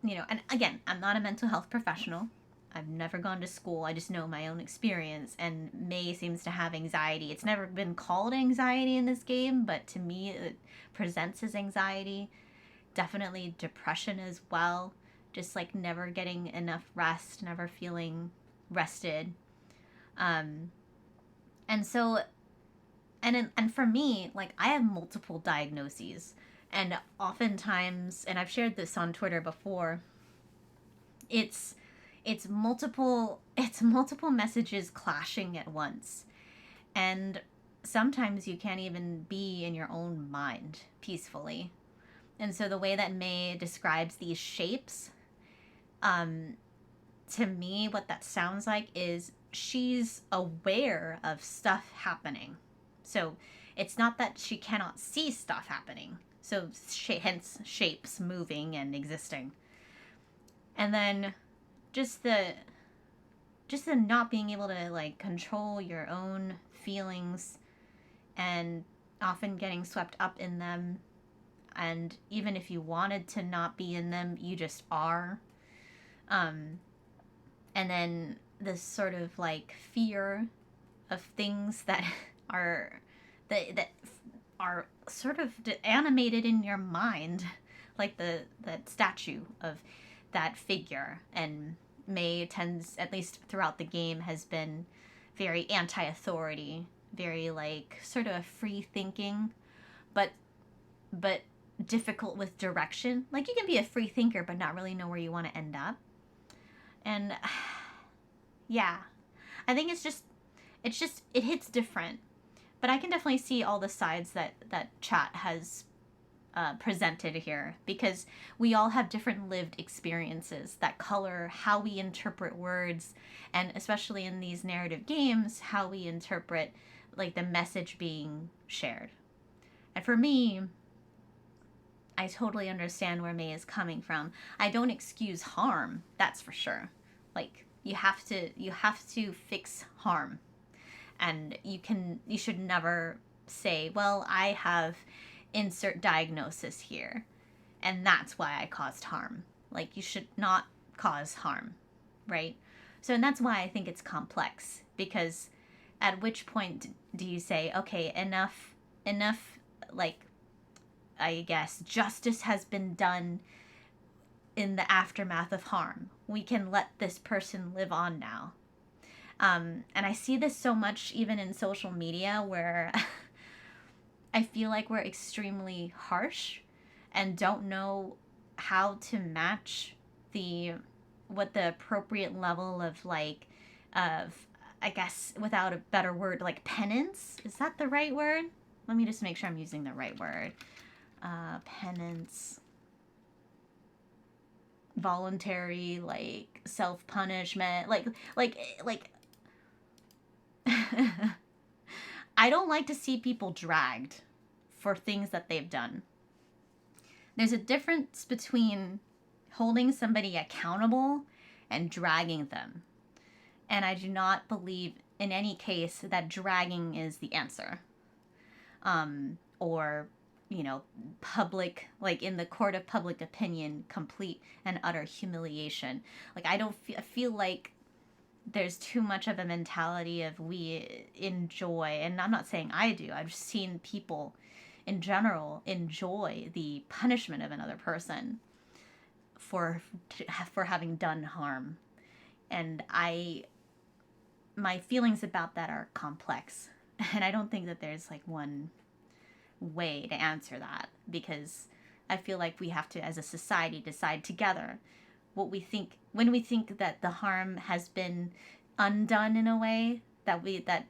and again, I'm not a mental health professional. I've never gone to school. I just know my own experience. And May seems to have anxiety. It's never been called anxiety in this game, but to me, it presents as anxiety. Definitely depression as well. Just like never getting enough rest, never feeling rested. And so, and for me, like, I have multiple diagnoses. And oftentimes, and I've shared this on Twitter before, it's multiple messages clashing at once. And sometimes you can't even be in your own mind peacefully. And so the way that May describes these shapes, to me, what that sounds like is she's aware of stuff happening. So it's not that she cannot see stuff happening. So hence shapes moving and existing. And then just the not being able to like control your own feelings and often getting swept up in them. And even if you wanted to not be in them, you just are. And then this sort of like fear of things that are that are sort of animated in your mind, like that statue of that figure. And May tends, at least throughout the game, has been very anti-authority, very like sort of free thinking, but but difficult with direction. Like, you can be a free thinker but not really know where you want to end up. And yeah, I think it hits different. But I can definitely see all the sides that chat has presented here, because we all have different lived experiences that color how we interpret words, and especially in these narrative games, how we interpret like the message being shared. And for me, I totally understand where May is coming from. I don't excuse harm, that's for sure. Like, you have to fix harm. And you should never say, well, I have insert diagnosis here, and that's why I caused harm. Like, you should not cause harm, right? So, and that's why I think it's complex, because at which point do you say, okay, enough, like, I guess justice has been done in the aftermath of harm. We can let this person live on now. And I see this so much even in social media, where I feel like we're extremely harsh and don't know how to match what the appropriate level of I guess, without a better word, like penance. Is that the right word? Let me just make sure I'm using the right word. Penance. Voluntary, like, self-punishment. Like I don't like to see people dragged for things that they've done. There's a difference between holding somebody accountable and dragging them. And I do not believe in any case that dragging is the answer. Or, public, like in the court of public opinion, complete and utter humiliation. Like, I feel like there's too much of a mentality of we enjoy, and I'm not saying I do, I've just seen people in general enjoy the punishment of another person for having done harm. And my feelings about that are complex, and I don't think that there's like one way to answer that, because I feel like we have to, as a society, decide together what we think when we think that the harm has been undone, in a way that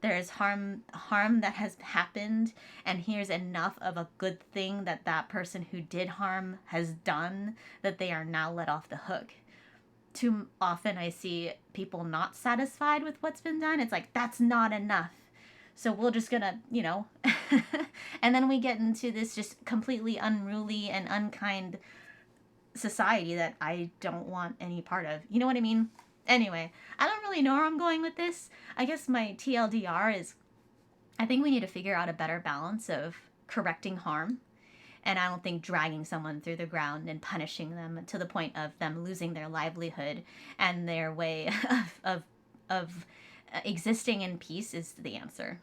there is harm that has happened, and here's enough of a good thing that person who did harm has done, that they are now let off the hook. Too often I see people not satisfied with what's been done. It's like, that's not enough, so we're just gonna, and then we get into this just completely unruly and unkind society that I don't want any part of. You know what I mean? Anyway, I don't really know where I'm going with this. I guess my TLDR is, I think we need to figure out a better balance of correcting harm. And I don't think dragging someone through the ground and punishing them to the point of them losing their livelihood and their way of existing in peace is the answer.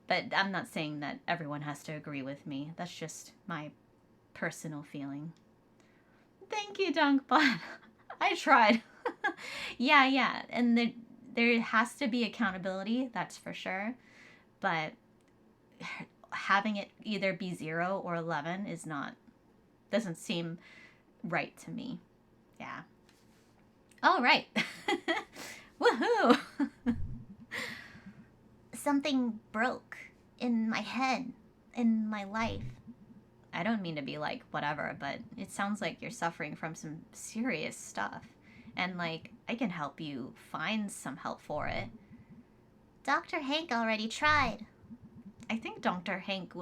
But I'm not saying that everyone has to agree with me. That's just my personal feeling. Thank you, Dunkbot. I tried. Yeah. And there has to be accountability, that's for sure. But having it either be 0 or 11 doesn't seem right to me. Yeah. All right. Woohoo! Something broke in my head, in my life. I don't mean to be like whatever, but it sounds like you're suffering from some serious stuff. And like, I can help you find some help for it. Dr. Hank already tried. I think Dr. Hank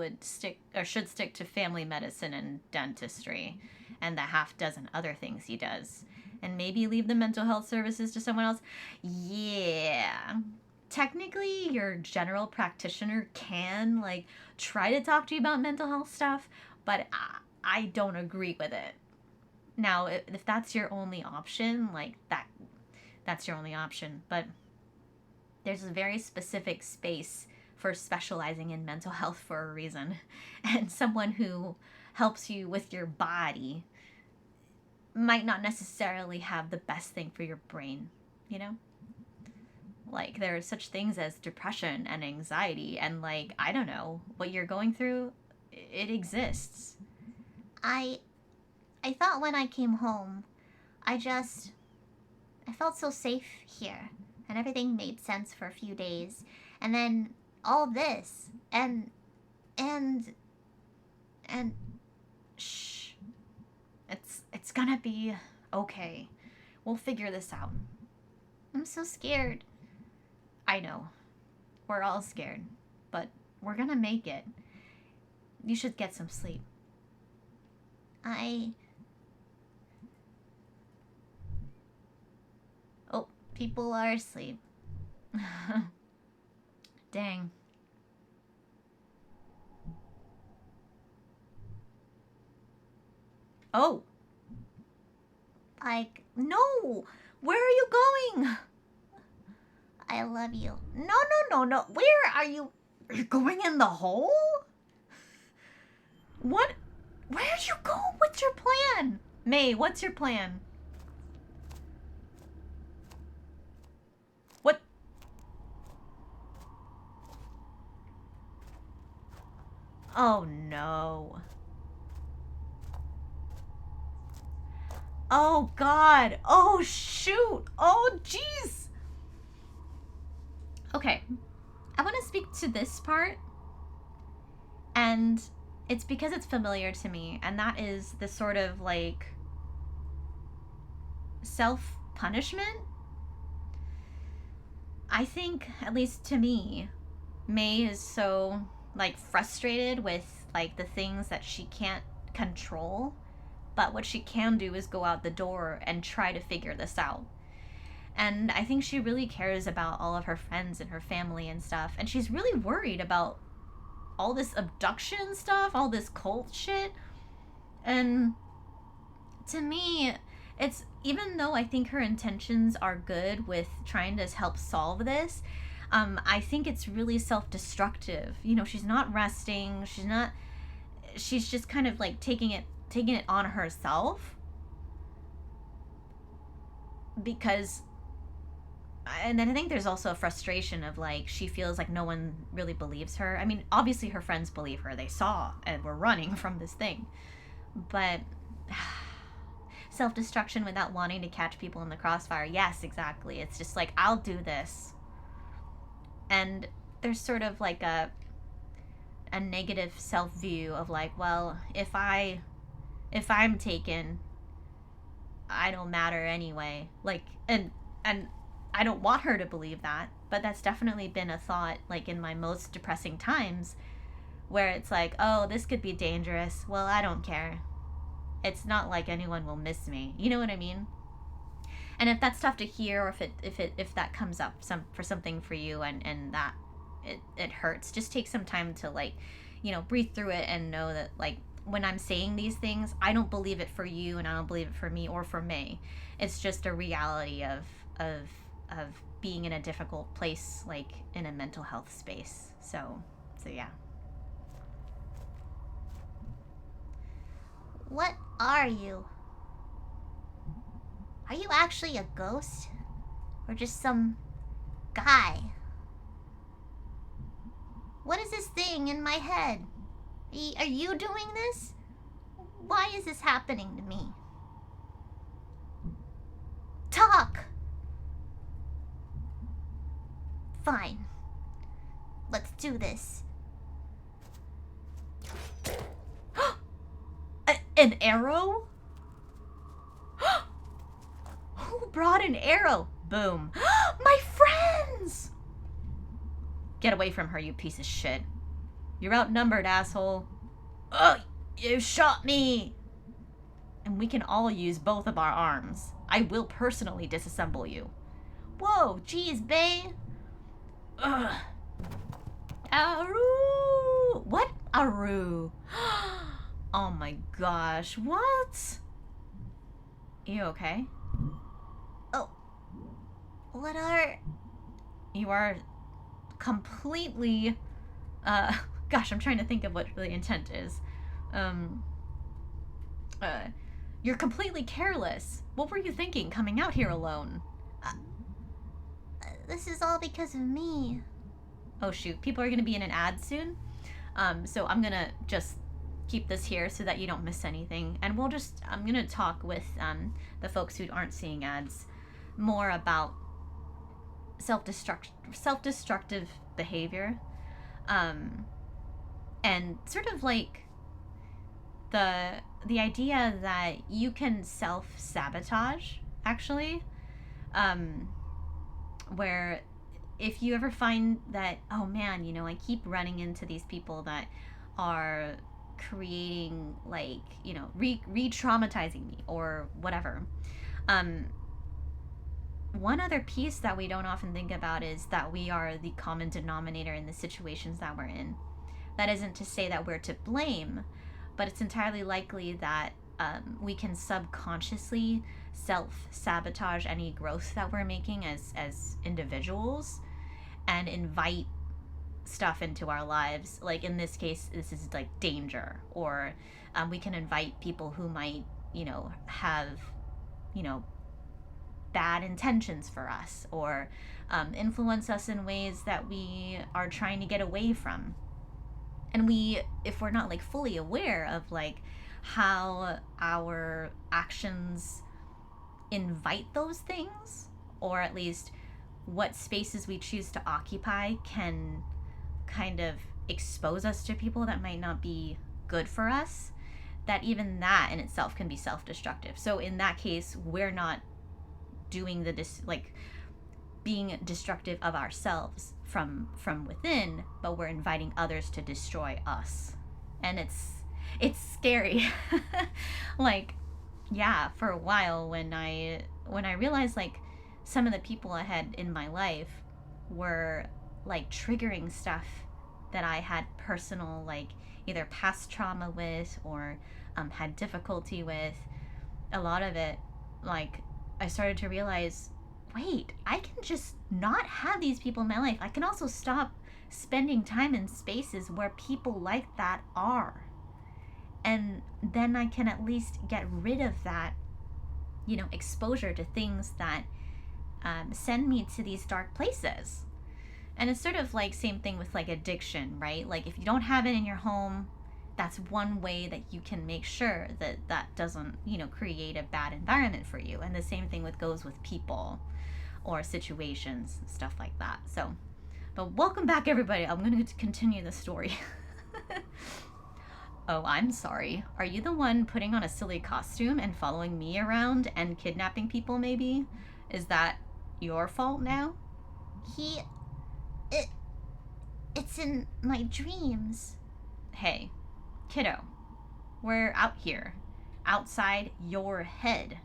should stick to family medicine and dentistry and the half dozen other things he does. And maybe leave the mental health services to someone else. Yeah. Technically, your general practitioner can like try to talk to you about mental health stuff, but I don't agree with it. Now, if that's your only option, like that's your only option. But there's a very specific space for specializing in mental health for a reason. And someone who helps you with your body might not necessarily have the best thing for your brain, Like, there are such things as depression and anxiety, and, like, I don't know, what you're going through, it exists. I thought when I came home, I felt so safe here, and everything made sense for a few days. And then all this, and Shh. It's gonna be okay. We'll figure this out. I'm so scared. I know. We're all scared, but we're gonna make it. You should get some sleep. Oh, people are asleep. Dang. Oh. Like, No! Where are you going? I love you. No. Where are you? Are you going in the hole? What? Where'd you go? What's your plan? May, what's your plan? What? Oh no. Oh God. Oh shoot. Oh jeez. Okay. I want to speak to this part. And it's because it's familiar to me. And that is the sort of like self-punishment. I think, at least to me, May is so like frustrated with like the things that she can't control. But what she can do is go out the door and try to figure this out. And I think she really cares about all of her friends and her family and stuff. And she's really worried about all this abduction stuff, all this cult shit. And to me, it's, even though I think her intentions are good with trying to help solve this, I think it's really self-destructive. You know, she's not resting. She's just kind of like taking it on herself. Because, and then I think there's also a frustration of like, she feels like no one really believes her. I mean, obviously her friends believe her. They saw and were running from this thing. But self-destruction without wanting to catch people in the crossfire. Yes, exactly. It's just like, I'll do this. And there's sort of like a negative self-view of like, well, if I'm taken, I don't matter anyway. Like, and I don't want her to believe that, but that's definitely been a thought, like, in my most depressing times, where it's like, oh, this could be dangerous. Well, I don't care. It's not like anyone will miss me. You know what I mean? And if that's tough to hear, or if that comes up for something for you, and that it hurts, just take some time to, like, you know, breathe through it and know that, like, when I'm saying these things, I don't believe it for you, and I don't believe it for me or for May. It's just a reality of being in a difficult place, like in a mental health space. So yeah. What are you? Are you actually a ghost? Or just some guy? What is this thing in my head? Are you doing this? Why is this happening to me? Talk! Fine. Let's do this. An arrow? Who brought an arrow? Boom. My friends! Get away from her, you piece of shit. You're outnumbered, asshole. Oh, you shot me! And we can all use both of our arms. I will personally disassemble you. Whoa, geez, bae. Ugh. Aru! What? Aru? Oh my gosh, what? You okay? Oh. What are... You are completely... Gosh, I'm trying to think of what the intent is. You're completely careless. What were you thinking coming out here alone? This is all because of me. Oh shoot, people are gonna be in an ad soon. So I'm gonna just keep this here so that you don't miss anything. And I'm gonna talk with the folks who aren't seeing ads more about self-destructive behavior. And sort of like the idea that you can self-sabotage, actually. Where if you ever find that, oh man, you know, I keep running into these people that are creating, like, you know, re-traumatizing me or whatever. One other piece that we don't often think about is that we are the common denominator in the situations that we're in. That isn't to say that we're to blame, but it's entirely likely that we can subconsciously self-sabotage any growth that we're making as individuals and invite stuff into our lives. Like in this case, this is like danger, or we can invite people who might, you know, have, you know, bad intentions for us, or influence us in ways that we are trying to get away from. And if we're not like fully aware of like how our actions invite those things, or at least what spaces we choose to occupy can kind of expose us to people that might not be good for us, that even that in itself can be self-destructive. So in that case, we're not doing being destructive of ourselves from within, but we're inviting others to destroy us. And it's scary. Like, yeah, for a while when I realized like some of the people I had in my life were like triggering stuff that I had personal, like either past trauma with, or had difficulty with, a lot of it, like I started to realize, wait, I can just not have these people in my life. I can also stop spending time in spaces where people like that are. And then I can at least get rid of that, you know, exposure to things that send me to these dark places. And it's sort of like same thing with like addiction, right? Like if you don't have it in your home, that's one way that you can make sure that that doesn't, you know, create a bad environment for you. And the same thing goes with people or situations, stuff like that. So, but welcome back everybody. I'm going to continue the story. Oh, I'm sorry. Are you the one putting on a silly costume and following me around and kidnapping people maybe? Is that your fault now? It's in my dreams. Hey, kiddo, we're out here, outside your head.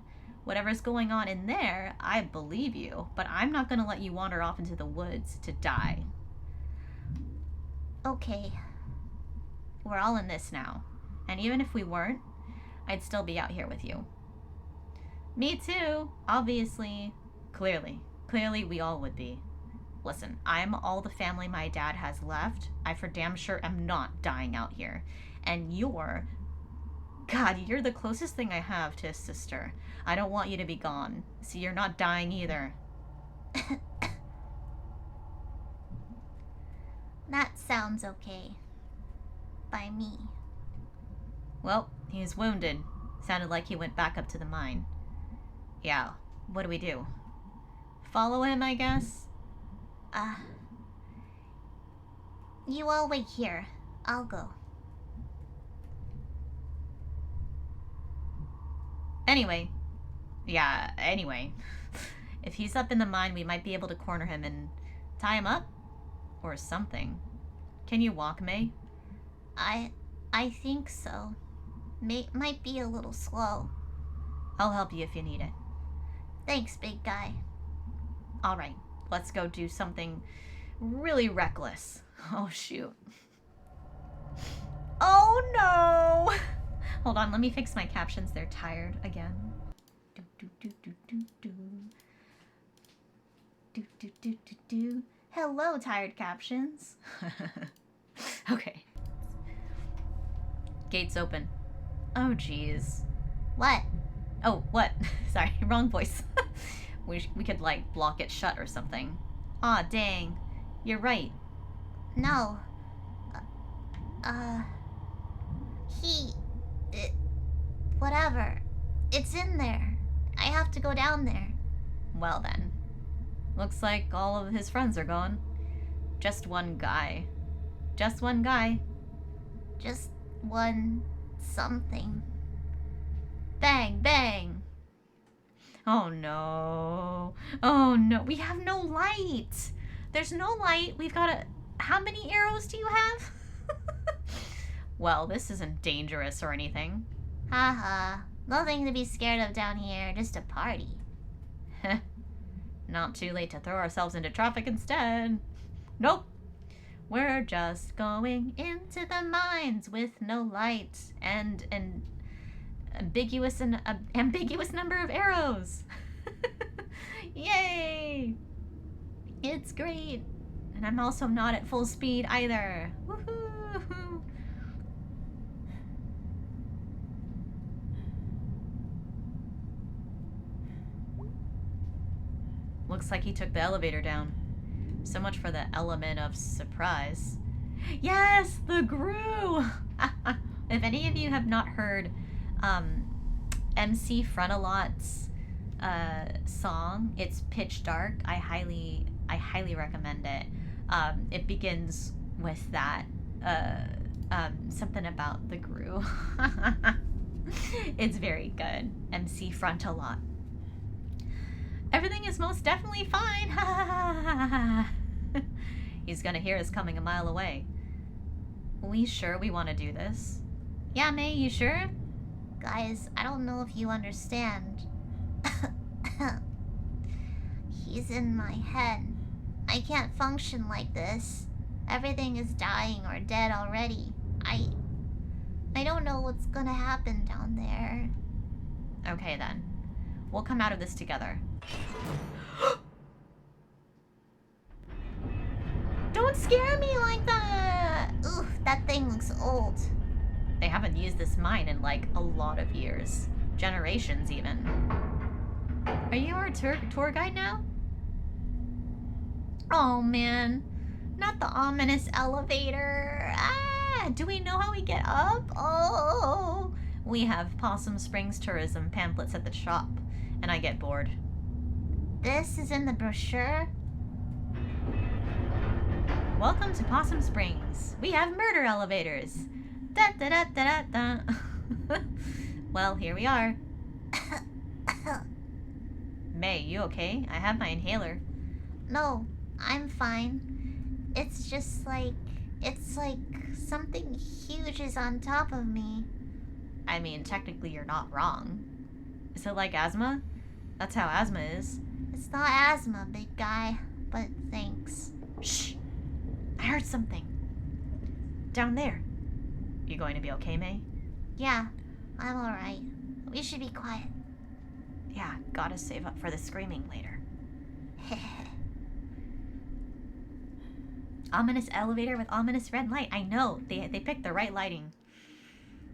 Whatever's going on in there, I believe you, but I'm not gonna let you wander off into the woods to die. Okay. We're all in this now, and even if we weren't, I'd still be out here with you. Me too, obviously. Clearly we all would be. Listen, I'm all the family my dad has left. I for damn sure am not dying out here. And you're the closest thing I have to a sister. I don't want you to be gone. See, you're not dying either. That sounds okay. By me. Well, he's wounded. Sounded like he went back up to the mine. Yeah, what do we do? Follow him, I guess? You all wait here. I'll go. Anyway. If he's up in the mine, we might be able to corner him and tie him up? Or something. Can you walk, May? I think so. Might be a little slow. I'll help you if you need it. Thanks, big guy. Alright, let's go do something really reckless. Oh, shoot. Oh, no! Hold on, let me fix my captions. They're tired again. Hello, tired captions. Okay. Gates open. Oh, jeez. What? Oh, what? Sorry, wrong voice. We could, like, block it shut or something. Aw, dang. You're right. No. Uh, he... whatever. It's in there. I have to go down there. Well then. Looks like all of his friends are gone. Just one guy. Just one guy. Just one something. Bang, bang. Oh no. Oh no. We have no light. There's no light. We've got a... How many arrows do you have? Well, this isn't dangerous or anything. Haha. Nothing to be scared of down here. Just a party. Not too late to throw ourselves into traffic instead. Nope. We're just going into the mines with no light and an ambiguous number of arrows. Yay! It's great. And I'm also not at full speed either. Woohoo! Looks like he took the elevator down. So much for the element of surprise. Yes, the Gru! If any of you have not heard MC Frontalot's song, it's Pitch Dark. I highly recommend it. It begins with that something about the Gru. It's very good. MC Frontalot. Everything is most definitely fine. He's gonna hear us coming a mile away. We sure we want to do this? Yeah, May, you sure? Guys, I don't know if you understand. He's in my head. I can't function like this. Everything is dying or dead already. I don't know what's gonna happen down there. Okay then. We'll come out of this together. Don't scare me like that! Oof, that thing looks old. They haven't used this mine in like a lot of years. Generations even. Are you our tour guide now? Oh man. Not the ominous elevator. Ah, do we know how we get up? Oh. We have Possum Springs tourism pamphlets at the shop, and I get bored. This is in the brochure? Welcome to Possum Springs. We have murder elevators. Da da da da da da. Well, here we are. May, you okay? I have my inhaler. No, I'm fine. It's just like... It's like something huge is on top of me. I mean, technically you're not wrong. Is it like asthma? That's how asthma is. It's not asthma, big guy, but thanks. Shh! I heard something. Down there. You going to be okay, May? Yeah, I'm alright. We should be quiet. Yeah, gotta save up for the screaming later. Ominous elevator with ominous red light. I know, they picked the right lighting.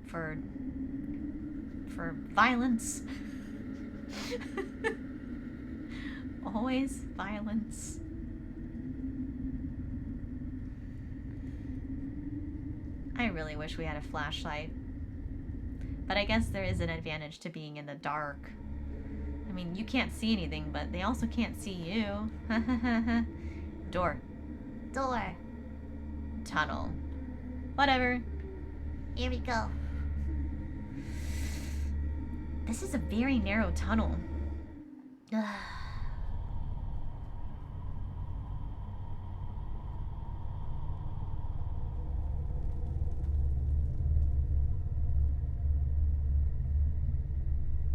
For violence. Always violence. I really wish we had a flashlight. But I guess there is an advantage to being in the dark. I mean, you can't see anything, but they also can't see you. Door. Door. Tunnel. Whatever. Here we go. This is a very narrow tunnel.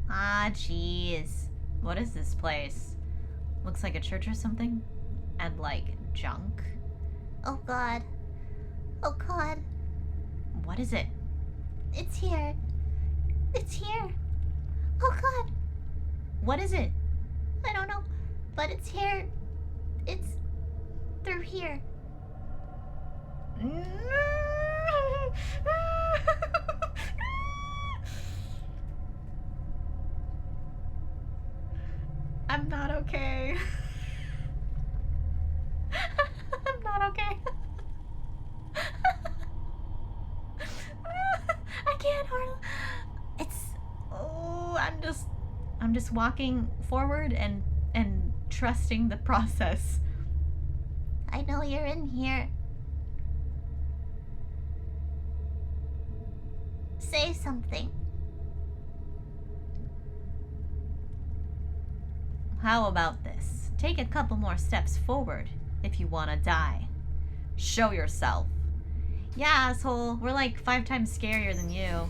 Ah, jeez. What is this place? Looks like a church or something? And like junk? Oh god. Oh god. What is it? It's here. It's here. Oh god. What is it? I don't know. But it's here. It's through here. I'm not okay. can't hardly. It's. Oh, I'm just walking forward and trusting the process. I know you're in here. Say something. How about this? Take a couple more steps forward if you want to die. Show yourself. Yeah, asshole. We're like 5 times scarier than you.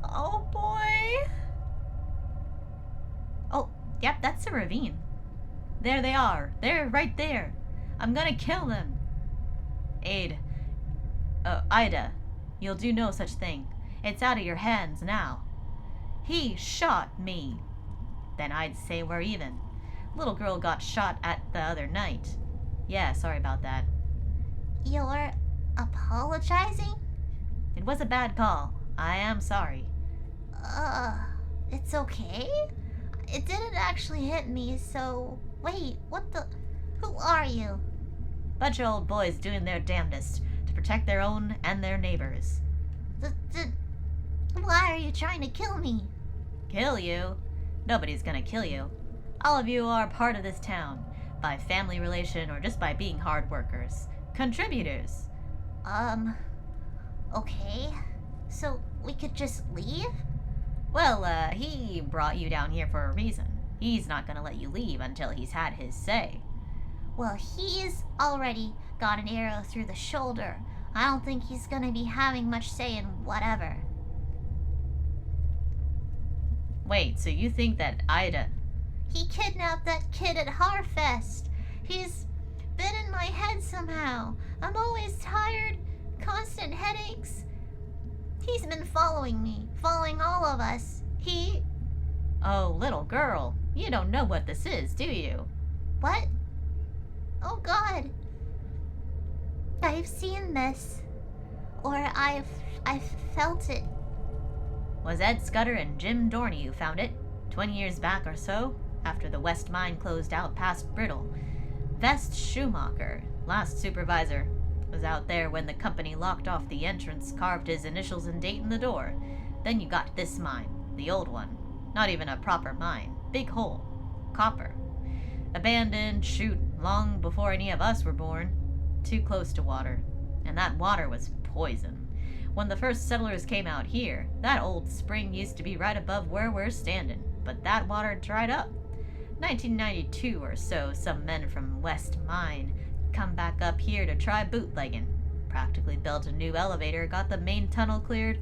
Oh boy. Oh, yep, that's a ravine. There they are. They're right there. I'm gonna kill them. Ida, you'll do no such thing. It's out of your hands now. He shot me. Then I'd say we're even. Little girl got shot at the other night. Yeah, sorry about that. You're apologizing? It was a bad call. I am sorry. It's okay? It didn't actually hit me, so... Wait, what the... Who are you? Bunch of old boys doing their damnedest to protect their own and their neighbors. Why are you trying to kill me? Kill you? Nobody's gonna kill you. All of you are part of this town, by family relation or just by being hard workers. Contributors. Okay. So, we could just leave? Well, he brought you down here for a reason. He's not gonna let you leave until he's had his say. Well, he's already got an arrow through the shoulder. I don't think he's gonna be having much say in whatever. Wait, so you think that Ida... He kidnapped that kid at Harfest. He's been in my head somehow. I'm always tired, constant headaches. He's been following me, following all of us. He... Oh, little girl, you don't know what this is, do you? What? Oh God. I've seen this. Or I've felt it. Was Ed Scudder and Jim Dorney who found it, 20 years back or so, after the West Mine closed out past Brittle. Vest Schumacher, last supervisor, was out there when the company locked off the entrance, carved his initials and date in the door. Then you got this mine, the old one. Not even a proper mine. Big hole. Copper. Abandoned, shoot, long before any of us were born. Too close to water. And that water was poison. When the first settlers came out here, that old spring used to be right above where we're standing, but that water dried up. 1992 or so, some men from West Mine come back up here to try bootlegging. Practically built a new elevator, got the main tunnel cleared.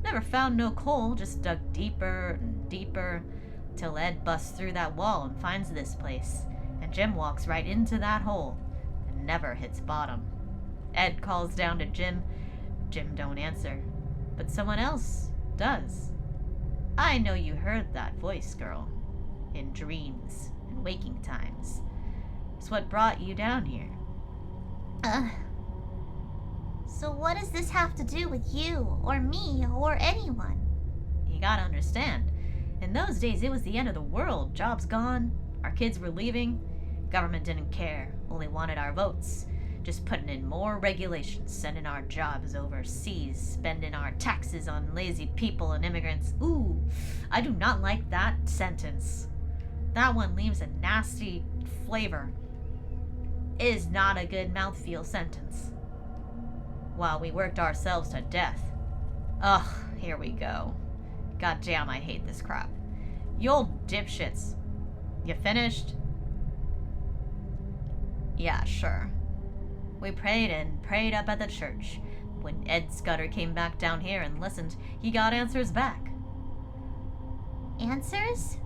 Never found no coal, just dug deeper and deeper, till Ed busts through that wall and finds this place. And Jim walks right into that hole and never hits bottom. Ed calls down to Jim. Jim don't answer, but someone else does. I know you heard that voice, girl. In dreams and waking times. It's what brought you down here. So what does this have to do with you, or me, or anyone? You gotta understand, in those days it was the end of the world. Jobs gone, our kids were leaving. Government didn't care, only wanted our votes. Just putting in more regulations, sending our jobs overseas, spending our taxes on lazy people and immigrants. Ooh, I do not like that sentence. That one leaves a nasty flavor. It is not a good mouthfeel sentence. While we worked ourselves to death. Ugh, here we go. Goddamn, I hate this crap. You old dipshits. You finished? Yeah, sure. We prayed and prayed up at the church. When Ed Scudder came back down here and listened, he got answers back. Answers?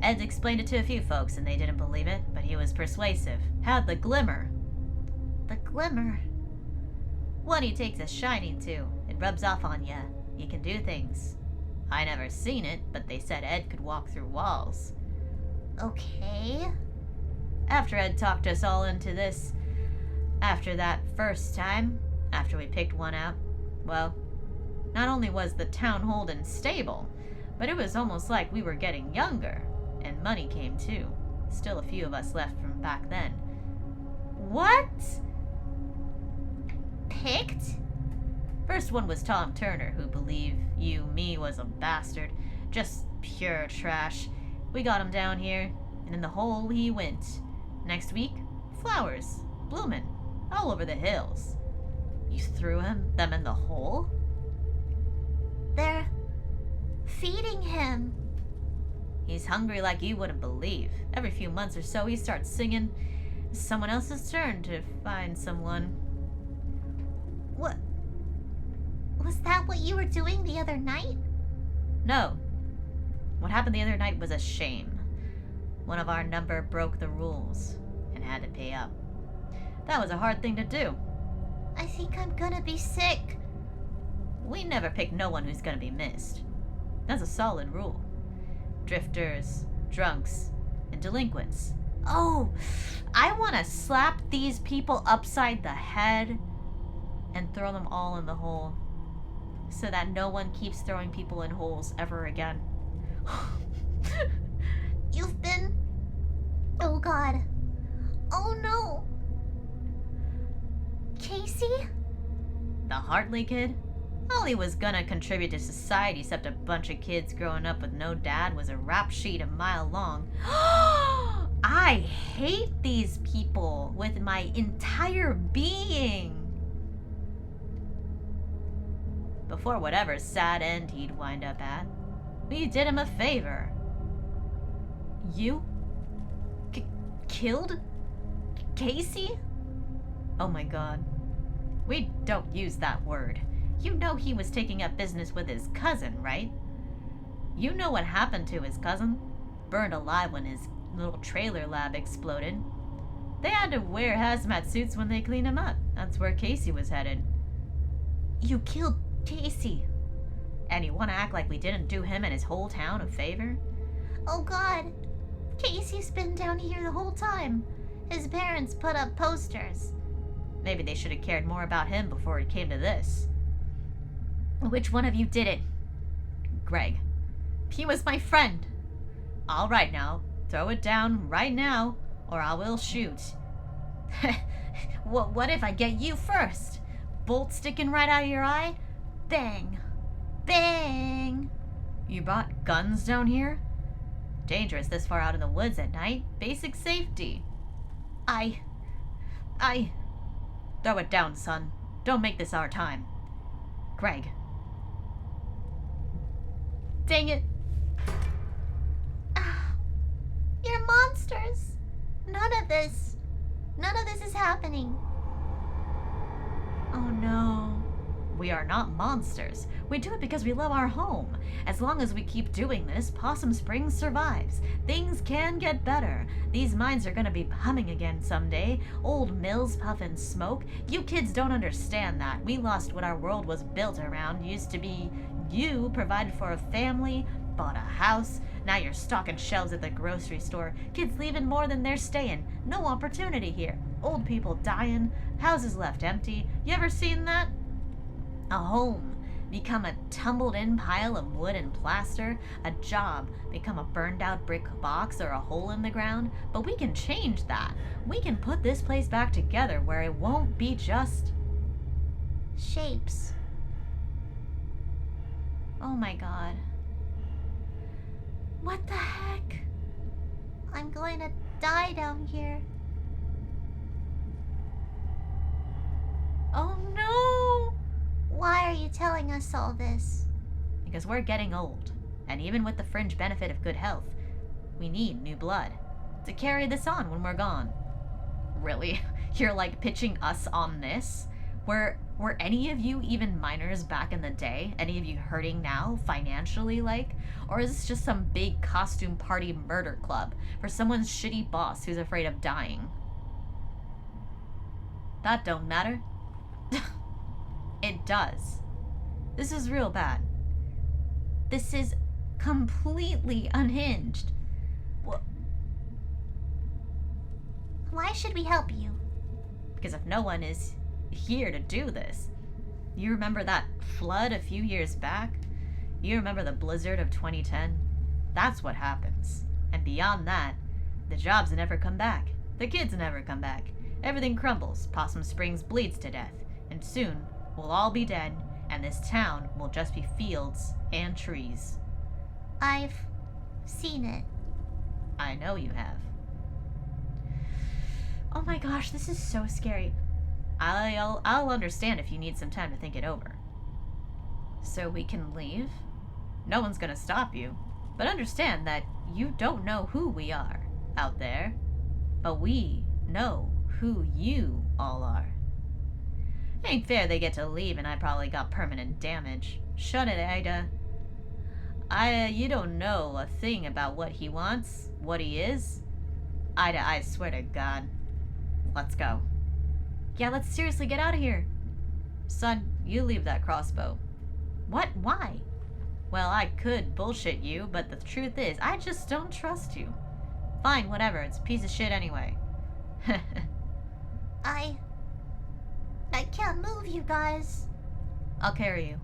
Ed explained it to a few folks and they didn't believe it, but he was persuasive. Had the glimmer. The glimmer. What he takes a shining to. It rubs off on ya. You can do things. I never seen it, but they said Ed could walk through walls. Okay. After Ed talked us all into this, after that first time, after we picked one out, well, not only was the town holding stable, but it was almost like we were getting younger, and money came too. Still a few of us left from back then. What? Picked? first one was Tom Turner, who believed me was a bastard. Just pure trash. We got him down here, and in the hole he went. Next week, flowers, blooming, all over the hills. You threw them in the hole? They're feeding him. He's hungry like you wouldn't believe. Every few months or so he starts singing. It's someone else's turn to find someone. What? Was that what you were doing the other night? No. What happened the other night was a shame. One of our number broke the rules and had to pay up. That was a hard thing to do. I think I'm gonna be sick. We never pick no one who's gonna be missed. That's a solid rule. Drifters, drunks, and delinquents. Oh, I want to slap these people upside the head and throw them all in the hole so that no one keeps throwing people in holes ever again. You've been... Oh God. Oh no. Casey? The Hartley kid? All he was gonna contribute to society except a bunch of kids growing up with no dad was a rap sheet a mile long. I hate these people with my entire being. Before whatever sad end he'd wind up at, we did him a favor. You? Killed? Casey? Oh my God. We don't use that word. You know he was taking up business with his cousin, right? You know what happened to his cousin? Burned alive when his little trailer lab exploded. They had to wear hazmat suits when they cleaned him up. That's where Casey was headed. You killed Casey. And you want to act like we didn't do him and his whole town a favor? Oh God. Casey's been down here the whole time. His parents put up posters. Maybe they should have cared more about him before it came to this. Which one of you did it? Greg. He was my friend. All right now, throw it down right now, or I will shoot. What if I get you first? Bolt sticking right out of your eye? Bang. Bang. You brought guns down here? Dangerous this far out in the woods at night. Basic safety. I... Throw it down, son. Don't make this our time. Greg. Dang it. You're monsters. None of this is happening. Oh no. We are not monsters. We do it because we love our home. As long as we keep doing this, Possum Springs survives. Things can get better. These mines are gonna be humming again someday. Old mills puff and smoke. You kids don't understand that. We lost what our world was built around. Used to be you provided for a family, bought a house. Now you're stocking shelves at the grocery store. Kids leaving more than they're staying. No opportunity here. Old people dying. Houses left empty. You ever seen that? A home become a tumbled-in pile of wood and plaster. A job become a burned-out brick box or a hole in the ground. But we can change that. We can put this place back together where it won't be just... shapes. Oh my God. What the heck? I'm going to die down here. Oh no! Why are you telling us all this? Because we're getting old, and even with the fringe benefit of good health, we need new blood to carry this on when we're gone. Really? You're like pitching us on this? Were any of you even minors back in the day? Any of you hurting now, financially like? Or is this just some big costume party murder club for someone's shitty boss who's afraid of dying? That don't matter. It does. This is real bad. This is completely unhinged. Why should we help you? Because if no one is here to do this, you remember that flood a few years back? You remember the blizzard of 2010? That's what happens. And beyond that, the jobs never come back. The kids never come back. Everything crumbles. Possum Springs bleeds to death. And soon, we'll all be dead, and this town will just be fields and trees. I've seen it. I know you have. Oh my gosh, this is so scary. I'll understand if you need some time to think it over. So we can leave? No one's gonna stop you. But understand that you don't know who we are out there. But we know who you all are. Ain't fair they get to leave and I probably got permanent damage. Shut it, Ida. Ida, you don't know a thing about what he wants, what he is. Ida, I swear to God. Let's go. Yeah, let's seriously get out of here. Son, you leave that crossbow. What? Why? Well, I could bullshit you, but the truth is, I just don't trust you. Fine, whatever, it's a piece of shit anyway. I can't move, you guys. I'll carry you.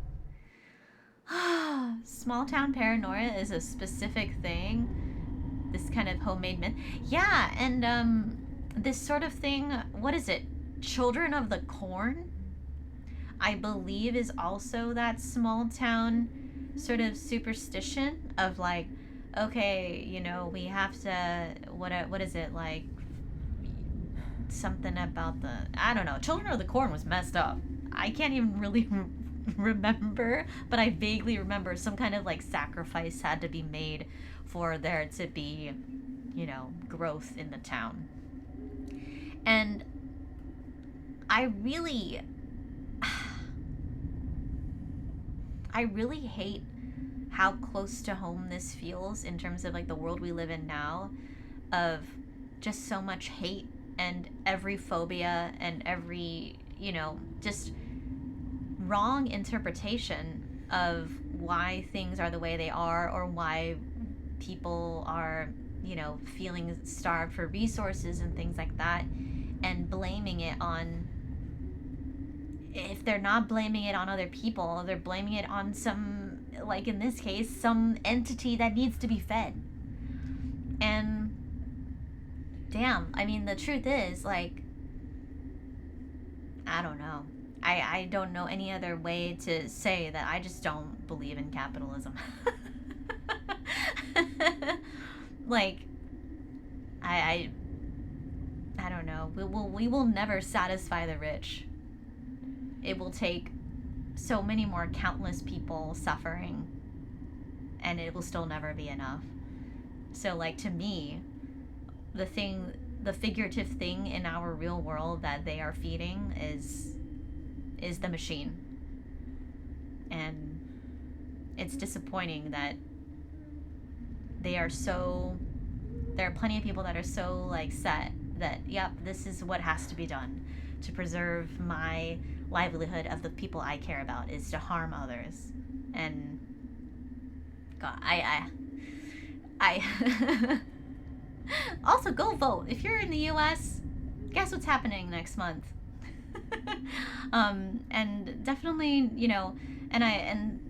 Small town paranoia is a specific thing. This kind of homemade myth. Yeah, and this sort of thing, what is it? Children of the Corn? I believe is also that small town sort of superstition of like, okay, you know, we have to, what is it, like, something about the, I don't know, Children of the Corn was messed up. I can't even really remember, but I vaguely remember some kind of like sacrifice had to be made for there to be, you know, growth in the town. And I really hate how close to home this feels in terms of like the world we live in now, of just so much hate and every phobia and every, you know, just wrong interpretation of why things are the way they are, or why people are, you know, feeling starved for resources and things like that, and blaming it on, if they're not blaming it on other people, they're blaming it on some, like in this case, some entity that needs to be fed. And damn, I mean, the truth is, like, I don't know. I don't know any other way to say that I just don't believe in capitalism. Like, I don't know. We will never satisfy the rich. It will take so many more countless people suffering, and it will still never be enough. So, like, to me, the figurative thing in our real world that they are feeding is the machine. And it's disappointing that there are plenty of people that are so like set that, yep, this is what has to be done to preserve my livelihood of the people I care about, is to harm others. And God, I also, go vote. If you're in the US, guess what's happening next month? And definitely, you know, and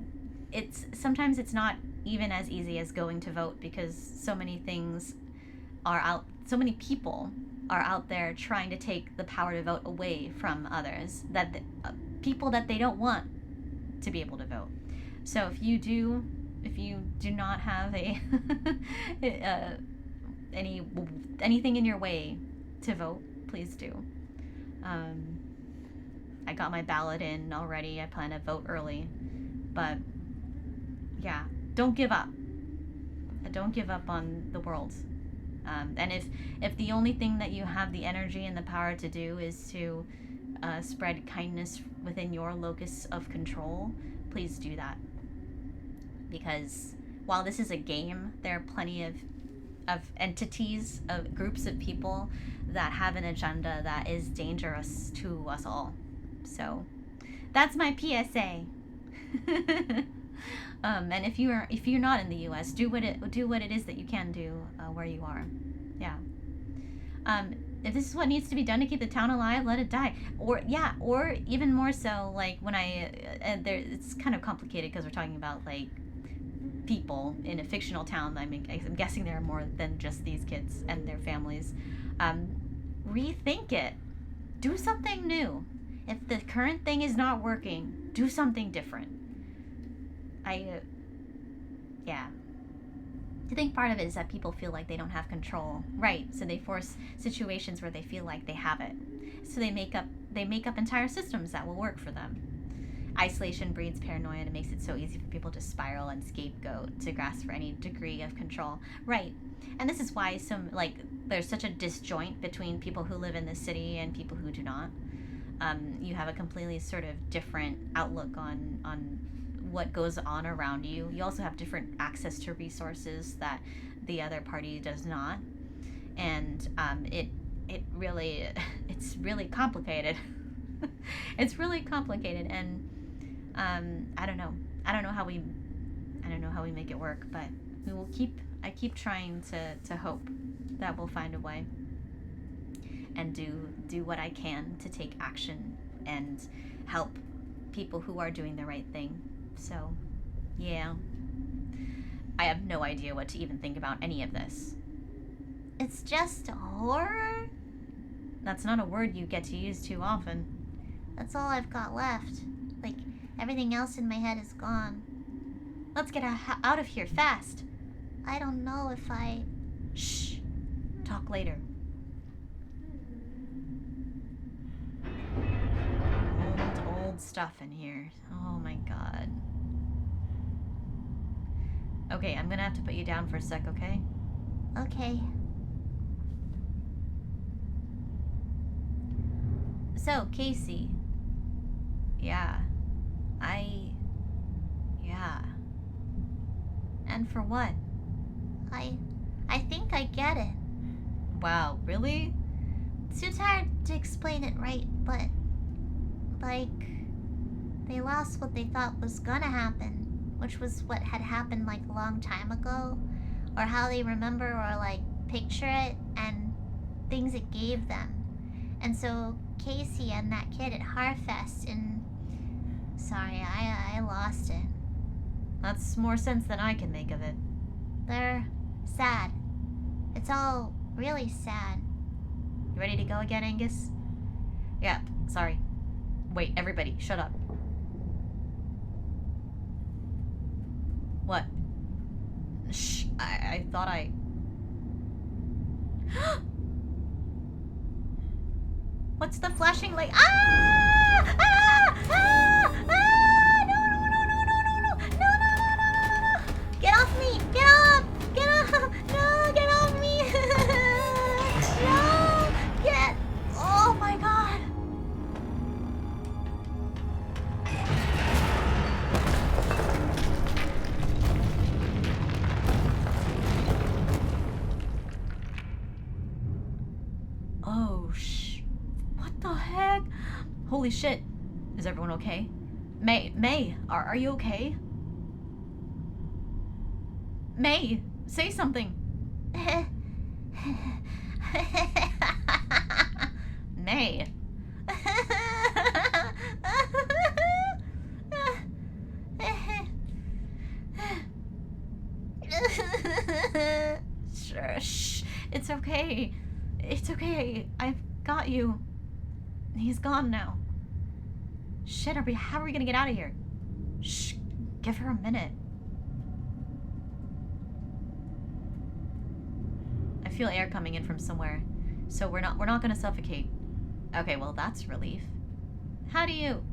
sometimes it's not even as easy as going to vote, because so many people are out there trying to take the power to vote away from others, people that they don't want to be able to vote. So if you do not have anything in your way to vote, please do. I got my ballot in already. I plan to vote early, but yeah, don't give up. Don't give up on the world. And if the only thing that you have the energy and the power to do is to spread kindness within your locus of control, please do that. Because while this is a game, there are plenty of entities, of groups of people that have an agenda that is dangerous to us all. So that's my PSA. And if you're not in the U.S., do what it is that you can do where you are. Yeah. If this is what needs to be done to keep the town alive, let it die. Or even more so, like when it's kind of complicated because we're talking about like people in a fictional town. I mean, I'm guessing there are more than just these kids and their families. Rethink it. Do something new. If the current thing is not working, Do something different. Yeah. I think part of it is that people feel like they don't have control. Right, so they force situations where they feel like they have it. So they make up entire systems that will work for them. Isolation breeds paranoia and it makes it so easy for people to spiral and scapegoat to grasp for any degree of control. Right. And this is why there's such a disjoint between people who live in the city and people who do not. You have a completely sort of different outlook on what goes on around you. You also have different access to resources that the other party does not. And it's really complicated. It's really complicated, and I don't know how we make it work, but I keep trying to hope that we'll find a way and do what I can to take action and help people who are doing the right thing. So, yeah. I have no idea what to even think about any of this. It's just horror? That's not a word you get to use too often. That's all I've got left. Like, everything else in my head is gone. Let's get out of here fast. I don't know if I... Shh. Talk later. Old stuff in here. Oh my god. Okay, I'm gonna have to put you down for a sec, okay? Okay. So, Casey. Yeah. Yeah. And for what? I think I get it. Wow, really? Too tired to explain it right, but... like... they lost what they thought was gonna happen, which was what had happened like a long time ago, or how they remember or like picture it, and things it gave them. And so Casey and that kid at Harfest, and sorry, I lost it. That's more sense than I can make of it. They're sad. It's all really sad. You ready to go again, Angus? Yeah, sorry. Wait, everybody, shut up. What? Shh, I thought I... What's the flashing light? Ah! Ah! Ah! Ah! No, no, no, no, no, no, no, no, no, no, no, no. Get off me! Get off! Get off! No, get off me! No! Get... Oh my god! Oh, what the heck? Holy shit. Is everyone okay? May, are you okay? May, say something. May. Sure, shh. It's okay. It's okay. I've got you. He's gone now. Shit, how are we gonna get out of here? Shh. Give her a minute. I feel air coming in from somewhere. So we're not gonna suffocate. Okay, well that's relief. How do you?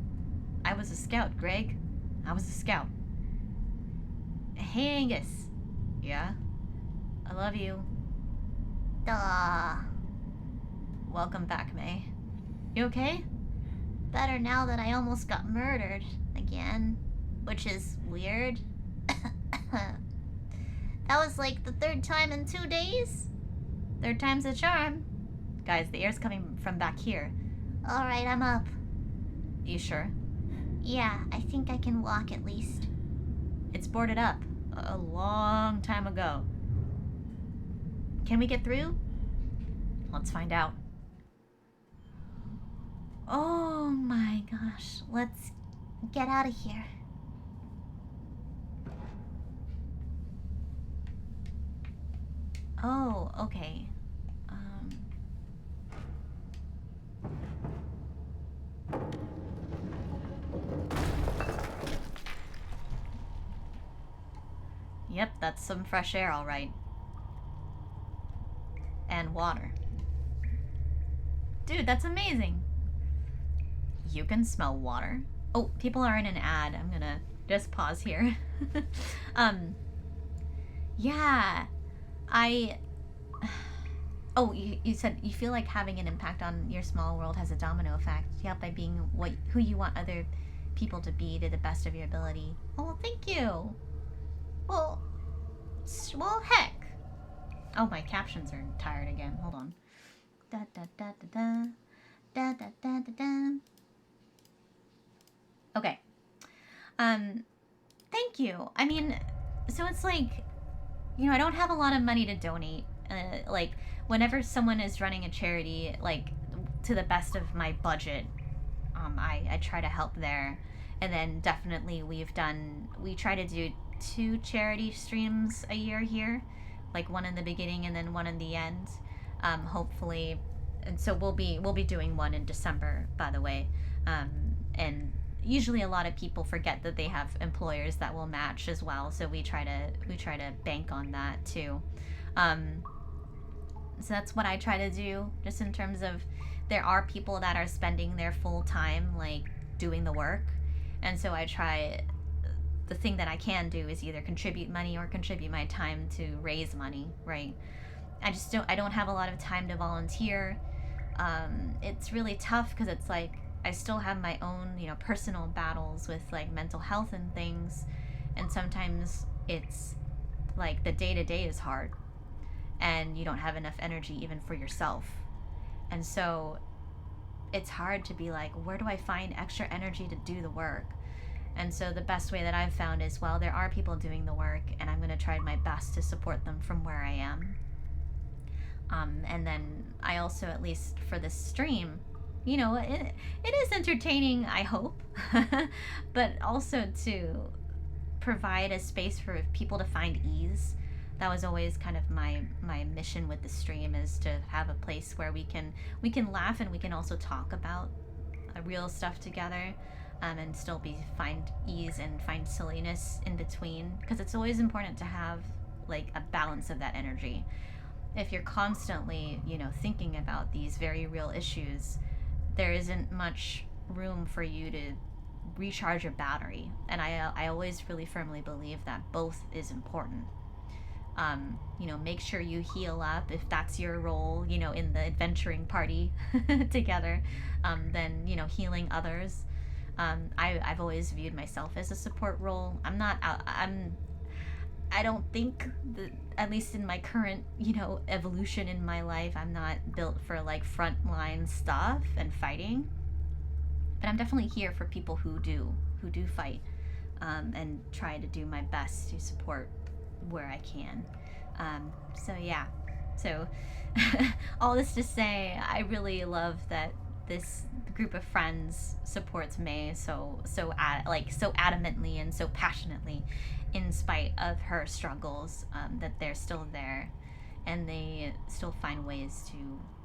I was a scout, Greg. I was a scout. Hey, Angus. Yeah? I love you. Duh. Welcome back, May. You okay? Better now that I almost got murdered again, which is weird. That was like the third time in 2 days. Third time's a charm. Guys, the air's coming from back here. Alright, I'm up. You sure? Yeah, I think I can walk at least. It's boarded up a long time ago. Can we get through? Let's find out. Oh my gosh. Let's get out of here. Oh, okay. Yep, that's some fresh air, all right. And water. Dude, that's amazing. You can smell water. Oh, people are in an ad. I'm gonna just pause here. Yeah. I... Oh, you said you feel like having an impact on your small world has a domino effect. Yeah, by being who you want other people to be to the best of your ability. Oh, well, thank you. Well, heck. Oh, my captions are tired again. Hold on. Da da da da da. Da da da da da. Okay. Thank you. I mean, so it's like, you know, I don't have a lot of money to donate. Like, whenever someone is running a charity, like, to the best of my budget, I try to help there. And then definitely we try to do 2 charity streams a year here, like one in the beginning and then one in the end, hopefully. And so we'll be doing one in December, by the way. And usually a lot of people forget that they have employers that will match as well, so we try to bank on that too. So that's what I try to do, just in terms of, there are people that are spending their full time like doing the work, and so I try, the thing that I can do is either contribute money or contribute my time to raise money, right? I don't have a lot of time to volunteer. It's really tough because it's like I still have my own, you know, personal battles with like mental health and things, and sometimes it's like the day-to-day is hard and you don't have enough energy even for yourself. And so it's hard to be like, where do I find extra energy to do the work? And so the best way that I've found is, well, there are people doing the work, and I'm going to try my best to support them from where I am. And then I also, at least for this stream, you know, it is entertaining, I hope, but also to provide a space for people to find ease. That was always kind of my mission with the stream, is to have a place where we can laugh, and we can also talk about real stuff together, and still find ease and find silliness in between, because it's always important to have like a balance of that energy. If you're constantly, you know, thinking about these very real issues, there isn't much room for you to recharge your battery. And I always really firmly believe that both is important. You know, make sure you heal up if that's your role, you know, in the adventuring party together. Then, you know, healing others. I've always viewed myself as a support role. I don't think that, at least in my current, you know, evolution in my life, I'm not built for like frontline stuff and fighting. But I'm definitely here for people who do fight, and try to do my best to support where I can. So yeah. So all this to say, I really love that this group of friends supports May so adamantly and so passionately, in spite of her struggles, that they're still there, and they still find ways to,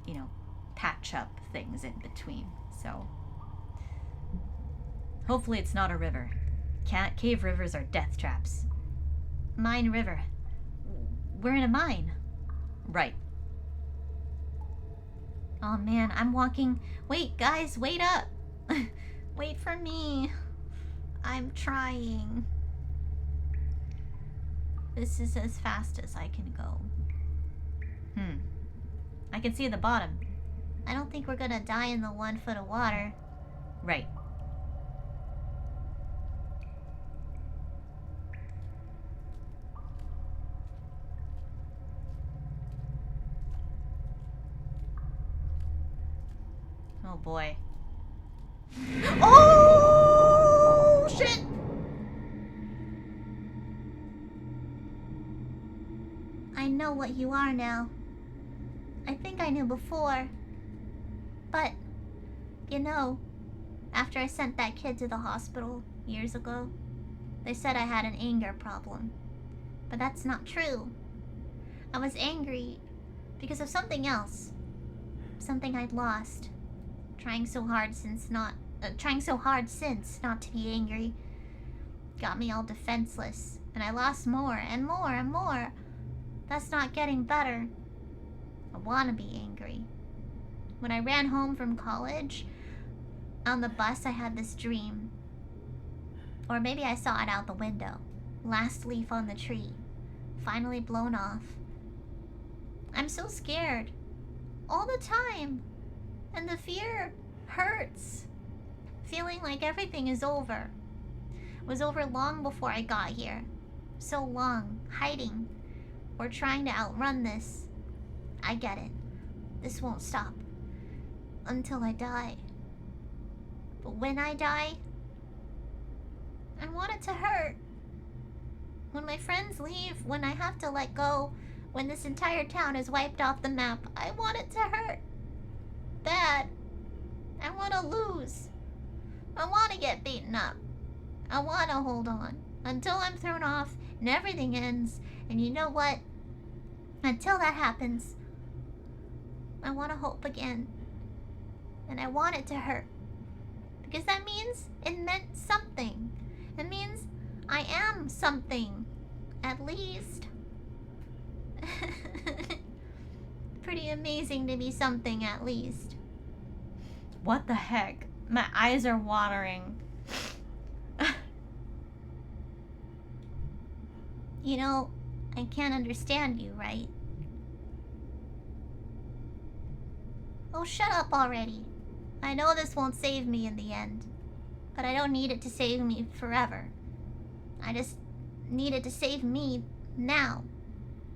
you know, patch up things in between. So hopefully it's not a river. Cave rivers are death traps. Mine river. We're in a mine. Right. Oh man, I'm walking. Wait, guys, wait up. Wait for me. I'm trying. This is as fast as I can go. I can see the bottom. I don't think we're gonna die in the 1 foot of water. Right. Oh boy. Oh shit! I know what you are now. I think I knew before. But, you know, after I sent that kid to the hospital years ago, they said I had an anger problem. But that's not true. I was angry because of something else. Something I'd lost. Trying so hard since not to be angry. got me all defenseless, and I lost more and more and more. That's not getting better. I wanna be angry. When I ran home from college, on the bus I had this dream. Or maybe I saw it out the window. Last leaf on the tree. Finally blown off. I'm so scared. All the time. And the fear hurts. Feeling like everything is over. It was over long before I got here. So long, hiding. Or trying to outrun this. I get it. This won't stop. Until I die. But when I die, I want it to hurt. When my friends leave, when I have to let go, when this entire town is wiped off the map, I want it to hurt. Bad. I want to lose. I want to get beaten up. I want to hold on until I'm thrown off and everything ends. And you know what? Until that happens, I want to hope again. And I want it to hurt. Because that means it meant something. It means I am something. At least. Pretty amazing to be something, at least. What the heck? My eyes are watering. You know, I can't understand you, right? Oh, shut up already. I know this won't save me in the end. But I don't need it to save me forever. I just need it to save me now.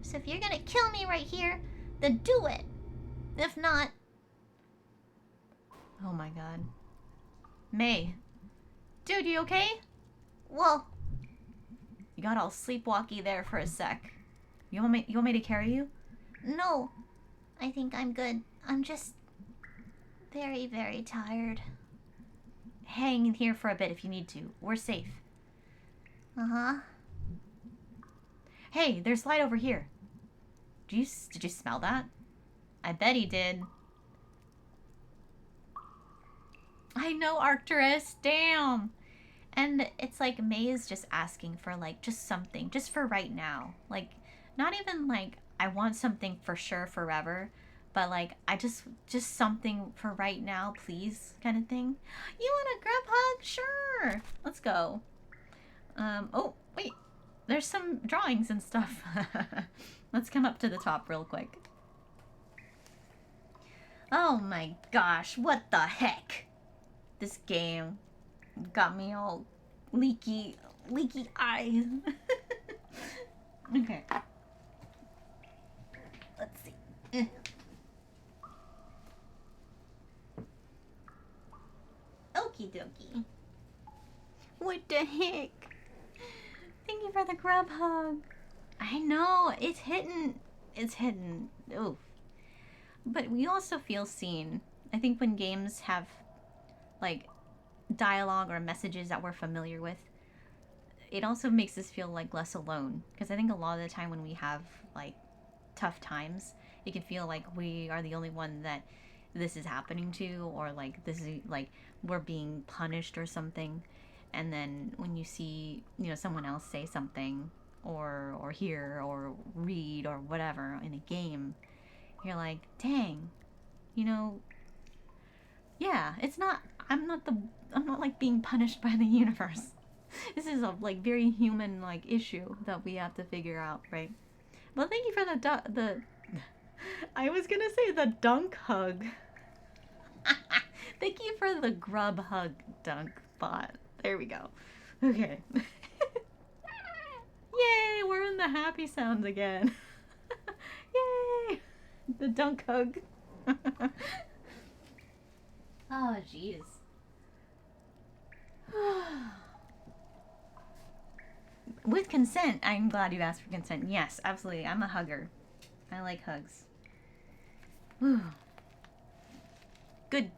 So if you're gonna kill me right here, then do it. If not... Oh my god. May. Dude, you okay? Whoa. You got all sleepwalky there for a sec. You want me to carry you? No. I think I'm good. I'm just... very, very tired. Hang in here for a bit if you need to. We're safe. Uh-huh. Hey, there's light over here. Did you smell that? I bet he did. I know, Arcturus. Damn. And it's like May is just asking for like just something, just for right now. Like not even like I want something for sure forever, but like I just something for right now, please, kind of thing. You want a grab hug? Sure. Let's go. Oh, wait. There's some drawings and stuff. Let's come up to the top real quick. Oh my gosh, what the heck? This game got me all leaky eyes. Okay. Let's see. Okie dokie. What the heck? Thank you for the grub hug. I know, it's hidden. It's hidden. Oof. But we also feel seen. I think when games have, like, dialogue or messages that we're familiar with, it also makes us feel, like, less alone. Because I think a lot of the time when we have, like, tough times, it can feel like we are the only one that this is happening to, or, like, this is, like, we're being punished or something. And then when you see, you know, someone else say something, or hear, or read, or whatever in a game, you're like, dang, you know, yeah, it's not, I'm not like being punished by the universe. This is a like very human like issue that we have to figure out, right? Well, thank you for the I was gonna say the dunk hug. Thank you for the grub hug dunk bot. There we go. Okay. Yay, we're in the happy sounds again. Yay! The dunk hug. Oh, jeez. With consent, I'm glad you asked for consent. Yes, absolutely. I'm a hugger. I like hugs. Whew. Good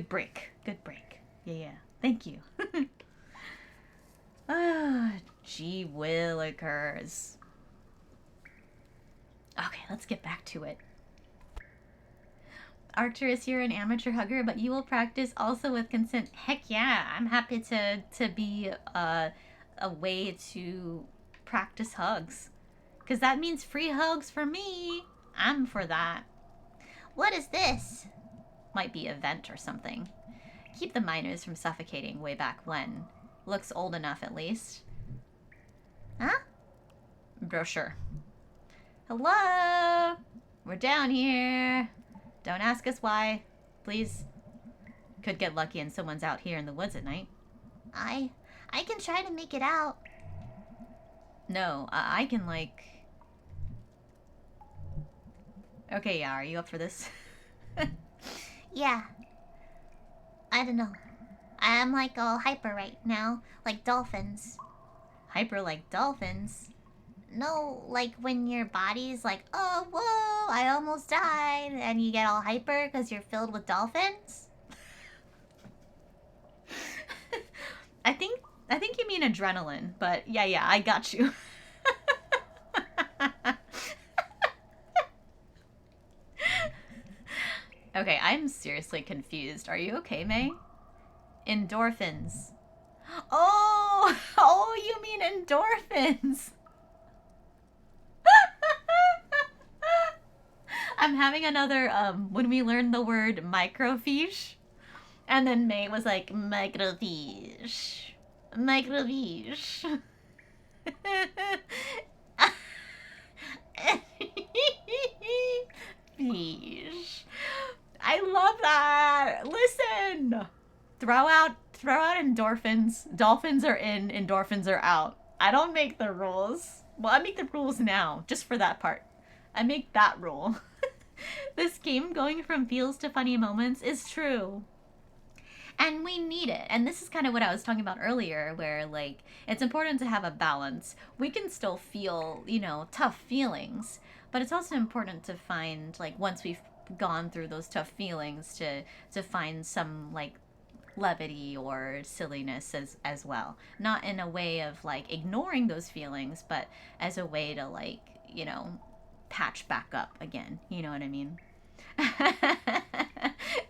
break. Good break. Yeah. Thank you. Ah, gee willikers. Okay, let's get back to it. Arcturus, you're an amateur hugger, but you will practice also with consent. Heck yeah, I'm happy to be a way to practice hugs. Because that means free hugs for me. I'm for that. What is this? Might be a vent or something. Keep the miners from suffocating way back when. Looks old enough at least. Huh? Brochure. Hello? We're down here. Don't ask us why. Please. Could get lucky and someone's out here in the woods at night. I can try to make it out. No, I can like... Okay, yeah, are you up for this? Yeah. I don't know. I'm like all hyper right now, like dolphins. Hyper like dolphins? No, like when your body's like, oh, whoa, I almost died, and you get all hyper because you're filled with dolphins? I think you mean adrenaline, but yeah, I got you. Okay, I'm seriously confused. Are you okay, May? Endorphins. Oh, you mean endorphins. I'm having another, when we learned the word microfiche, and then May was like, microfiche. Microfiche. Fiche. I love that. Listen. Throw out endorphins. Dolphins are in, endorphins are out. I don't make the rules. Well, I make the rules now, just for that part. I make that rule. This game going from feels to funny moments is true. And we need it. And this is kind of what I was talking about earlier, where, like, it's important to have a balance. We can still feel, you know, tough feelings, but it's also important to find, like, once we've gone through those tough feelings, to find some, like, levity or silliness as well. Not in a way of, like, ignoring those feelings, but as a way to, like, you know, patch back up again. You know what I mean?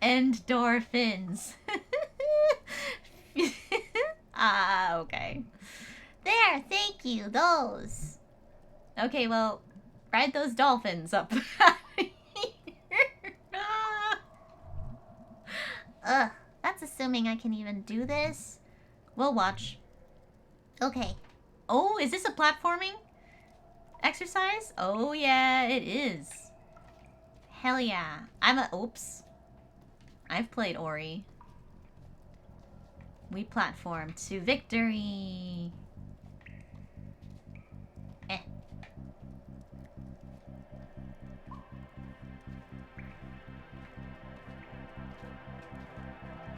Endorphins. Okay. There, thank you, those. Okay, well, ride those dolphins up. Ugh, that's assuming I can even do this. We'll watch. Okay. Oh, is this a platforming exercise? Oh, yeah, it is. Hell yeah. Oops. I've played Ori. We platform to victory.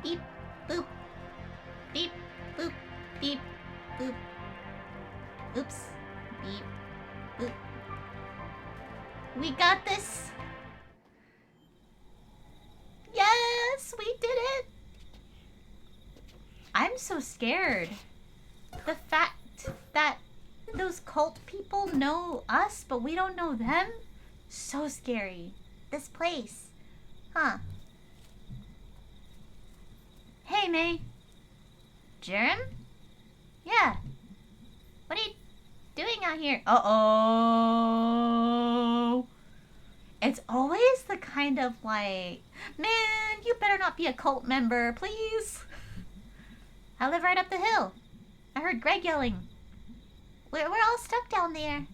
Beep, boop. Beep, boop, beep, boop. Oops. Beep, boop. We got this. Yes, we did it. I'm so scared. The fact that those cult people know us, but we don't know them? So scary. This place. Huh. Hey, May. Germ? Yeah. What are you doing out here? Uh-oh. It's always the kind of like, man, you better not be a cult member, please. I live right up the hill. I heard Greg yelling. We're all stuck down there.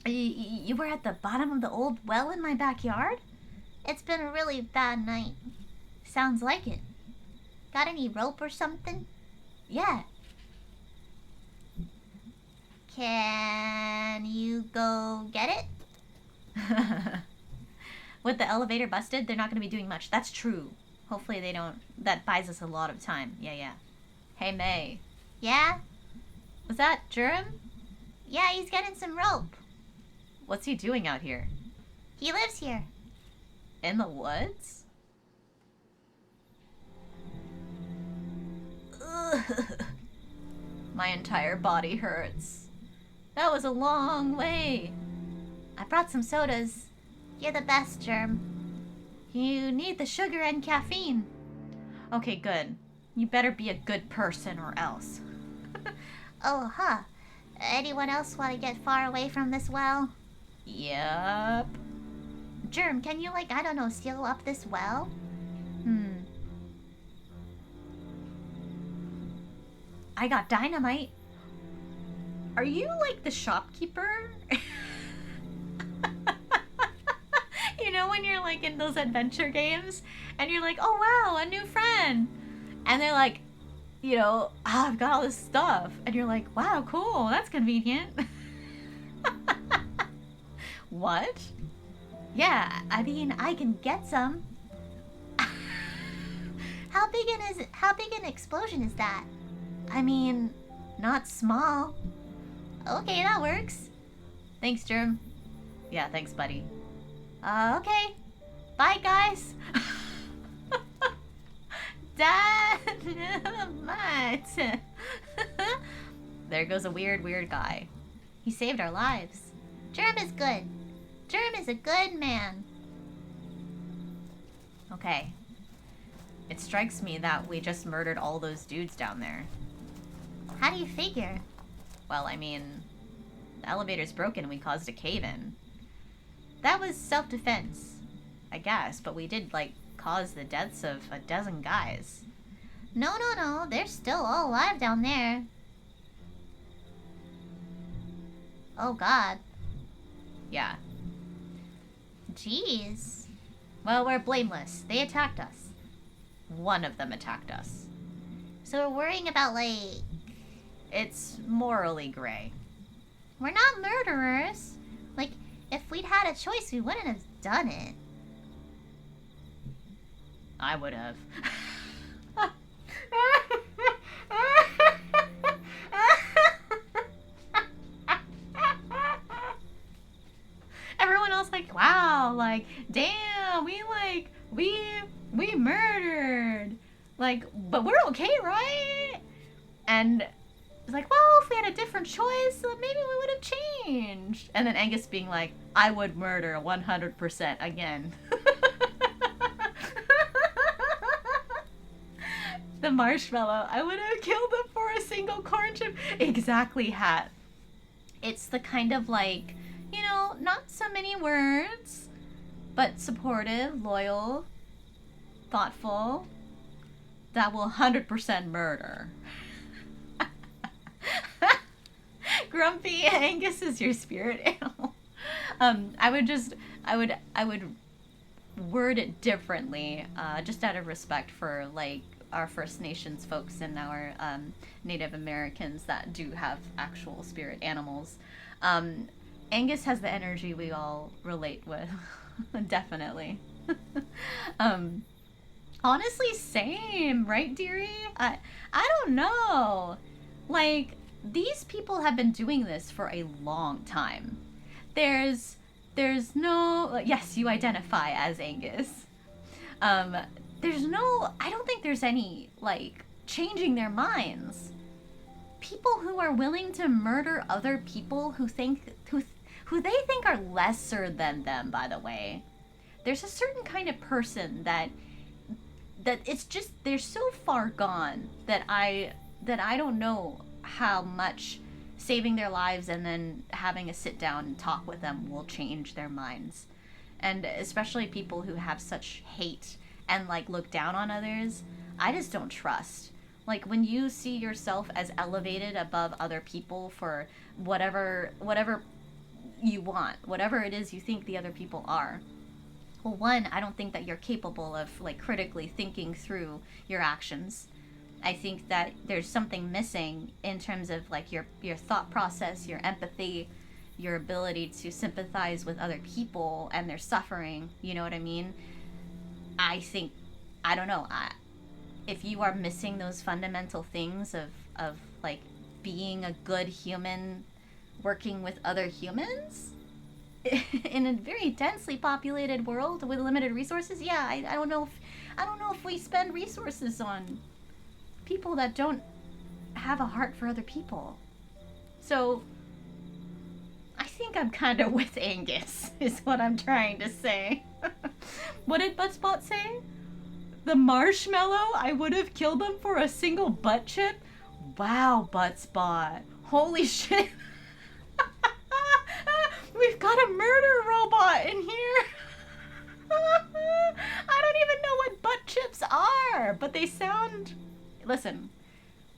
You were at the bottom of the old well in my backyard? It's been a really bad night. Sounds like it. Got any rope or something? Yeah. Can you go get it? With the elevator busted, they're not going to be doing much. That's true. Hopefully they don't... That buys us a lot of time. Yeah. Hey, May. Yeah? Was that Jerem? Yeah, he's getting some rope. What's he doing out here? He lives here. In the woods? Ugh. My entire body hurts. That was a long way. I brought some sodas. You're the best, Germ. You need the sugar and caffeine. Okay, good. You better be a good person or else. Oh, huh. Anyone else want to get far away from this well? Yep. Germ, can you, like, I don't know, seal up this well? I got dynamite. Are you like the shopkeeper? You know when you're like in those adventure games and you're like, oh wow, a new friend. And they're like, you know, oh, I've got all this stuff. And you're like, wow, cool, that's convenient. What? Yeah, I mean, I can get some. How big an explosion is that? I mean, not small. Okay, that works. Thanks, Germ. Yeah, thanks, buddy. Okay. Bye, guys. Dynamite. There goes a weird guy. He saved our lives. Germ is good. Germ is a good man. Okay. It strikes me that we just murdered all those dudes down there. How do you figure? Well, I mean, the elevator's broken and we caused a cave-in. That was self-defense, I guess, but we did, like, cause the deaths of a dozen guys. No, they're still all alive down there. Oh god. Yeah. Jeez. Well, we're blameless. They attacked us. One of them attacked us. So we're worrying about, like... It's morally gray. We're not murderers. Like, if we'd had a choice, we wouldn't have done it. I would have. Everyone else like, wow, like, damn, we murdered. Like, but we're okay, right? And it's like, well, if we had a different choice, then maybe we would have changed. And then Angus being like, I would murder 100% again. The marshmallow, I would have killed them for a single corn chip. Exactly, Hat. It's the kind of like, you know, not so many words, but supportive, loyal, thoughtful, that will 100% murder. Grumpy Angus is your spirit animal. I would word it differently, just out of respect for like our First Nations folks and our Native Americans that do have actual spirit animals. Angus has the energy we all relate with. Definitely. Honestly, same, right, dearie? I don't know. Like, these people have been doing this for a long time. There's no... Yes, you identify as Angus. I don't think there's any, like, changing their minds. People who are willing to murder other people who they think are lesser than them, by the way. There's a certain kind of person that it's just, they're so far gone that I don't know how much saving their lives and then having a sit down and talk with them will change their minds. And especially people who have such hate and like look down on others, I just don't trust. Like when you see yourself as elevated above other people for whatever you want, whatever it is you think the other people are. Well, one, I don't think that you're capable of like critically thinking through your actions. I think that there's something missing in terms of like your thought process, your empathy, your ability to sympathize with other people and their suffering. You know what I mean? I don't know. If you are missing those fundamental things of like being a good human working with other humans in a very densely populated world with limited resources, yeah, I don't know if we spend resources on people that don't have a heart for other people. So I think I'm kind of with Angus is what I'm trying to say. What did Buttspot say? The marshmallow? I would have killed them for a single butt chip? Wow, Buttspot. Holy shit. We've got a murder robot in here. I don't even know what butt chips are, but they sound... Listen,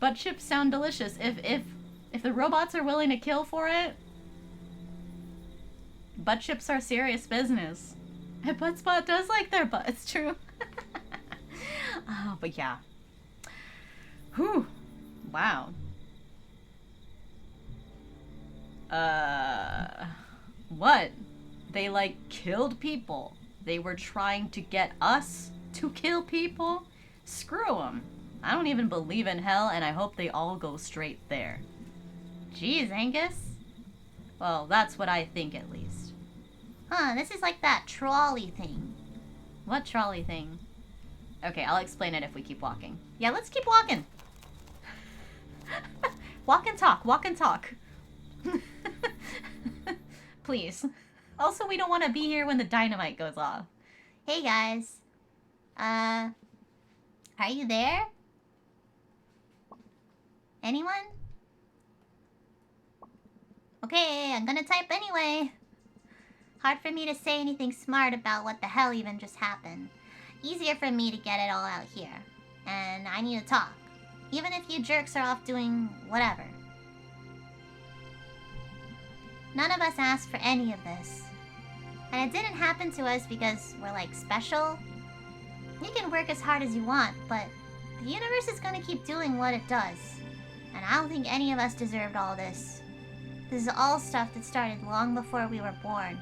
butt chips sound delicious. If the robots are willing to kill for it, butt chips are serious business. And Buttspot does like their butt. It's true. Oh, but yeah. Whew. Wow. What? They, like, killed people. They were trying to get us to kill people? Screw them. I don't even believe in hell, and I hope they all go straight there. Jeez, Angus. Well, that's what I think, at least. Huh, this is like that trolley thing. What trolley thing? Okay, I'll explain it if we keep walking. Yeah, let's keep walking. Walk and talk, walk and talk. Please. Also, we don't want to be here when the dynamite goes off. Hey guys. Are you there? Anyone? Okay, I'm gonna type anyway. Hard for me to say anything smart about what the hell even just happened. Easier for me to get it all out here. And I need to talk. Even if you jerks are off doing whatever. None of us asked for any of this. And it didn't happen to us because we're like special. You can work as hard as you want, but the universe is gonna keep doing what it does. And I don't think any of us deserved all this. This is all stuff that started long before we were born.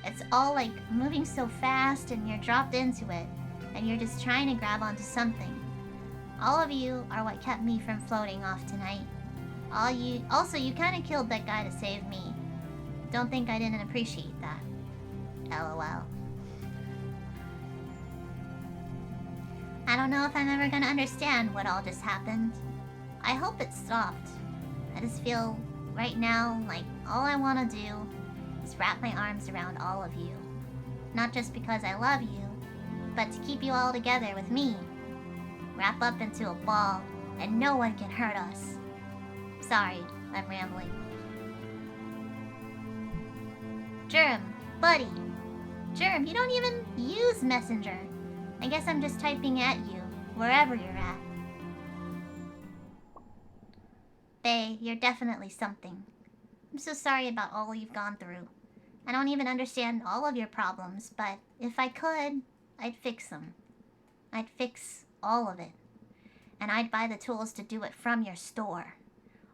It's all like moving so fast and you're dropped into it. And you're just trying to grab onto something. All of you are what kept me from floating off tonight. Also, you kind of killed that guy to save me. Don't think I didn't appreciate that. LOL. I don't know if I'm ever gonna understand what all just happened. I hope it stopped. I just feel right now like all I want to do is wrap my arms around all of you. Not just because I love you, but to keep you all together with me. Wrap up into a ball and no one can hurt us. Sorry, I'm rambling. Germ, buddy. Germ, you don't even use Messenger. I guess I'm just typing at you, wherever you're at. Faye, you're definitely something. I'm so sorry about all you've gone through. I don't even understand all of your problems, but if I could, I'd fix them. I'd fix all of it. And I'd buy the tools to do it from your store.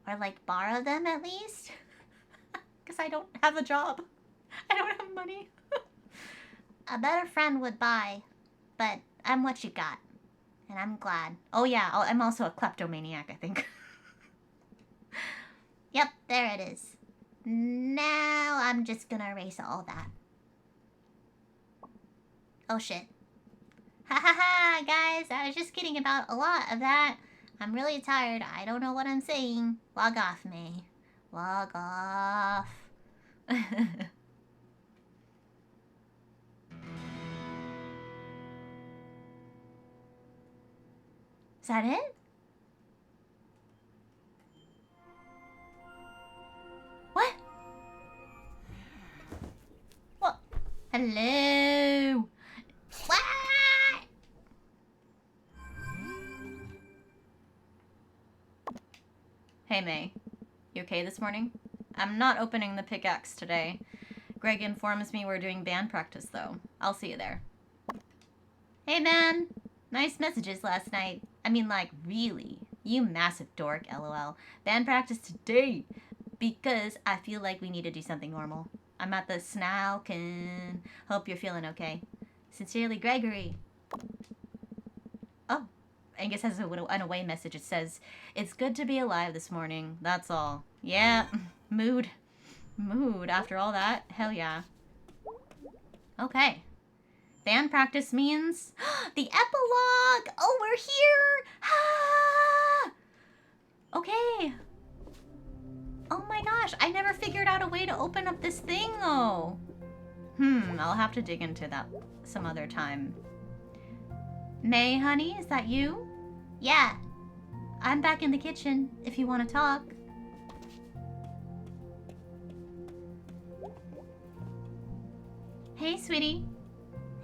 Or like borrow them at least. Because I don't have a job. I don't have money. A better friend would buy, but I'm what you got. And I'm glad. Oh yeah, I'm also a kleptomaniac, I think. Yep, there it is. Now I'm just gonna erase all that. Oh shit. Ha ha ha, guys, I was just kidding about a lot of that. I'm really tired. I don't know what I'm saying. Log off, May. Log off. Is that it? What? What? Hello? What? Hey, May. You okay this morning? I'm not opening the pickaxe today. Greg informs me we're doing band practice, though. I'll see you there. Hey, man. Nice messages last night. I mean, like, really. You massive dork, LOL. Band practice today. Because I feel like we need to do something normal. I'm at the Snalkin. Hope you're feeling okay. Sincerely, Gregory. Oh. Angus has an away message. It says, it's good to be alive this morning. That's all. Yeah. Mood. Mood after all that. Hell yeah. Okay. Band practice means the epilogue. Oh, we're here. Ah! Okay. Oh my gosh, I never figured out a way to open up this thing though. I'll have to dig into that some other time. May, honey, is that you? Yeah. I'm back in the kitchen if you want to talk. Hey, sweetie.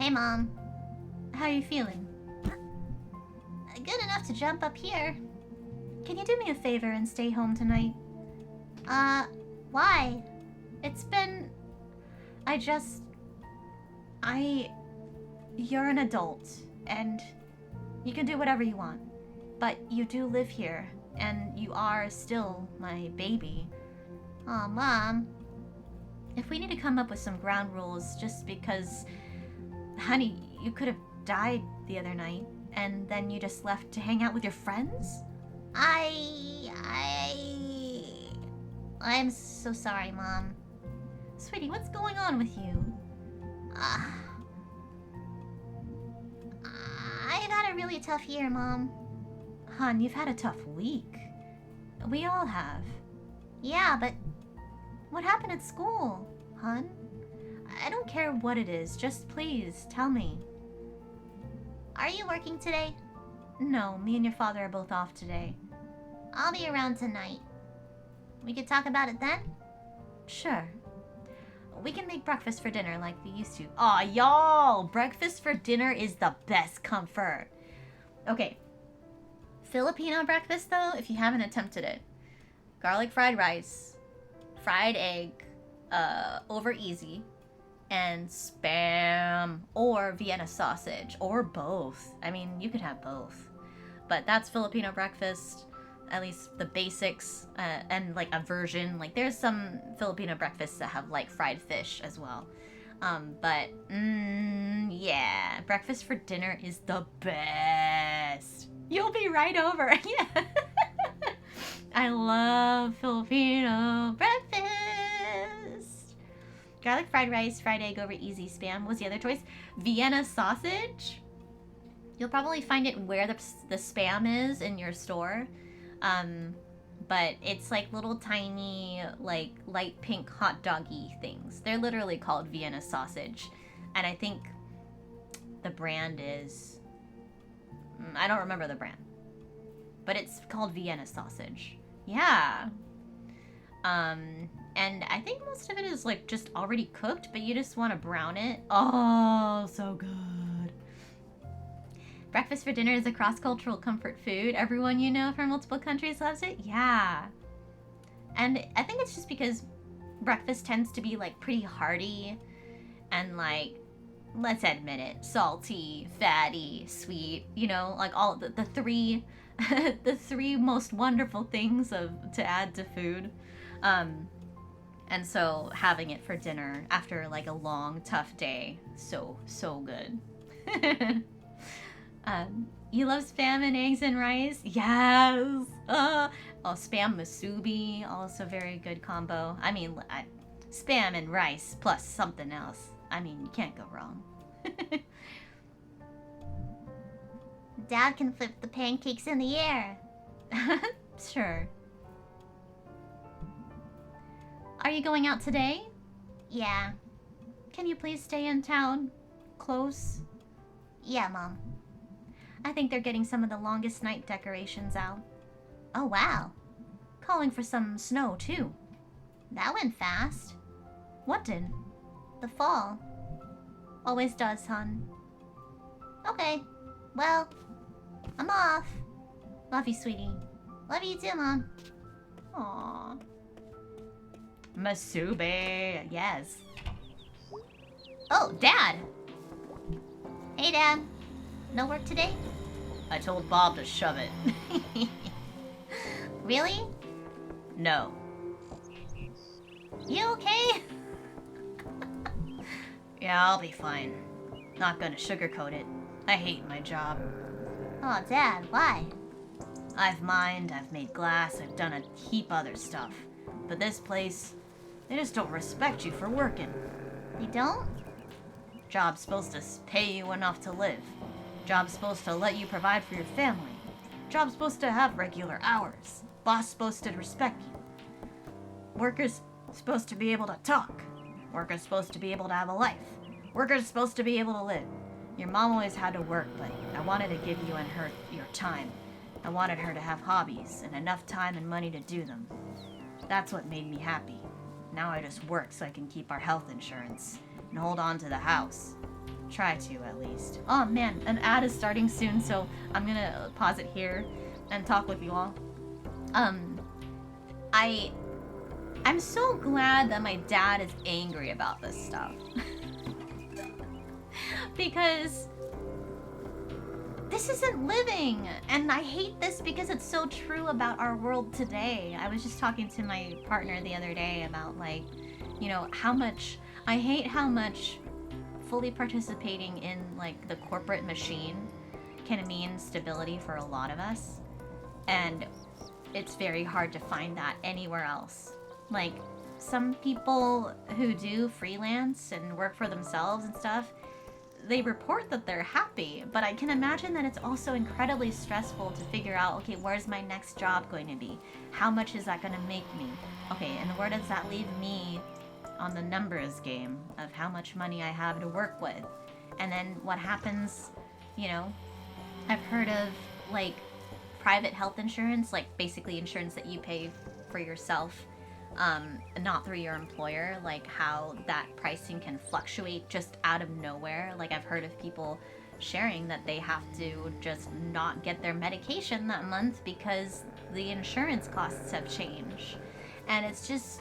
Hey, Mom. How you feeling? Good enough to jump up here. Can you do me a favor and stay home tonight? Why? It's been... You're an adult, and you can do whatever you want. But you do live here, and you are still my baby. Aw, Mom. If we need to come up with some ground rules just because... Honey, you could have died the other night, and then you just left to hang out with your friends? I'm so sorry, Mom. Sweetie, what's going on with you? I've had a really tough year, Mom. Hun, you've had a tough week. We all have. Yeah, but What happened at school, hun? I don't care what it is, just please tell me. are you working today? No, me and your father are both off today. I'll be around tonight. We could talk about it then? Sure. We can make breakfast for dinner like we used to. Aw, y'all! Breakfast for dinner is the best comfort. Okay. Filipino breakfast, though, if you haven't attempted it. Garlic fried rice, fried egg, over easy, and Spam, or Vienna sausage, or both. I mean, you could have both. But that's Filipino breakfast. At least the basics, and like a version. Like there's some Filipino breakfasts that have like fried fish as well. Yeah, breakfast for dinner is the best. You'll be right over. Yeah. I love Filipino breakfast. Garlic fried rice, fried egg over easy, Spam was the other choice. Vienna sausage. You'll probably find it where the Spam is in your store. But it's like little tiny, like light pink hot doggy things. They're literally called Vienna sausage. And I think the brand is, I don't remember the brand, but it's called Vienna sausage. Yeah. And I think most of it is like just already cooked, but you just want to brown it. Oh, so good. Breakfast for dinner is a cross-cultural comfort food. Everyone you know from multiple countries loves it. Yeah. And I think it's just because breakfast tends to be like pretty hearty and like, let's admit it, salty, fatty, sweet, you know, like all the three the three most wonderful things to add to food. And so having it for dinner after like a long, tough day, so good. You love Spam and eggs and rice? Yes! Spam musubi, also very good combo. I mean, Spam and rice plus something else. I mean, you can't go wrong. Dad can flip the pancakes in the air. Sure. Are you going out today? Yeah. Can you please stay in town? Close? Yeah, Mom. I think they're getting some of the longest night decorations out. Oh, wow. Calling for some snow, too. That went fast. What did? The fall. Always does, hon. Okay. Well, I'm off. Love you, sweetie. Love you too, Mom. Aww. Masube, yes. Oh, Dad! Hey, Dad. No work today? I told Bob to shove it. Really? No. You okay? Yeah, I'll be fine. Not gonna sugarcoat it. I hate my job. Oh, Dad, why? I've mined, I've made glass, I've done a heap other stuff. But this place, they just don't respect you for working. They don't? Job's supposed to pay you enough to live. Job's supposed to let you provide for your family. Job's supposed to have regular hours. Boss supposed to respect you. Workers supposed to be able to talk. Workers supposed to be able to have a life. Workers supposed to be able to live. Your mom always had to work, but I wanted to give you and her your time. I wanted her to have hobbies and enough time and money to do them. That's what made me happy. Now I just work so I can keep our health insurance and hold on to the house. Try to, at least. Oh man, an ad is starting soon, so I'm gonna pause it here and talk with you all. I'm so glad that my dad is angry about this stuff. Because this isn't living, and I hate this because it's so true about our world today. I was just talking to my partner the other day about, like, you know, I hate how much fully participating in, like, the corporate machine can mean stability for a lot of us, and it's very hard to find that anywhere else. Like, some people who do freelance and work for themselves and stuff, they report that they're happy, but I can imagine that it's also incredibly stressful to figure out, okay, where's my next job going to be? How much is that going to make me? Okay, and where does that leave me on the numbers game of how much money I have to work with? And then what happens, you know, I've heard of, like, private health insurance, like basically insurance that you pay for yourself, not through your employer, like how that pricing can fluctuate just out of nowhere. Like, I've heard of people sharing that they have to just not get their medication that month because the insurance costs have changed. And it's just,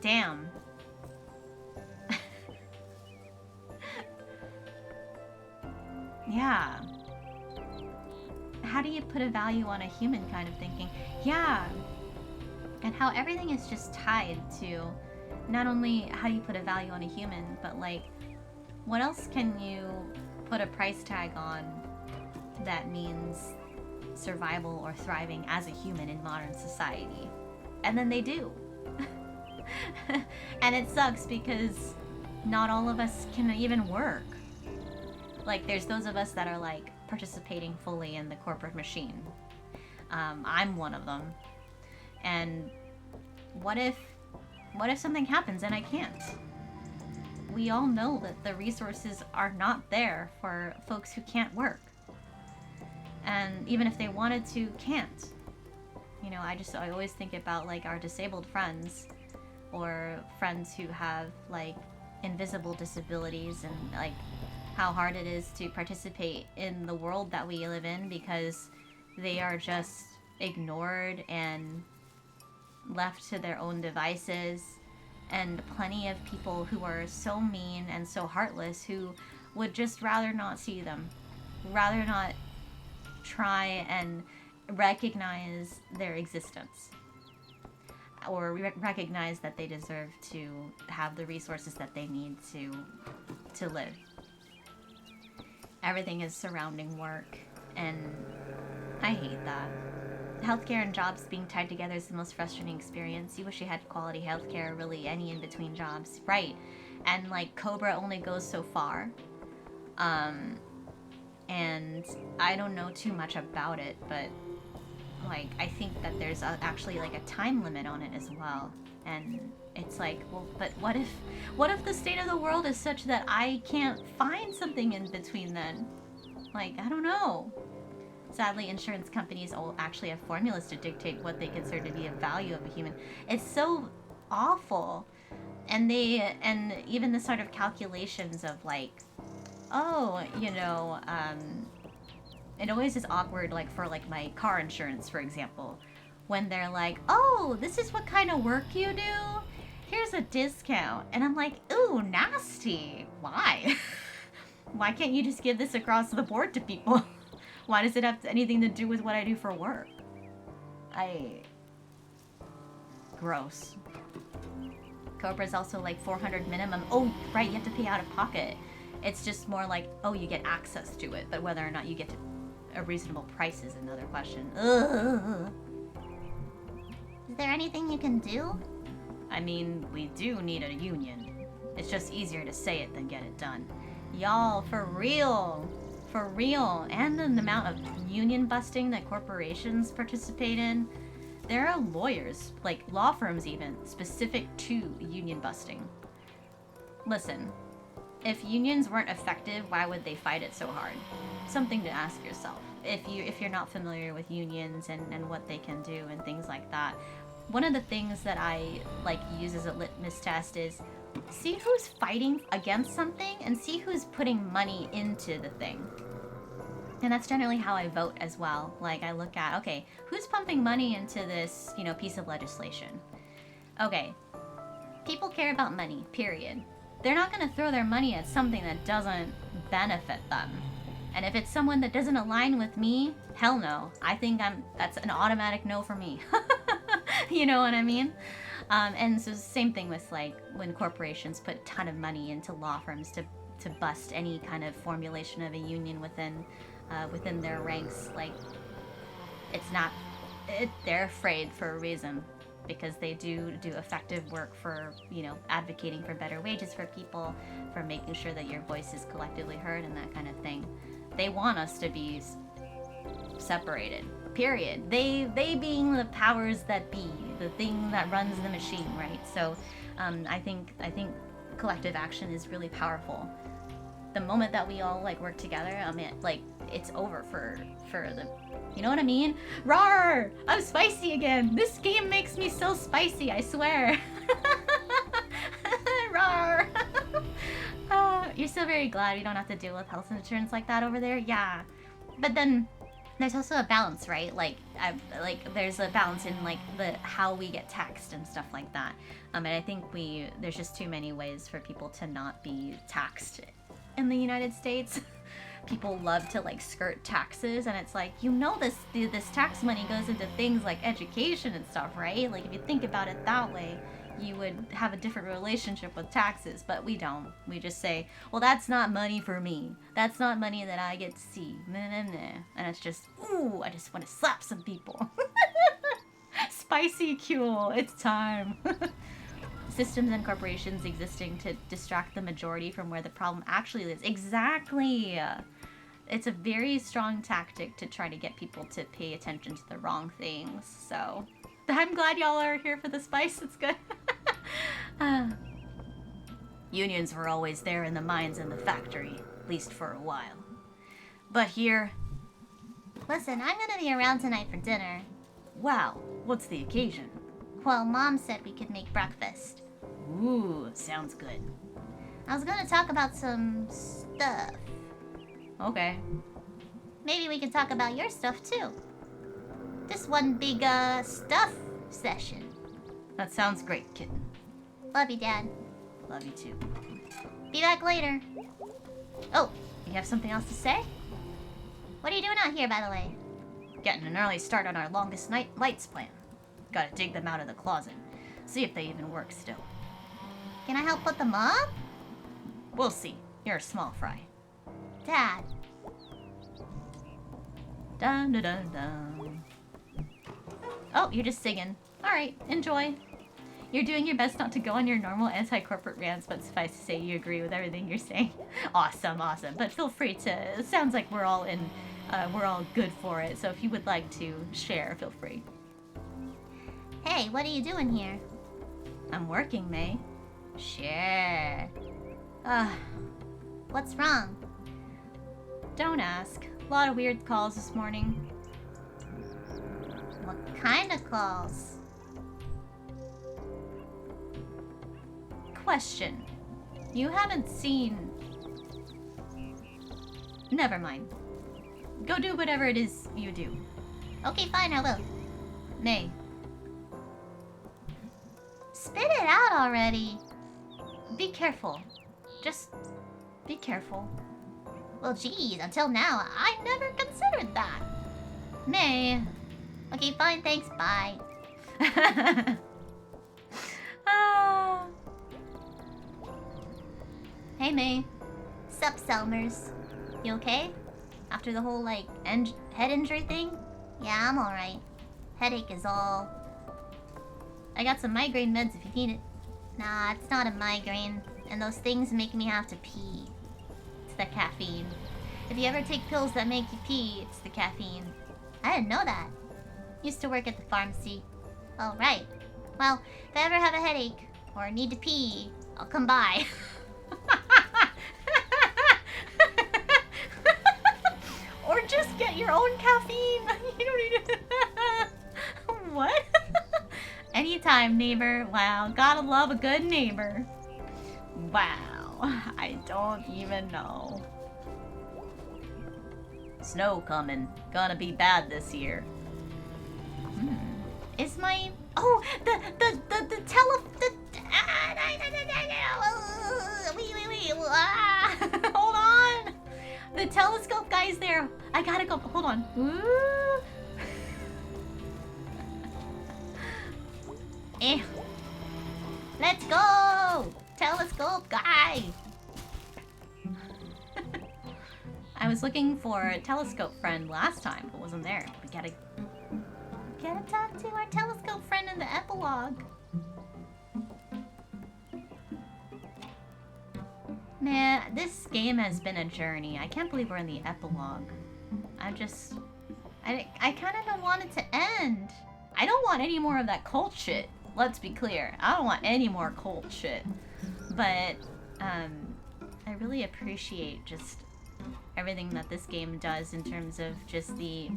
damn. Yeah. How do you put a value on a human kind of thinking? Yeah. And how everything is just tied to not only how you put a value on a human, but, like, what else can you put a price tag on that means survival or thriving as a human in modern society? And then they do. And it sucks because not all of us can even work. Like, there's those of us that are, like, participating fully in the corporate machine. I'm one of them. And what if something happens and I can't? We all know that the resources are not there for folks who can't work. And even if they wanted to, can't. You know, I always think about, like, our disabled friends or friends who have, like, invisible disabilities, and, like, how hard it is to participate in the world that we live in because they are just ignored and left to their own devices. And plenty of people who are so mean and so heartless who would just rather not see them, rather not try and recognize their existence, or recognize that they deserve to have the resources that they need to live. Everything is surrounding work, and I hate that. Healthcare and jobs being tied together is the most frustrating experience. You wish you had quality healthcare, really any in-between jobs. Right. And, like, Cobra only goes so far. And I don't know too much about it, but, like, I think that there's actually, like, a time limit on it as well. And it's like, well, but what if the state of the world is such that I can't find something in between then? Like, I don't know. Sadly, insurance companies actually have formulas to dictate what they consider to be a value of a human. It's so awful. And even the sort of calculations of, like, oh, you know, it always is awkward, like, for, like, my car insurance, for example, when they're like, oh, this is what kind of work you do? Here's a discount. And I'm like, ooh, nasty. Why? Why can't you just give this across the board to people? Why does it have anything to do with what I do for work? Gross. Cobra's also like 400 minimum. Oh, right, you have to pay out of pocket. It's just more like, oh, you get access to it, but whether or not you get to a reasonable price is another question. Ugh. Is there anything you can do? I mean, we do need a union. It's just easier to say it than get it done. Y'all, for real. For real. And the amount of union busting that corporations participate in. There are lawyers, like law firms even, specific to union busting. Listen, if unions weren't effective, why would they fight it so hard? Something to ask yourself. If you're not familiar with unions and what they can do and things like that. One of the things that I like use as a litmus test is see who's fighting against something and see who's putting money into the thing. And that's generally how I vote as well. Like I look at, okay, who's pumping money into this, piece of legislation? Okay, people care about money, period. They're not going to throw their money at something that doesn't benefit them. And if it's someone that doesn't align with me, hell no. I think that's an automatic no for me. You know what I mean? And so same thing with like when corporations put a ton of money into law firms to bust any kind of formulation of a union within their ranks. Like they're afraid for a reason, because they do effective work for, advocating for better wages for people, for making sure that your voice is collectively heard and that kind of thing. They want us to be separated, period. They being the powers that be, the thing that runs the machine, right? So I think collective action is really powerful. The moment that we all like work together, it's over for the, you know what I mean? Rawr! I'm spicy again. This game makes me so spicy, I swear. Rawr! You're so very glad we don't have to deal with health insurance like that over there? Yeah. But then there's also a balance, right? There's a balance in how we get taxed and stuff like that. And I think there's just too many ways for people to not be taxed in the United States. People love to skirt taxes, and it's this tax money goes into things like education and stuff, right? Like if you think about it that way, you would have a different relationship with taxes, but we don't. We just say, well, that's not money for me. That's not money that I get to see. Nah, nah, nah. And it's just, ooh, I just want to slap some people. Spicy cool, it's time. Systems and corporations existing to distract the majority from where the problem actually lives. Exactly. It's a very strong tactic to try to get people to pay attention to the wrong things. So I'm glad y'all are here for the spice. It's good. Unions were always there in the mines and the factory, at least for a while. But here... Listen, I'm gonna be around tonight for dinner. Wow, what's the occasion? Well, Mom said we could make breakfast. Ooh, sounds good. I was gonna talk about some stuff. Okay. Maybe we can talk about your stuff too. This one big, stuff session. That sounds great, kitten. Love you, Dad. Love you too. Be back later. Oh, You have something else to say? what are you doing out here, by the way? Getting an early start on our longest night lights plan. Gotta dig them out of the closet. See if they even work still. Can I help put them up? We'll see. You're a small fry. Dad. Dun dun dun dun. Oh, you're just singing. Alright, enjoy. You're doing your best not to go on your normal anti-corporate rants, but suffice to say you agree with everything you're saying. Awesome, awesome. But feel free to... It sounds like we're all good for it, so if you would like to share, feel free. Hey, what are you doing here? I'm working, May. Sure. What's wrong? Don't ask. A lot of weird calls this morning. What kind of calls? Question. You haven't seen... Never mind. Go do whatever it is you do. Okay, fine, I will. May. Spit it out already. Be careful. Just be careful. Well, geez, until now, I never considered that. May. Okay, fine, thanks, bye. Ah. Hey, May. Sup, Selmers? You okay? After the whole, head injury thing? Yeah, I'm alright. Headache is all. I got some migraine meds if you need it. Nah, it's not a migraine. And those things make me have to pee. It's the caffeine. If you ever take pills that make you pee, it's the caffeine. I didn't know that. Used to work at the pharmacy. Alright. Well, if I ever have a headache or need to pee, I'll come by. Or just get your own caffeine. You don't need to... What? Anytime, neighbor. Wow, gotta love a good neighbor. Wow, I don't even know. Snow coming. Gonna be bad this year. Is my... Oh, the Wait. Ah. Hold on. The telescope guy's there. I gotta go. Hold on. Ooh. Let's go! Telescope guy! I was looking for a telescope friend last time, but wasn't there. We gotta talk to our telescope friend in the epilogue. Man, this game has been a journey. I can't believe we're in the epilogue. I kind of don't want it to end. I don't want any more of that cult shit. Let's be clear. I don't want any more cult shit. But, I really appreciate just everything that this game does in terms of just the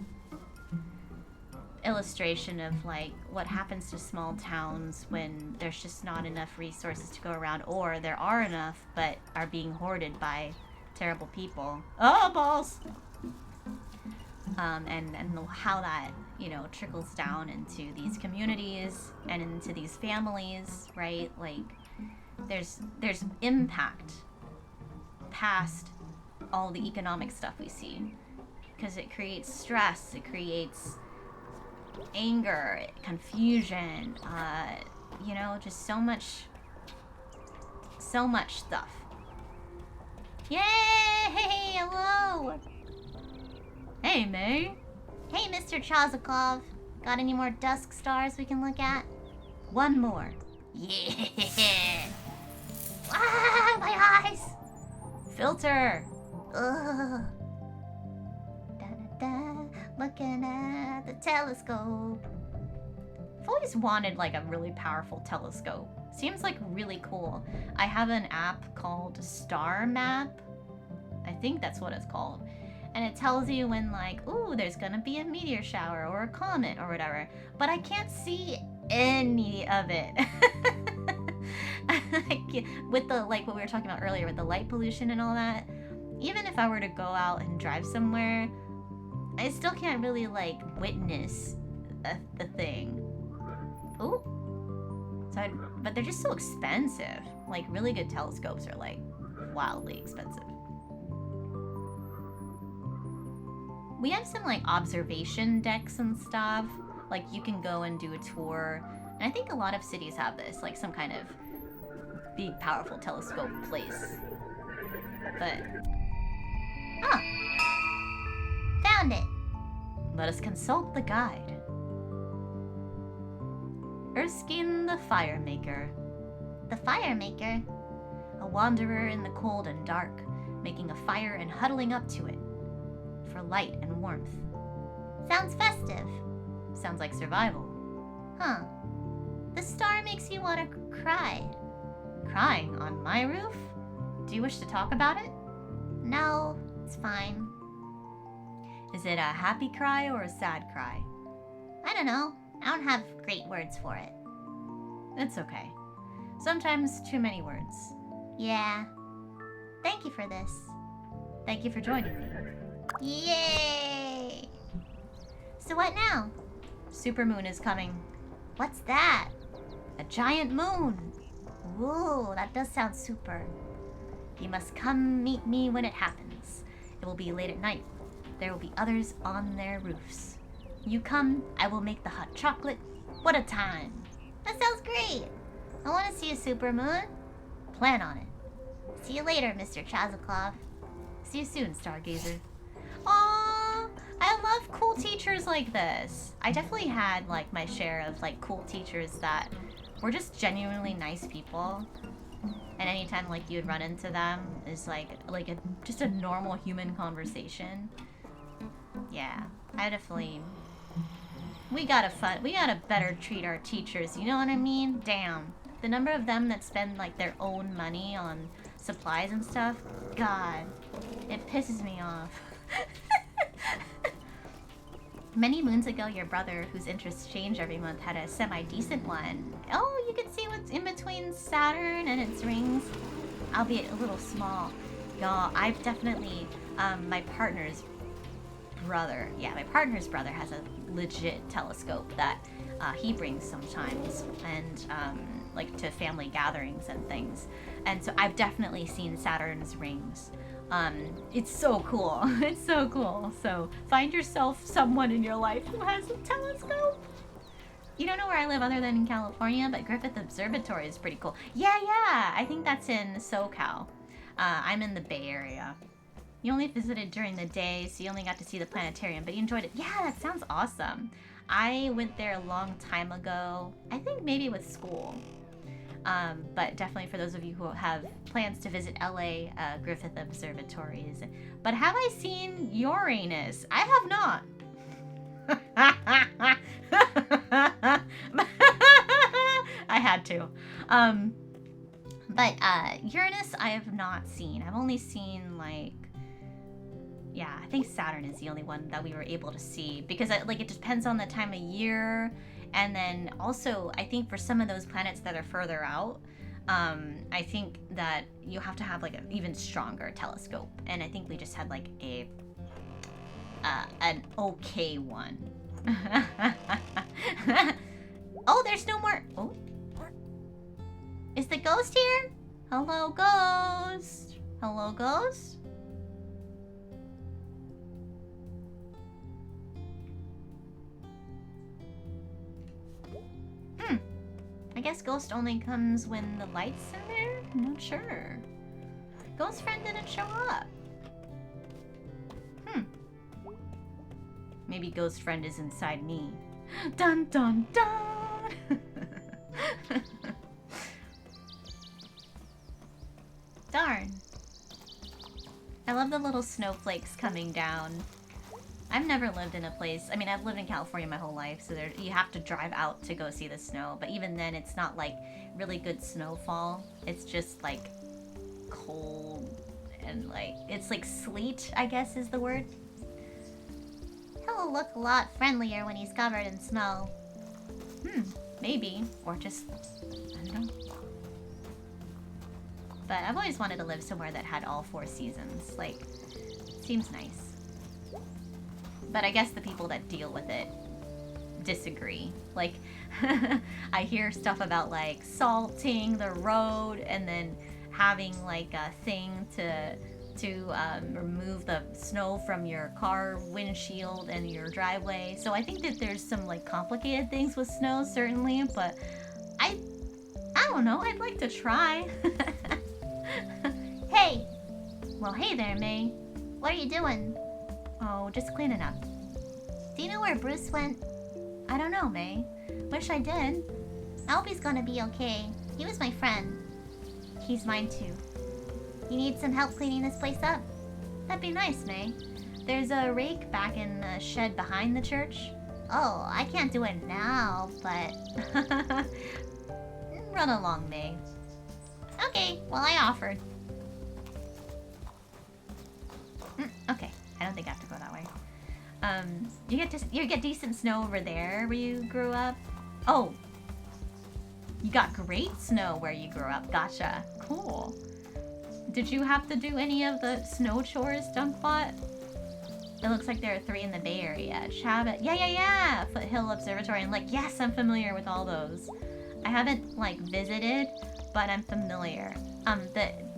illustration of, like, what happens to small towns when there's just not enough resources to go around, or there are enough but are being hoarded by terrible people. Oh, balls! And how that, you know, trickles down into these communities and into these families, right? Like, there's impact past all the economic stuff we see, because it creates stress, it creates anger, confusion, you know, just so much stuff. Yay! Hello! Hey, May. Hey, Mr. Chazakov. Got any more dusk stars we can look at? One more. Yeah! Ah, my eyes! Filter. Ugh. Da-da-da. Looking at the telescope. I've always wanted like a really powerful telescope. Seems like really cool. I have an app called Star Map. I think that's what it's called. And it tells you when, like, ooh, there's gonna be a meteor shower or a comet or whatever. But I can't see any of it. With the, like what we were talking about earlier with the light pollution and all that, even if I were to go out and drive somewhere, I still can't really, like, witness the thing. Ooh. So but they're just so expensive. Like, really good telescopes are, like, wildly expensive. We have some, like, observation decks and stuff. Like, you can go and do a tour. And I think a lot of cities have this, like, some kind of big, powerful telescope place. But... Oh! Found it! let us consult the guide. Erskine the Fire Maker. The fire maker? A wanderer in the cold and dark, making a fire and huddling up to it. For light and warmth. Sounds festive. Sounds like survival. Huh. The star makes you want to cry. Crying on my roof? Do you wish to talk about it? No, it's fine. Is it a happy cry or a sad cry? I don't know. I don't have great words for it. It's okay. Sometimes too many words. Yeah. Thank you for this. Thank you for joining me. Yay! So what now? Supermoon is coming. What's that? A giant moon. Ooh, that does sound super. You must come meet me when it happens. It will be late at night. There will be others on their roofs. You come, I will make the hot chocolate. What a time. That sounds great. I want to see a supermoon. Plan on it. See you later, Mr. Chazakov. See you soon, Stargazer. Aww, I love cool teachers like this. I definitely had like my share of like cool teachers that were just genuinely nice people. And anytime like you'd run into them is like just a normal human conversation. Yeah, I definitely We gotta better treat our teachers, you know what I mean? Damn. The number of them that spend like their own money on supplies and stuff, God, it pisses me off. Many moons ago, your brother, whose interests change every month, had a semi-decent one. Oh, you can see what's in between Saturn and its rings, albeit a little small. Y'all, I've definitely, my partner's brother has a legit telescope that he brings sometimes, and like to family gatherings and things. And so I've definitely seen Saturn's rings. It's so cool. It's so cool. So find yourself someone in your life who has a telescope. You don't know where I live other than in California, but Griffith Observatory is pretty cool. Yeah, I think that's in SoCal. I'm in the Bay Area. You only visited during the day, so you only got to see the planetarium, but you enjoyed it. Yeah, that sounds awesome. I went there a long time ago. I think maybe with school. But definitely for those of you who have plans to visit LA, Griffith Observatories. But have I seen Uranus? I have not. I had to. But Uranus I have not seen. I've only seen like, yeah, I think Saturn is the only one that we were able to see, because it depends on the time of year. And then also, I think for some of those planets that are further out, I think that you have to have like an even stronger telescope. And I think we just had like an okay one. Oh, there's no more. Oh, is the ghost here? Hello, ghost. Hello, ghost. I guess Ghost only comes when the lights are there? I'm not sure. Ghost friend didn't show up. Maybe Ghost friend is inside me. Dun dun dun! Darn. I love the little snowflakes coming down. I've never lived in a place, I mean, I've lived in California my whole life, so you have to drive out to go see the snow, but even then it's not like really good snowfall. It's just like cold and like, it's like sleet, I guess is the word. He'll look a lot friendlier when he's covered in snow. Maybe, or just, I don't know. But I've always wanted to live somewhere that had all 4 seasons, like, seems nice. But I guess the people that deal with it disagree. Like, I hear stuff about like salting the road and then having like a thing to remove the snow from your car windshield and your driveway. So I think that there's some like complicated things with snow, certainly, but I don't know. I'd like to try. Hey! Well, hey there, May. What are you doing? Oh, just cleaning up. Do you know where Bruce went? I don't know, May. Wish I did. I hope he's gonna be okay. He was my friend. He's mine too. You need some help cleaning this place up? That'd be nice, May. There's a rake back in the shed behind the church. Oh, I can't do it now, but... Run along, May. Okay, well I offered. Okay, I don't think I have to go that way. You get decent snow over there where you grew up? Oh, you got great snow where you grew up. Gotcha. Cool. Did you have to do any of the snow chores, Dunkbot? It looks like there are 3 in the Bay Area. Chabot. Yeah. Foothill Observatory. And like, yes, I'm familiar with all those. I haven't like visited, but I'm familiar.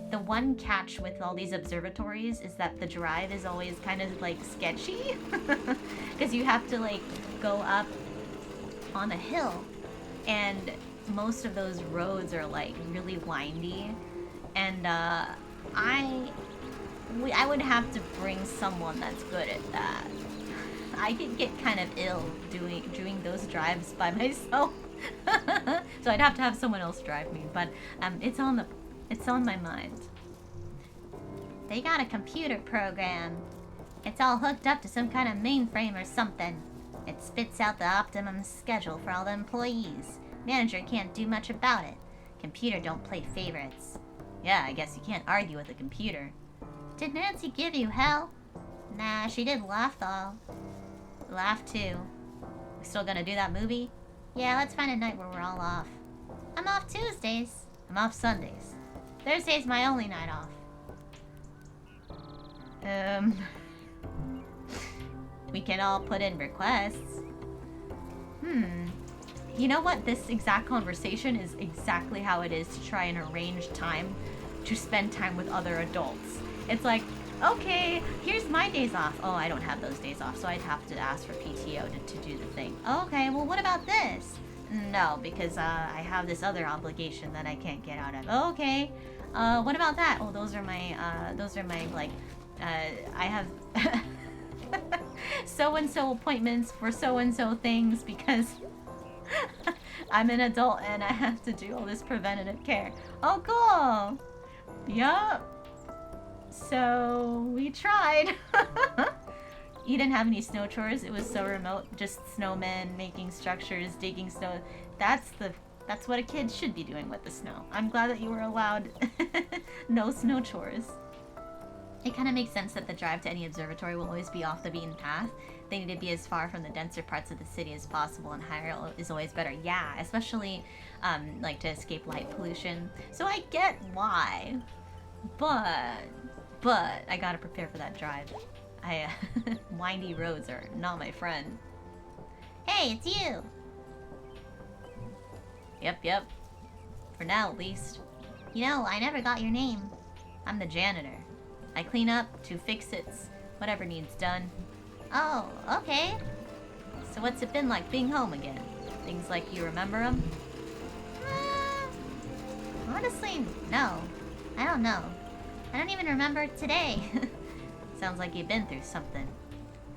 The one catch with all these observatories is that the drive is always kind of like sketchy because you have to like go up on a hill, and most of those roads are like really windy, and I would have to bring someone that's good at that. I could get kind of ill doing those drives by myself. So I'd have to have someone else drive me, but it's on my mind. They got a computer program. It's all hooked up to some kind of mainframe or something. It spits out the optimum schedule for all the employees. Manager can't do much about it. Computer don't play favorites. Yeah, I guess you can't argue with a computer. Did Nancy give you hell? Nah, she did laugh though. Laugh too. We still gonna do that movie? Yeah, let's find a night where we're all off. I'm off Tuesdays. I'm off Sundays. Thursday's my only night off. We can all put in requests. You know what? This exact conversation is exactly how it is to try and arrange time to spend time with other adults. It's like, okay, here's my days off. Oh, I don't have those days off, so I'd have to ask for PTO to do the thing. Okay, well, what about this? No, because I have this other obligation that I can't get out of. Okay, what about that? Oh, those are my like, I have so-and-so appointments for so-and-so things because I'm an adult and I have to do all this preventative care. Oh, cool. Yup. So we tried. You didn't have any snow chores. It was so remote. Just snowmen making structures, digging snow. That's what a kid should be doing with the snow. I'm glad that you were allowed no snow chores. It kind of makes sense that the drive to any observatory will always be off the beaten path. They need to be as far from the denser parts of the city as possible, and higher is always better. Yeah, especially like to escape light pollution. So I get why, but I gotta prepare for that drive. Windy roads are not my friend. Hey, it's you. Yep. For now, at least. You know, I never got your name. I'm the janitor. I clean up, do fix-its, whatever needs done. Oh, okay. So what's it been like being home again? Things like you remember them? Honestly, no. I don't know. I don't even remember today. Sounds like you've been through something.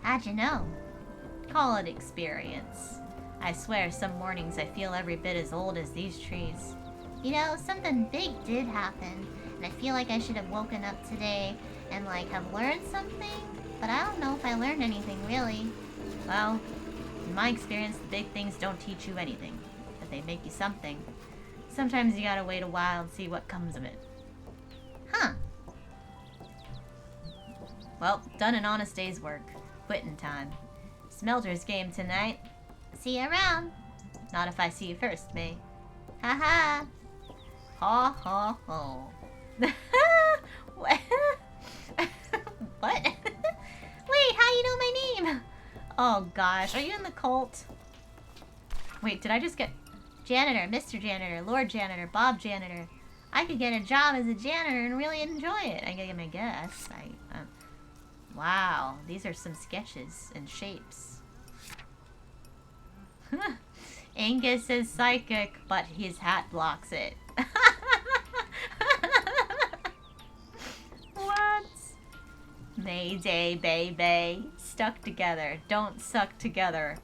How'd you know? Call it experience. I swear some mornings I feel every bit as old as these trees. You know, something big did happen, and I feel like I should have woken up today and like have learned something, but I don't know if I learned anything really. Well, in my experience, the big things don't teach you anything, but they make you something. Sometimes you gotta wait a while and see what comes of it. Huh. Well, done an honest day's work. Quitting time. Smelter's game tonight. See you around. Not if I see you first, May. Haha. Ha ha ha. What? What? Wait, how you know my name? Oh gosh, are you in the cult? Wait, did I just get Janitor, Mr. Janitor, Lord Janitor, Bob Janitor. I could get a job as a janitor and really enjoy it. I guess. Wow, these are some sketches and shapes. Angus is psychic, but his hat blocks it. What? Mayday, baby. Stuck together. Don't suck together.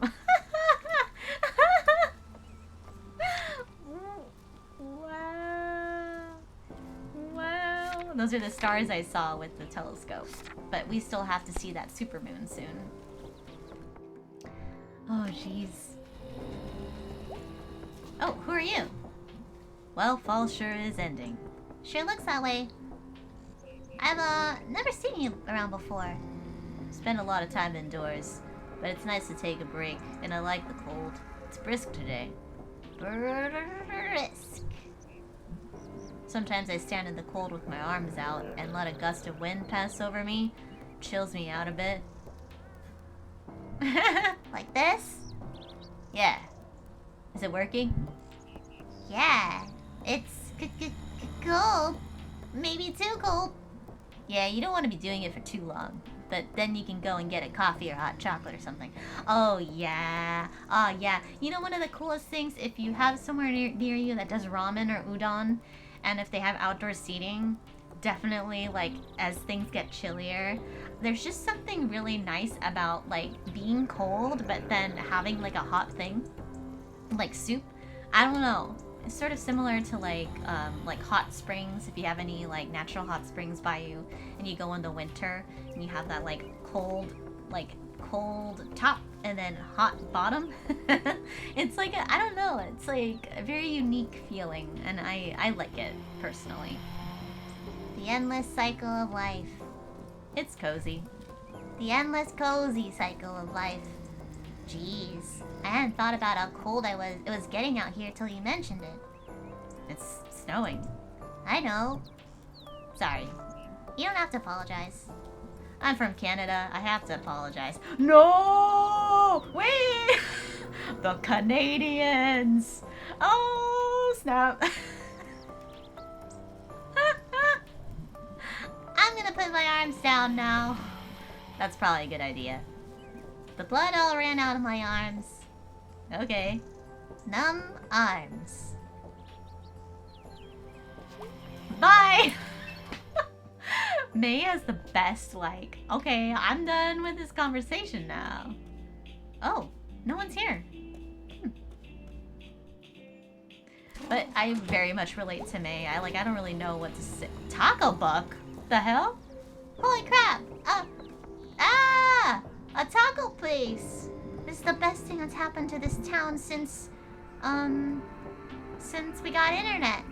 Wow. Those are the stars I saw with the telescope. But we still have to see that supermoon soon. Oh, jeez. Oh, who are you? Well, fall sure is ending. Sure looks that way. I've never seen you around before. Spend a lot of time indoors, but it's nice to take a break, and I like the cold. It's brisk today. Brisk. Sometimes I stand in the cold with my arms out and let a gust of wind pass over me. Chills me out a bit. Like this? Yeah. Is it working? Yeah. It's cold. Maybe too cold. Yeah, you don't want to be doing it for too long. But then you can go and get a coffee or hot chocolate or something. Oh, yeah. Oh, yeah. You know, one of the coolest things, if you have somewhere near you that does ramen or udon, and if they have outdoor seating, definitely, like, as things get chillier, there's just something really nice about, like, being cold, but then having, like, a hot thing. Like soup. I don't know. It's sort of similar to like hot springs, if you have any like natural hot springs by you and you go in the winter and you have that like cold top and then hot bottom. It's like, I don't know, it's like a very unique feeling, and I like it, personally. The endless cycle of life. It's cozy. The endless cozy cycle of life. Jeez. I hadn't thought about how cold it was getting out here till you mentioned it. It's snowing. I know. Sorry. You don't have to apologize. I'm from Canada. I have to apologize. No! Wait! The Canadians! Oh, snap. I'm gonna put my arms down now. That's probably a good idea. The blood all ran out of my arms. Okay. Numb arms. Bye! May has the best, like, okay, I'm done with this conversation now. Oh, no one's here. But I very much relate to May. I don't really know what to say. Taco Buck? The hell? Holy crap! A taco place! This is the best thing that's happened to this town since we got internet.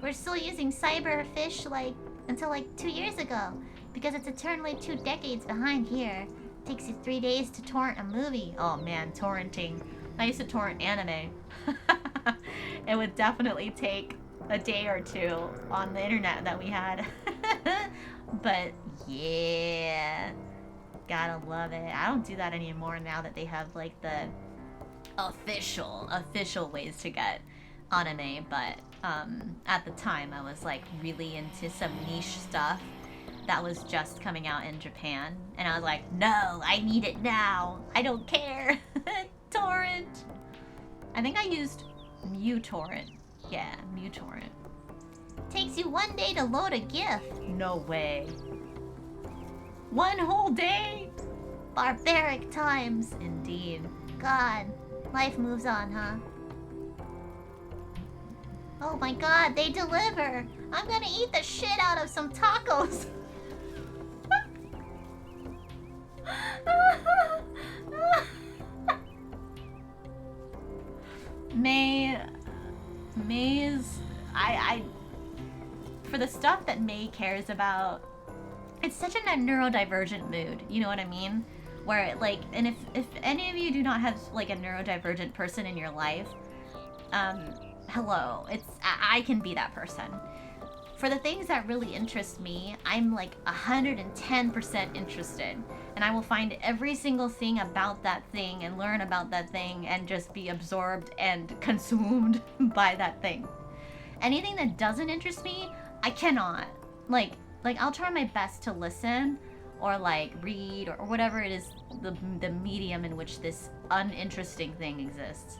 We're still using Cyberfish until 2 years ago, because it's eternally 2 decades behind here. Takes you 3 days to torrent a movie. Oh man, torrenting. I used to torrent anime. It would definitely take a day or two on the internet that we had. But yeah, gotta love it. I don't do that anymore now that they have like the official ways to get anime. But at the time I was like really into some niche stuff that was just coming out in Japan, and I was like, no, I need it now. I don't care. Torrent. I think I used MuTorrent. Yeah, MuTorrent. Takes you 1 day to load a GIF. No way. 1 whole day? Barbaric times. Indeed. God, life moves on, huh? Oh my god, they deliver! I'm gonna eat the shit out of some tacos! May's I for the stuff that May cares about, it's such a neurodivergent mood, you know what I mean? Where and if any of you do not have like a neurodivergent person in your life, hello, I can be that person. For the things that really interest me, I'm like 110% interested, and I will find every single thing about that thing and learn about that thing and just be absorbed and consumed by that thing. Anything that doesn't interest me, I cannot. Like I'll try my best to listen or like read or whatever it is, the medium in which this uninteresting thing exists.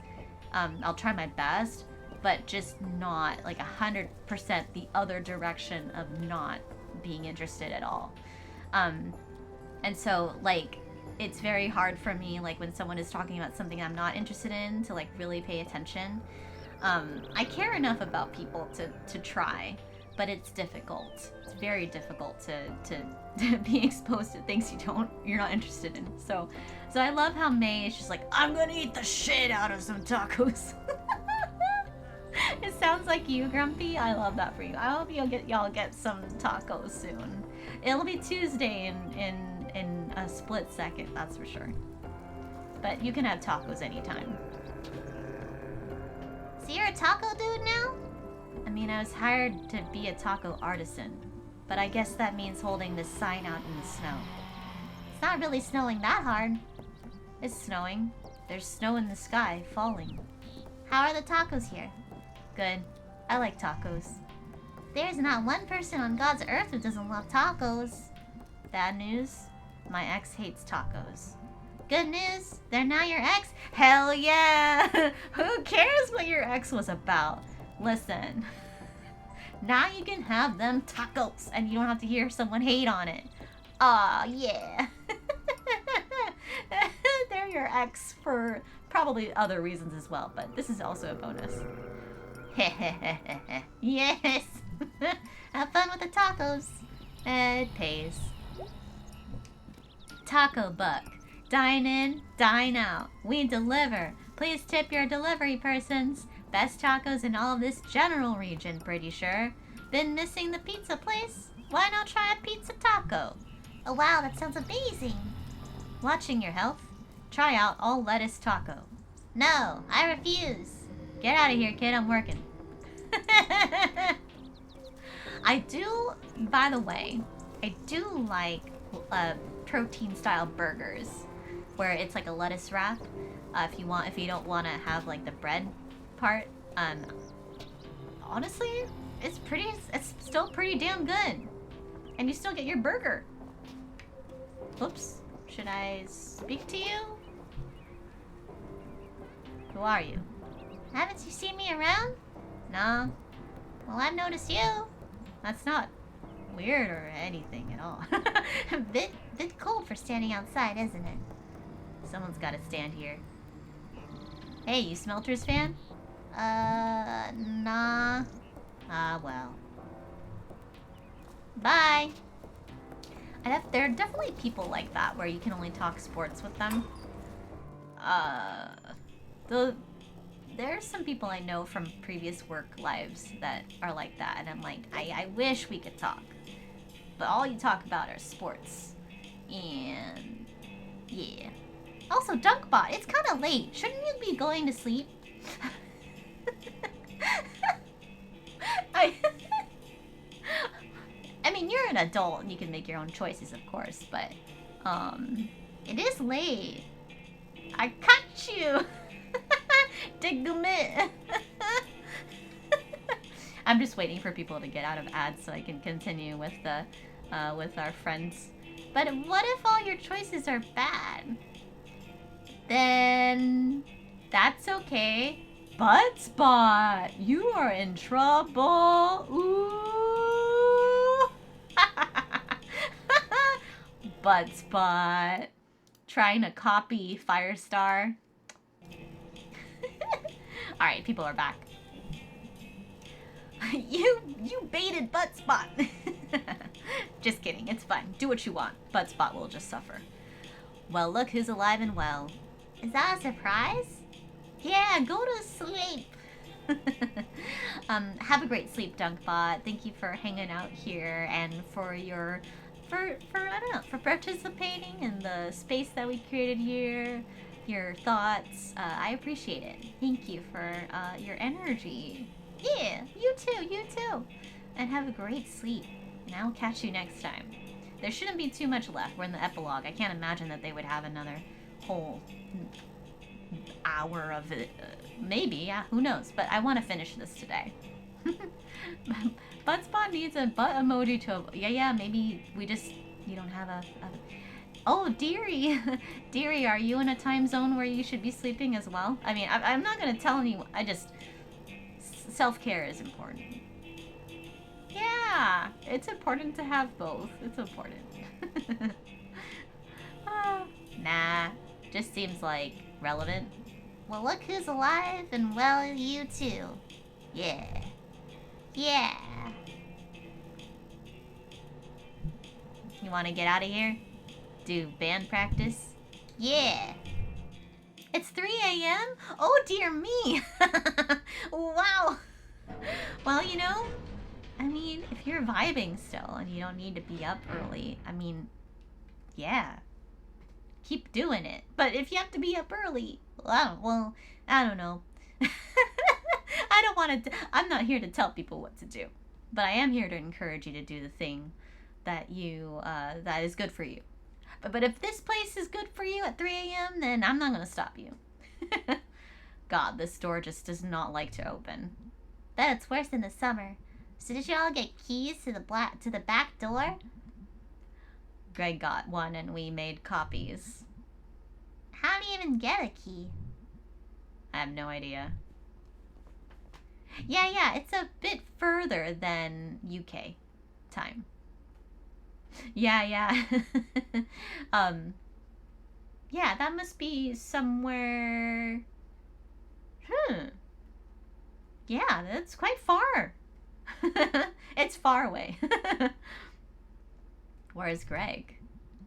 I'll try my best, but just not like 100% the other direction of not being interested at all. And so like it's very hard for me, like when someone is talking about something I'm not interested in, to like really pay attention. I care enough about people to try, but it's difficult. It's very difficult to be exposed to things you're not interested in. So I love how May is just like, I'm gonna eat the shit out of some tacos. It sounds like you, Grumpy. I love that for you. I hope y'all get some tacos soon. It'll be Tuesday in a split second, that's for sure. But you can have tacos anytime. So you're a taco dude now? I mean, I was hired to be a taco artisan, but I guess that means holding this sign out in the snow. It's not really snowing that hard. It's snowing. There's snow in the sky, falling. How are the tacos here? Good. I like tacos. There's not one person on God's earth who doesn't love tacos. Bad news? My ex hates tacos. Good news, they're now your ex. Hell yeah! Who cares what your ex was about? Listen, now you can have them tacos and you don't have to hear someone hate on it. Aw, yeah. They're your ex for probably other reasons as well, but this is also a bonus. Yes. Have fun with the tacos. It pays. Taco Buck. Dine in, dine out. We deliver. Please tip your delivery persons. Best tacos in all of this general region, pretty sure. Been missing the pizza place? Why not try a pizza taco? Oh wow, that sounds amazing. Watching your health? Try out all lettuce taco. No, I refuse. Get out of here, kid. I'm working. I do, by the way, I do like protein style burgers where it's like a lettuce wrap. If you don't want to have like the bread part. Honestly, it's still pretty damn good, and you still get your burger. Oops, should I speak to you? Who are you? Haven't you seen me around? No, Well, I've noticed you. that's not weird or anything at all. bit cold for standing outside, isn't it? Someone's got to stand here. Hey, you Smelters fan? Nah. Ah, well. Bye. There are definitely people like that where you can only talk sports with them. There are some people I know from previous work lives that are like that, and I'm like, I wish we could talk. But all you talk about are sports. And yeah. Also, Dunkbot, it's kind of late. Shouldn't you be going to sleep? I mean, you're an adult and you can make your own choices, of course, but it is late. I caught you. Digumit. I'm just waiting for people to get out of ads so I can continue with the with our friends. But what if all your choices are bad? Then that's okay. Butt Spot, you are in trouble. Ooh. Butt Spot, trying to copy Firestar. All right, people are back. You baited Butt Spot. Just kidding, it's fine. Do what you want. Butt Spot will just suffer. Well, look who's alive and well. Is that a surprise? Yeah, go to sleep. Have a great sleep, Dunkbot. Thank you for hanging out here and for participating in the space that we created here. Your thoughts, I appreciate it. Thank you for your energy. Yeah, you too. And have a great sleep. And I'll catch you next time. There shouldn't be too much left. We're in the epilogue. I can't imagine that they would have another whole hour of it. Maybe, yeah, who knows? But I want to finish this today. Buttspot needs a butt emoji to... Yeah, maybe you don't have a... Oh, Deary! Deary, are you in a time zone where you should be sleeping as well? I mean, I'm not going to tell anyone. Self-care is important. Yeah, it's important to have both. It's important. Nah, just seems like relevant. Well, look who's alive and well, you too. Yeah. Yeah. You want to get out of here? Do band practice? Yeah. It's 3 a.m.? Oh, dear me. Wow. Well, I mean, if you're vibing still and you don't need to be up early, I mean, yeah. Keep doing it. But if you have to be up early, well, I don't know. I don't want to... I'm not here to tell people what to do. But I am here to encourage you to do the thing that that is good for you. But if this place is good for you at 3 a.m., then I'm not going to stop you. God, this door just does not like to open. Bet it's worse in the summer. So did you all get keys to the back door? Greg got one and we made copies. How do you even get a key? I have no idea. Yeah, it's a bit further than UK time. Yeah. Yeah, that must be somewhere... Yeah, that's quite far. It's far away. Where's Greg?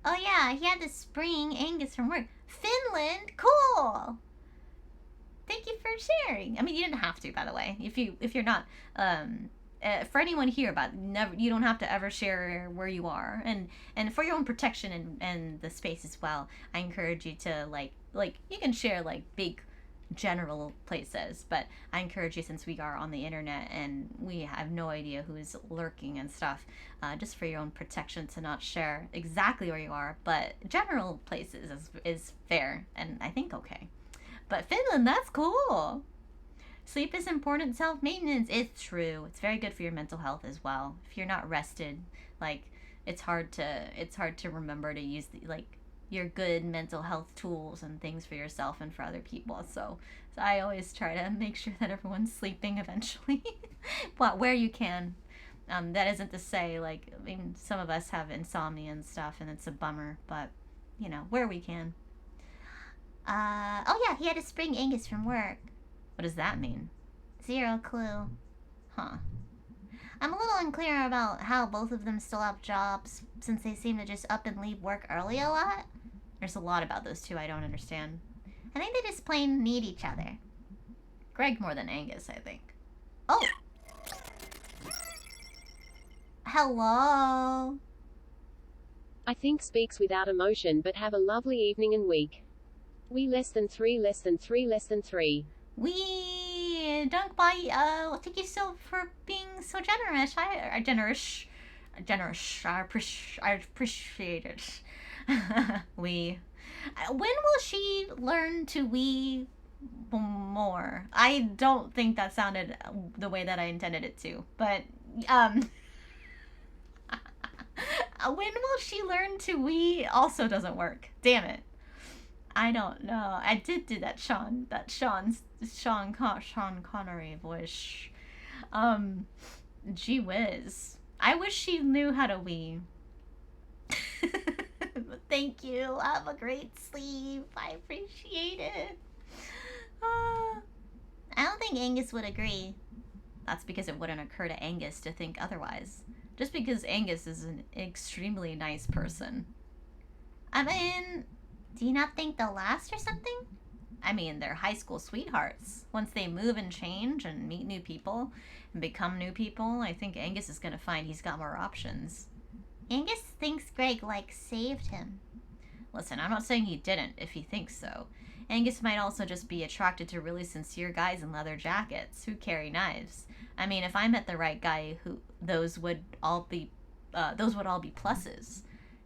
Oh yeah, he had to spring Angus from work. Finland, cool. Thank you for sharing. I mean, you didn't have to, by the way. If you're not, for anyone here, but never, you don't have to ever share where you are, and for your own protection and the space as well. I encourage you to like you can share like big general places, but I encourage you, since we are on the internet and we have no idea who's lurking and stuff, just for your own protection, to not share exactly where you are, but general places is fair and I think okay. But Finland, that's cool. Sleep is important. Self-maintenance. It's true. It's very good for your mental health as well. If you're not rested, like it's hard to remember to use like your good mental health tools and things for yourself and for other people. So I always try to make sure that everyone's sleeping eventually, but where you can. That isn't to say, like, I mean, some of us have insomnia and stuff, and it's a bummer, but you know, where we can. Oh yeah, he had to spring Angus from work. What does that mean? Zero clue. Huh. I'm a little unclear about how both of them still have jobs, since they seem to just up and leave work early a lot. There's a lot about those two I don't understand. I think they just plain need each other. Greg more than Angus, I think. Oh! Hello? I think speaks without emotion, but have a lovely evening and week. We less than 3 less than 3 less than 3. We dunk by thank you so for being so generous. Generous. I appreciate it. We. When will she learn to we more? I don't think that sounded the way that I intended it to, but when will she learn to we also doesn't work. Damn it. I don't know. I did do that Sean Connery voice. Gee whiz. I wish she knew how to wee. Thank you. Have a great sleep. I appreciate it. I don't think Angus would agree. That's because it wouldn't occur to Angus to think otherwise. Just because Angus is an extremely nice person. I mean, do you not think they'll last or something? I mean, they're high school sweethearts. Once they move and change and meet new people and become new people, I think Angus is going to find he's got more options. Angus thinks Greg, like, saved him. Listen, I'm not saying he didn't if he thinks so. Angus might also just be attracted to really sincere guys in leather jackets who carry knives. I mean, if I met the right guy, those would all be pluses.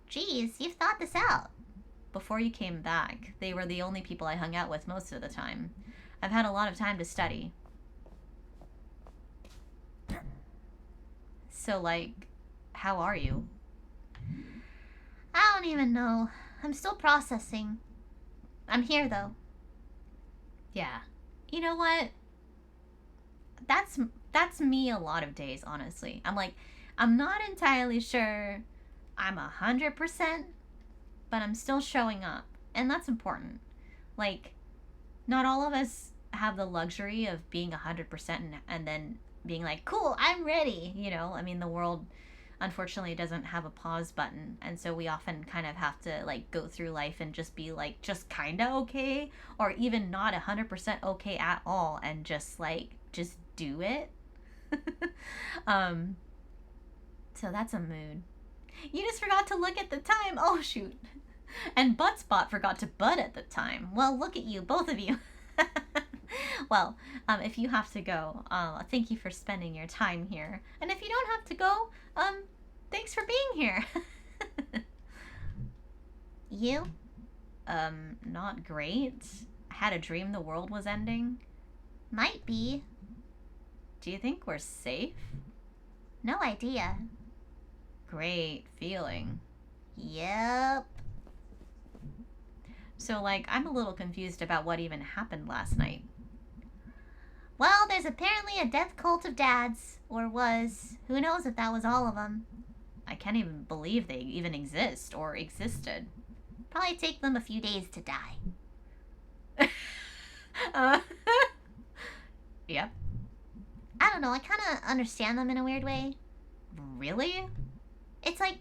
Geez, you've thought this out. Before you came back, they were the only people I hung out with most of the time. I've had a lot of time to study. So, like, how are you? I don't even know. I'm still processing. I'm here, though. Yeah. You know what? That's me a lot of days, honestly. I'm like, I'm not entirely sure I'm 100%, but I'm still showing up. And that's important. Like, not all of us have the luxury of being 100% and then being like, cool, I'm ready. You know, I mean, the world unfortunately doesn't have a pause button. And so we often kind of have to like go through life and just be like, just kind of okay. Or even not 100% okay at all. And just like, just do it. So that's a mood. You just forgot to look at the time. Oh, shoot. And Buttspot forgot to butt at the time. Well, look at you, both of you. Well, if you have to go, thank you for spending your time here. And if you don't have to go, thanks for being here. You? Not great. I had a dream the world was ending. Might be. Do you think we're safe? No idea. Great feeling. Yep. So, like, I'm a little confused about what even happened last night. Well, there's apparently a death cult of dads. Or was. Who knows if that was all of them. I can't even believe they even exist or existed. Probably take them a few days to die. Yep. I don't know, I kind of understand them in a weird way. Really? It's like,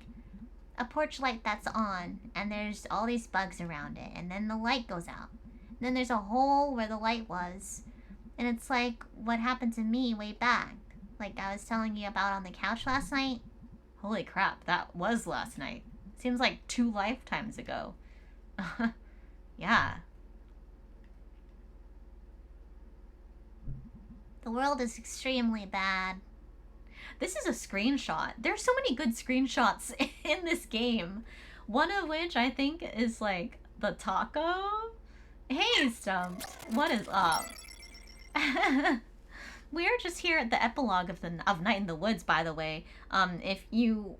a porch light that's on, and there's all these bugs around it, and then the light goes out. Then there's a hole where the light was, and it's like what happened to me way back, like I was telling you about on the couch last night. Holy crap, that was last night. Seems like 2 lifetimes ago. Yeah. The world is extremely bad. This is a screenshot. There's so many good screenshots in this game. One of which I think is like the taco. Hey, Stump. What is up? We're just here at the epilogue of Night in the Woods, by the way. If you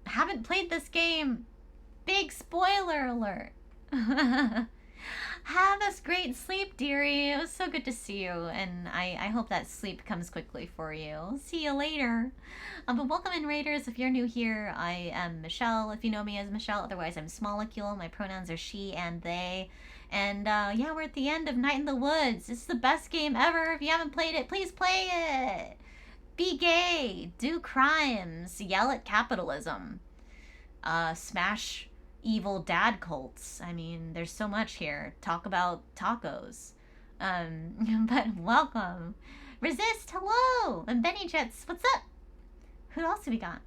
haven't played this game, big spoiler alert. Have a great sleep, dearie. It was so good to see you, and I hope that sleep comes quickly for you. See you later. But welcome in, Raiders. If you're new here, I am Michelle. If you know me as Michelle, otherwise I'm Smolecule. My pronouns are she and they. And yeah, we're at the end of Night in the Woods. It's the best game ever. If you haven't played it, please play it. Be gay. Do crimes. Yell at capitalism. Smash evil dad cults. I mean, there's so much here. Talk about tacos. But welcome. Resist, hello! And Benny Jets, what's up? Who else do we got?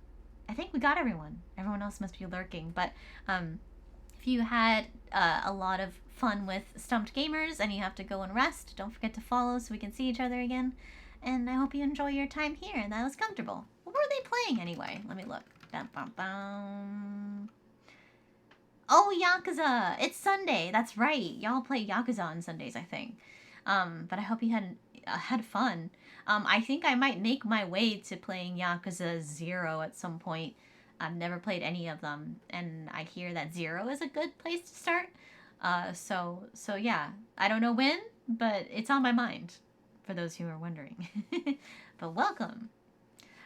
I think we got everyone. Everyone else must be lurking. But if you had a lot of fun with Stumped Gamers and you have to go and rest, don't forget to follow so we can see each other again. And I hope you enjoy your time here and that was comfortable. What were they playing anyway? Let me look. Bum, bum, bum. Oh, Yakuza! It's Sunday. That's right. Y'all play Yakuza on Sundays, I think. But I hope you had fun. I think I might make my way to playing Yakuza 0 at some point. I've never played any of them, and I hear that 0 is a good place to start. So yeah. I don't know when, but it's on my mind, for those who are wondering. But welcome.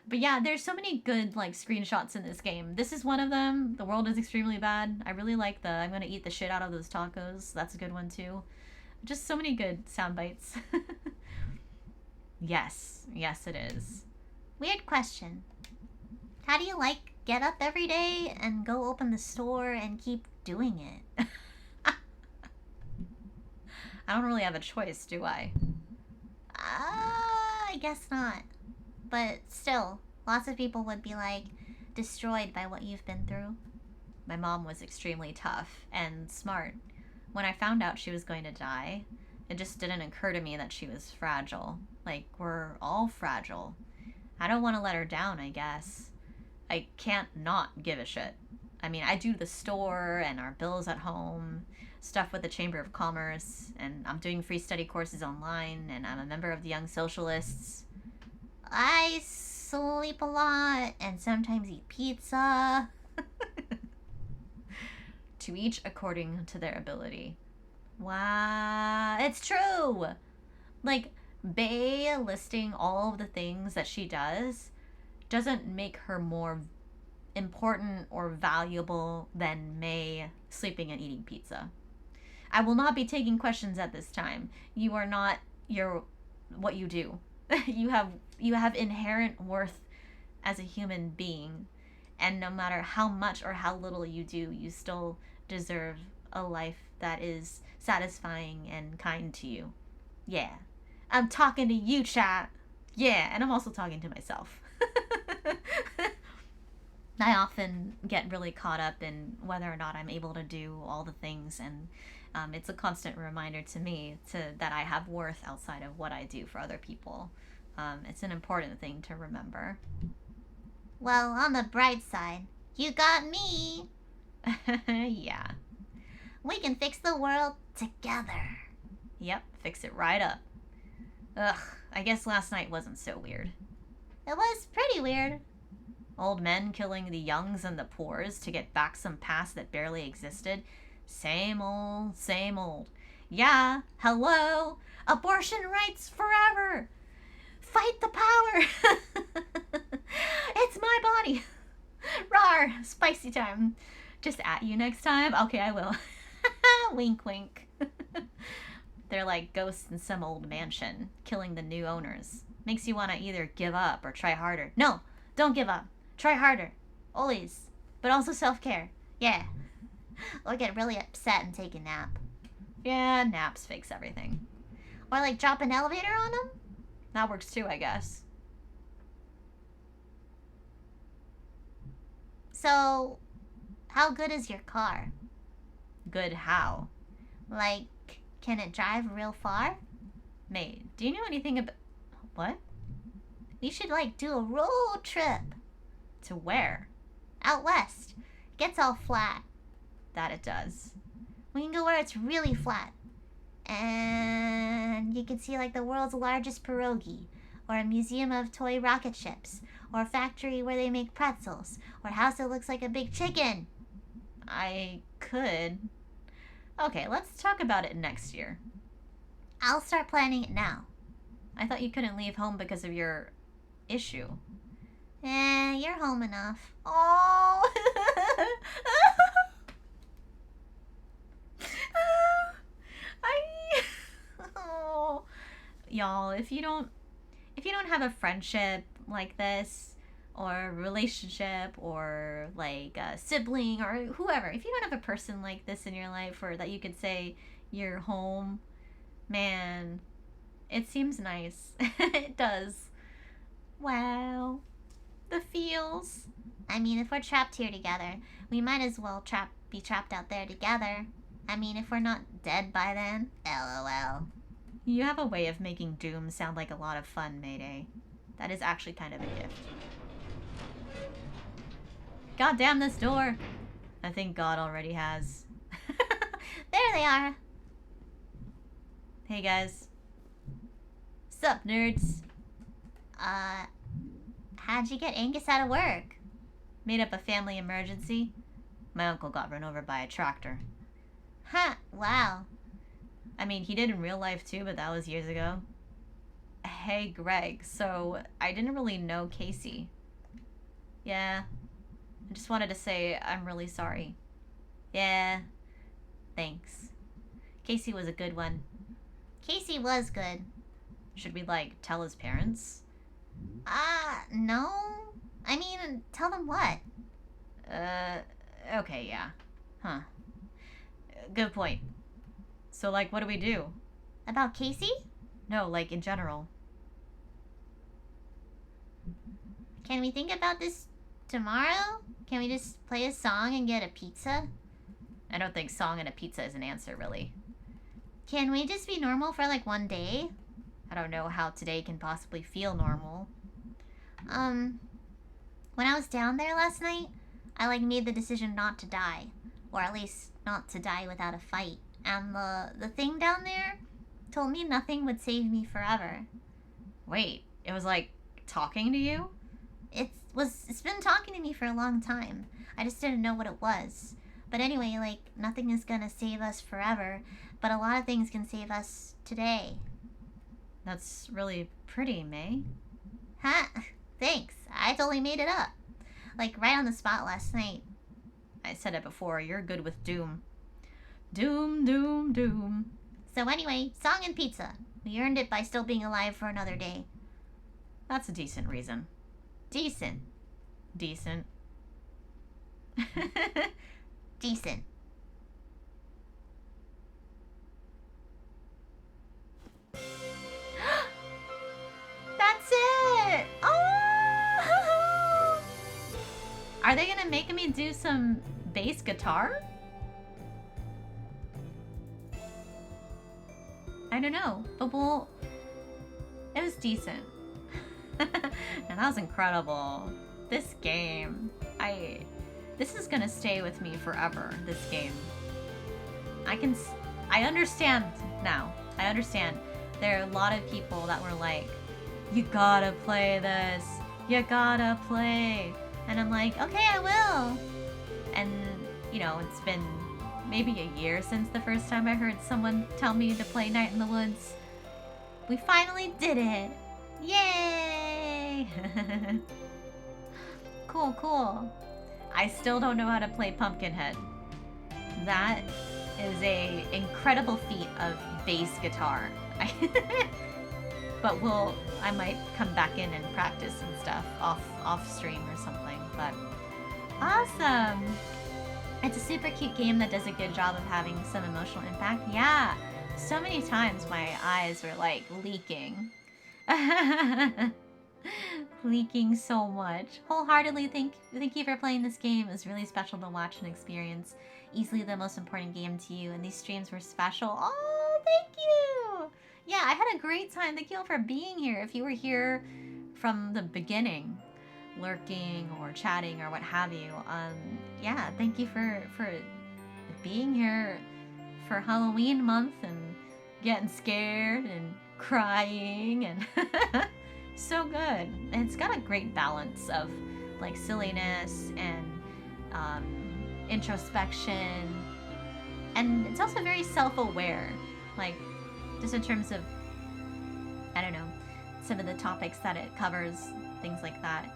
But yeah, there's so many good, like, screenshots in this game. This is one of them. The world is extremely bad. I really like the I'm gonna eat the shit out of those tacos. That's a good one, too. Just so many good sound bites. Yes. Yes, it is. Weird question. How do you, like, get up every day and go open the store and keep doing it? I don't really have a choice, do I? I guess not. But still, lots of people would be, like, destroyed by what you've been through. My mom was extremely tough and smart. When I found out she was going to die, it just didn't occur to me that she was fragile. Like, we're all fragile. I don't want to let her down, I guess. I can't not give a shit. I mean, I do the store and our bills at home, stuff with the Chamber of Commerce, and I'm doing free study courses online, and I'm a member of the Young Socialists. I sleep a lot and sometimes eat pizza. To each according to their ability. Wow, it's true! Like, Bae listing all of the things that she does doesn't make her more important or valuable than May sleeping and eating pizza. I will not be taking questions at this time. You are not what you do. You have inherent worth as a human being, and no matter how much or how little you do, you still deserve a life that is satisfying and kind to you. Yeah. I'm talking to you, chat. Yeah, and I'm also talking to myself. I often get really caught up in whether or not I'm able to do all the things, and it's a constant reminder to me that I have worth outside of what I do for other people. It's an important thing to remember. Well, on the bright side, you got me. Yeah. We can fix the world together. Yep, fix it right up. Ugh, I guess last night wasn't so weird. It was pretty weird. Old men killing the youngs and the poors to get back some past that barely existed. Same old, same old. Yeah, hello. Abortion rights forever. Fight the power. It's my body. Rawr, spicy time. Just at you next time? Okay, I will. Wink, wink. They're like ghosts in some old mansion, killing the new owners. Makes you want to either give up or try harder. No, don't give up. Try harder. Always. but also self-care. Yeah. Or get really upset and take a nap. Yeah, naps fix everything. Or like drop an elevator on them. That works too, I guess. So, how good is your car? Good how? Like, can it drive real far? Mate, do you know anything about... What? We should like do a road trip To where? out west. Gets all flat. That it does. We can go where it's really flat. And you can see like the world's largest pierogi, or a museum of toy rocket ships, or a factory where they make pretzels, or a house that looks like a big chicken. I could... Okay, let's talk about it next year. I'll start planning it now. I thought you couldn't leave home because of your issue. You're home enough. Oh! Oh. Y'all, if you don't have a friendship like this, or a relationship, or like a sibling, or whoever, if you don't have a person like this in your life, or that you could say you're home, man, it seems nice. It does. Wow. The feels. I mean, if we're trapped here together, we might as well be trapped out there together. I mean, if we're not dead by then, LOL. You have a way of making Doom sound like a lot of fun, Mayday. That is actually kind of a gift. God damn this door! I think God already has. There they are. Hey guys. Sup, nerds? How'd you get Angus out of work? Made up a family emergency. My uncle got run over by a tractor. Huh, wow. I mean, he did in real life too, but that was years ago. Hey, Greg, so I didn't really know Casey. Yeah. I just wanted to say I'm really sorry. Yeah. Thanks. Casey was a good one. Casey was good. Should we, like, tell his parents? No. I mean, tell them what? Okay, yeah. Huh. Good point. So, like, what do we do? About Casey? No, like, in general. Can we think about this tomorrow? Can we just play a song and get a pizza? I don't think song and a pizza is an answer, really. Can we just be normal for like one day? I don't know how today can possibly feel normal. When I was down there last night, I like made the decision not to die. Or at least not to die without a fight. And the thing down there told me nothing would save me forever. Wait, it was like talking to you? It's been talking to me for a long time. I just didn't know what it was. But anyway, like, nothing is gonna save us forever, but a lot of things can save us today. That's really pretty, May. Huh? Thanks. I totally made it up. Like, right on the spot last night. I said it before, you're good with Doom. Doom, doom, doom. So anyway, song and pizza. We earned it by still being alive for another day. That's a decent reason. Decent. Decent. Decent. That's it! Oh! Are they gonna make me do some bass guitar? I don't know, but it was decent. And that was incredible. This game, this is gonna stay with me forever, this game. I understand now. I understand. There are a lot of people that were like, you gotta play this. You gotta play. And I'm like, okay, I will. And, you know, it's been maybe a year since the first time I heard someone tell me to play Night in the Woods. We finally did it. Yay! Cool, cool. I still don't know how to play Pumpkinhead. That is a incredible feat of bass guitar. But I might come back in and practice and stuff off stream or something. But Awesome. It's a super cute game that does a good job of having some emotional impact. Yeah, so many times my eyes were like leaking. Leaking so much. Wholeheartedly thank you for playing this game. It was really special to watch and experience. Easily the most important game to you, and these streams were special. Oh, thank you! Yeah, I had a great time. Thank you all for being here. If you were here from the beginning, lurking or chatting or what have you, yeah, thank you for being here for Halloween month and getting scared and crying and so good. And it's got a great balance of like silliness and introspection, and it's also very self-aware, like just in terms of, I don't know, some of the topics that it covers, things like that.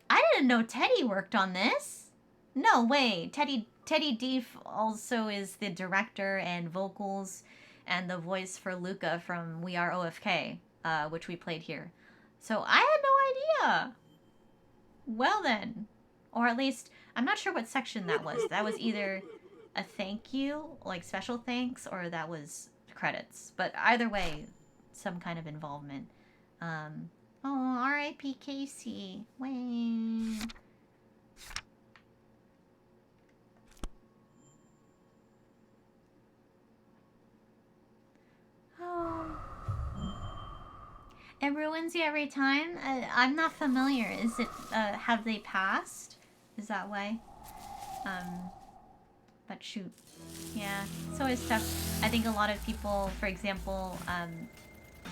I didn't know Teddy worked on this. No way. Teddy Deef also is the director and vocals and the voice for Luca from We Are OFK, which we played here. So I had no idea. Well then. Or at least, I'm not sure what section that was. That was either a thank you, like special thanks, or that was credits. But either way, some kind of involvement. Oh, R.I.P. Casey. Wayne. Oh. It ruins you every time? I'm not familiar. Is it, have they passed? Is that why? But shoot. Yeah, it's always tough. I think a lot of people, for example,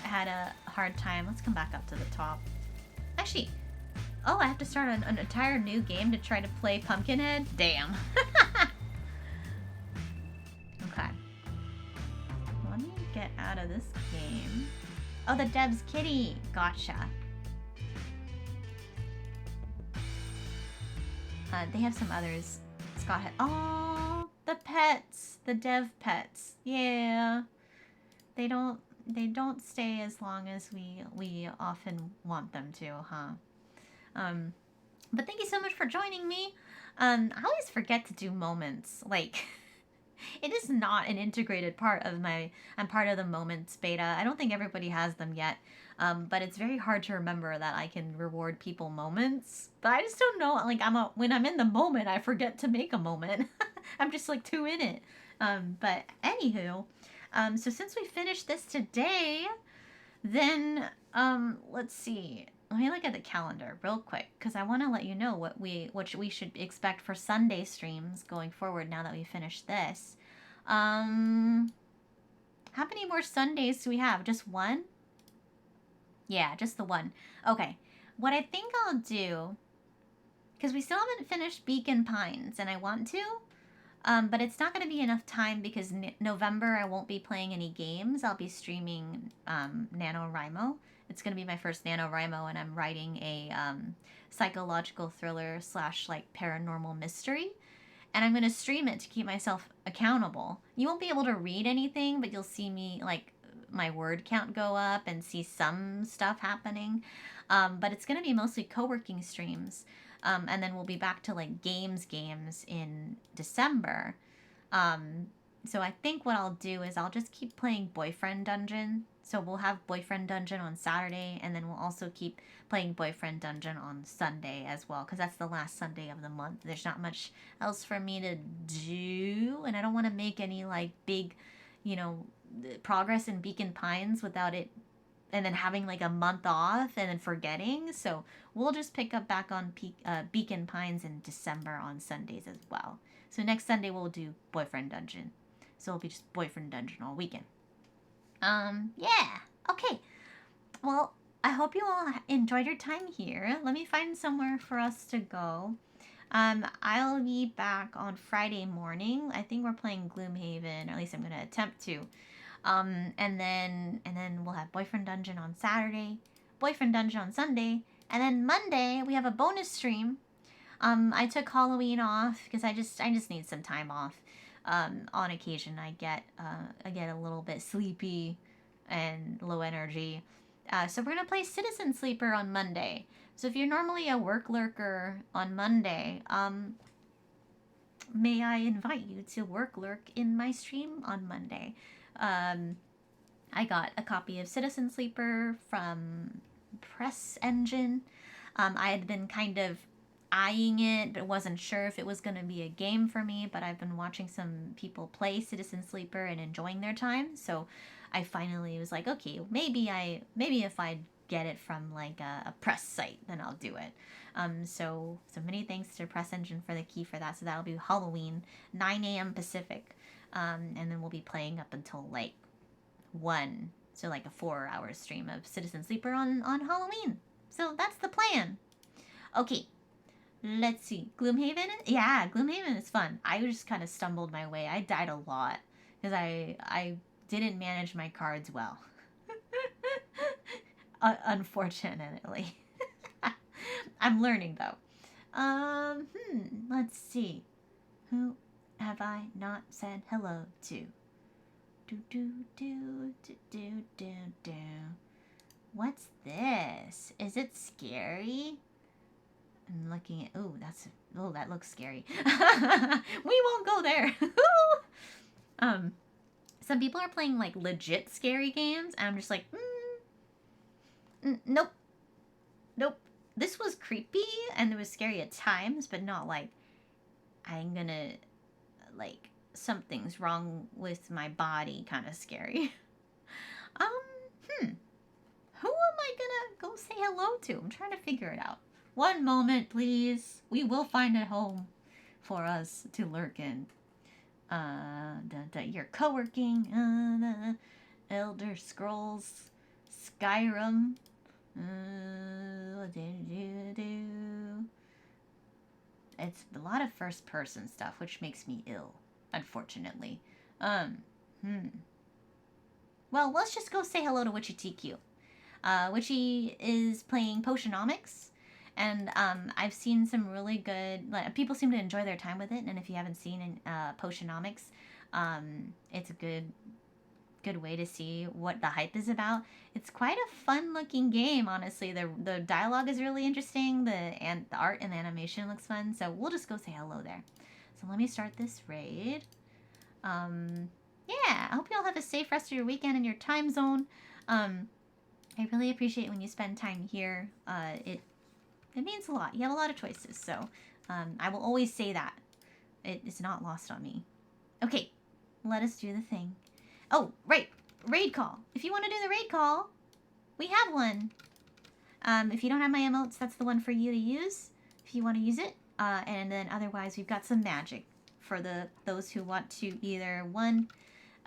had a hard time. Let's come back up to the top. Actually, oh, I have to start an entire new game to try to play Pumpkinhead? Damn. Okay. Let me get out of this game. Oh, the Deb's Kitty. Gotcha. They have some others. Scott had... Oh, the pets. The dev pets. Yeah. They don't stay as long as we often want them to, huh? But thank you so much for joining me. I always forget to do moments. Like, it is not an integrated part of I'm part of the moments beta. I don't think everybody has them yet. But it's very hard to remember that I can reward people moments. But I just don't know. Like, when I'm in the moment, I forget to make a moment. I'm just like too in it. But anywho, so since we finished this today, then let's see. Let me look at the calendar real quick because I want to let you know what we should expect for Sunday streams going forward now that we finished this. How many more Sundays do we have? Just one? Yeah, just the one. Okay. What I think I'll do, because we still haven't finished Beacon Pines, and I want to, but it's not going to be enough time because November I won't be playing any games. I'll be streaming NaNoWriMo. It's going to be my first NaNoWriMo, and I'm writing a psychological thriller / like paranormal mystery. And I'm going to stream it to keep myself accountable. You won't be able to read anything, but you'll see me, like, my word count go up and see some stuff happening. But it's going to be mostly co-working streams. And then we'll be back to, like, games in December. So I think what I'll do is I'll just keep playing Boyfriend Dungeon. So we'll have Boyfriend Dungeon on Saturday, and then we'll also keep playing Boyfriend Dungeon on Sunday as well, because that's the last Sunday of the month. There's not much else for me to do, and I don't want to make any, like, big, progress in Beacon Pines without it, and then having, like, a month off and then forgetting. So we'll just pick up back on Beacon Pines in December on Sundays as well. So next Sunday we'll do Boyfriend Dungeon. So it'll be just Boyfriend Dungeon all weekend. Yeah. Okay. Well, I hope you all enjoyed your time here. Let me find somewhere for us to go. I'll be back on Friday morning. I think we're playing Gloomhaven, or at least I'm gonna attempt to. And then we'll have Boyfriend Dungeon on Saturday, Boyfriend Dungeon on Sunday, and then Monday we have a bonus stream. I took Halloween off because I just need some time off. On occasion I get a little bit sleepy and low energy. So we're gonna play Citizen Sleeper on Monday. So if you're normally a work lurker on Monday, may I invite you to work lurk in my stream on Monday? I got a copy of Citizen Sleeper from Press Engine. I had been kind of eyeing it, but wasn't sure if it was going to be a game for me. But I've been watching some people play Citizen Sleeper and enjoying their time, so I finally was like, okay, maybe if I get it from like a press site, then I'll do it. So many thanks to Press Engine for the key for that. So that'll be Halloween, 9 a.m. Pacific, and then we'll be playing up until like 1, so like a 4-hour stream of Citizen Sleeper on Halloween. So that's the plan. Okay, let's see. Gloomhaven? Yeah, Gloomhaven is fun. I just kind of stumbled my way. I died a lot because I didn't manage my cards well. Unfortunately. I'm learning though. Let's see. Who have I not said hello to? Do do do do do do do. What's this? Is it scary? I'm looking at. Oh, that looks scary. We won't go there. Some people are playing like legit scary games, and I'm just like, nope. This was creepy and it was scary at times, but not like I'm gonna like something's wrong with my body kind of scary. Who am I gonna go say hello to? I'm trying to figure it out. One moment, please. We will find a home for us to lurk in. You're co-working. Elder Scrolls, Skyrim. It's a lot of first-person stuff, which makes me ill, unfortunately. Well, let's just go say hello to Witchy TQ. Witchy is playing Potionomics, and I've seen some really good. Like, people seem to enjoy their time with it, and if you haven't seen Potionomics, it's a good way to see what the hype is about. It's quite a fun-looking game, honestly. The dialogue is really interesting. The art and the animation looks fun. So we'll just go say hello there. So let me start this raid. Yeah, I hope you all have a safe rest of your weekend in your time zone. I really appreciate when you spend time here. It means a lot. You have a lot of choices, so I will always say that. It is not lost on me. Okay, let us do the thing. Oh, right, raid call. If you want to do the raid call, we have one. If you don't have my emotes, that's the one for you to use if you want to use it. And then otherwise, we've got some magic for those who want to either, 1,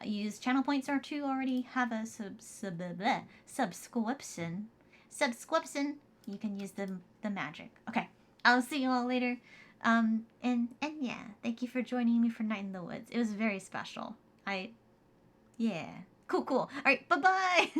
use channel points, or 2, already have a subscription. You can use the magic. Okay, I'll see you all later. And yeah, thank you for joining me for Night in the Woods. It was very special. Yeah. Cool. All right, bye-bye.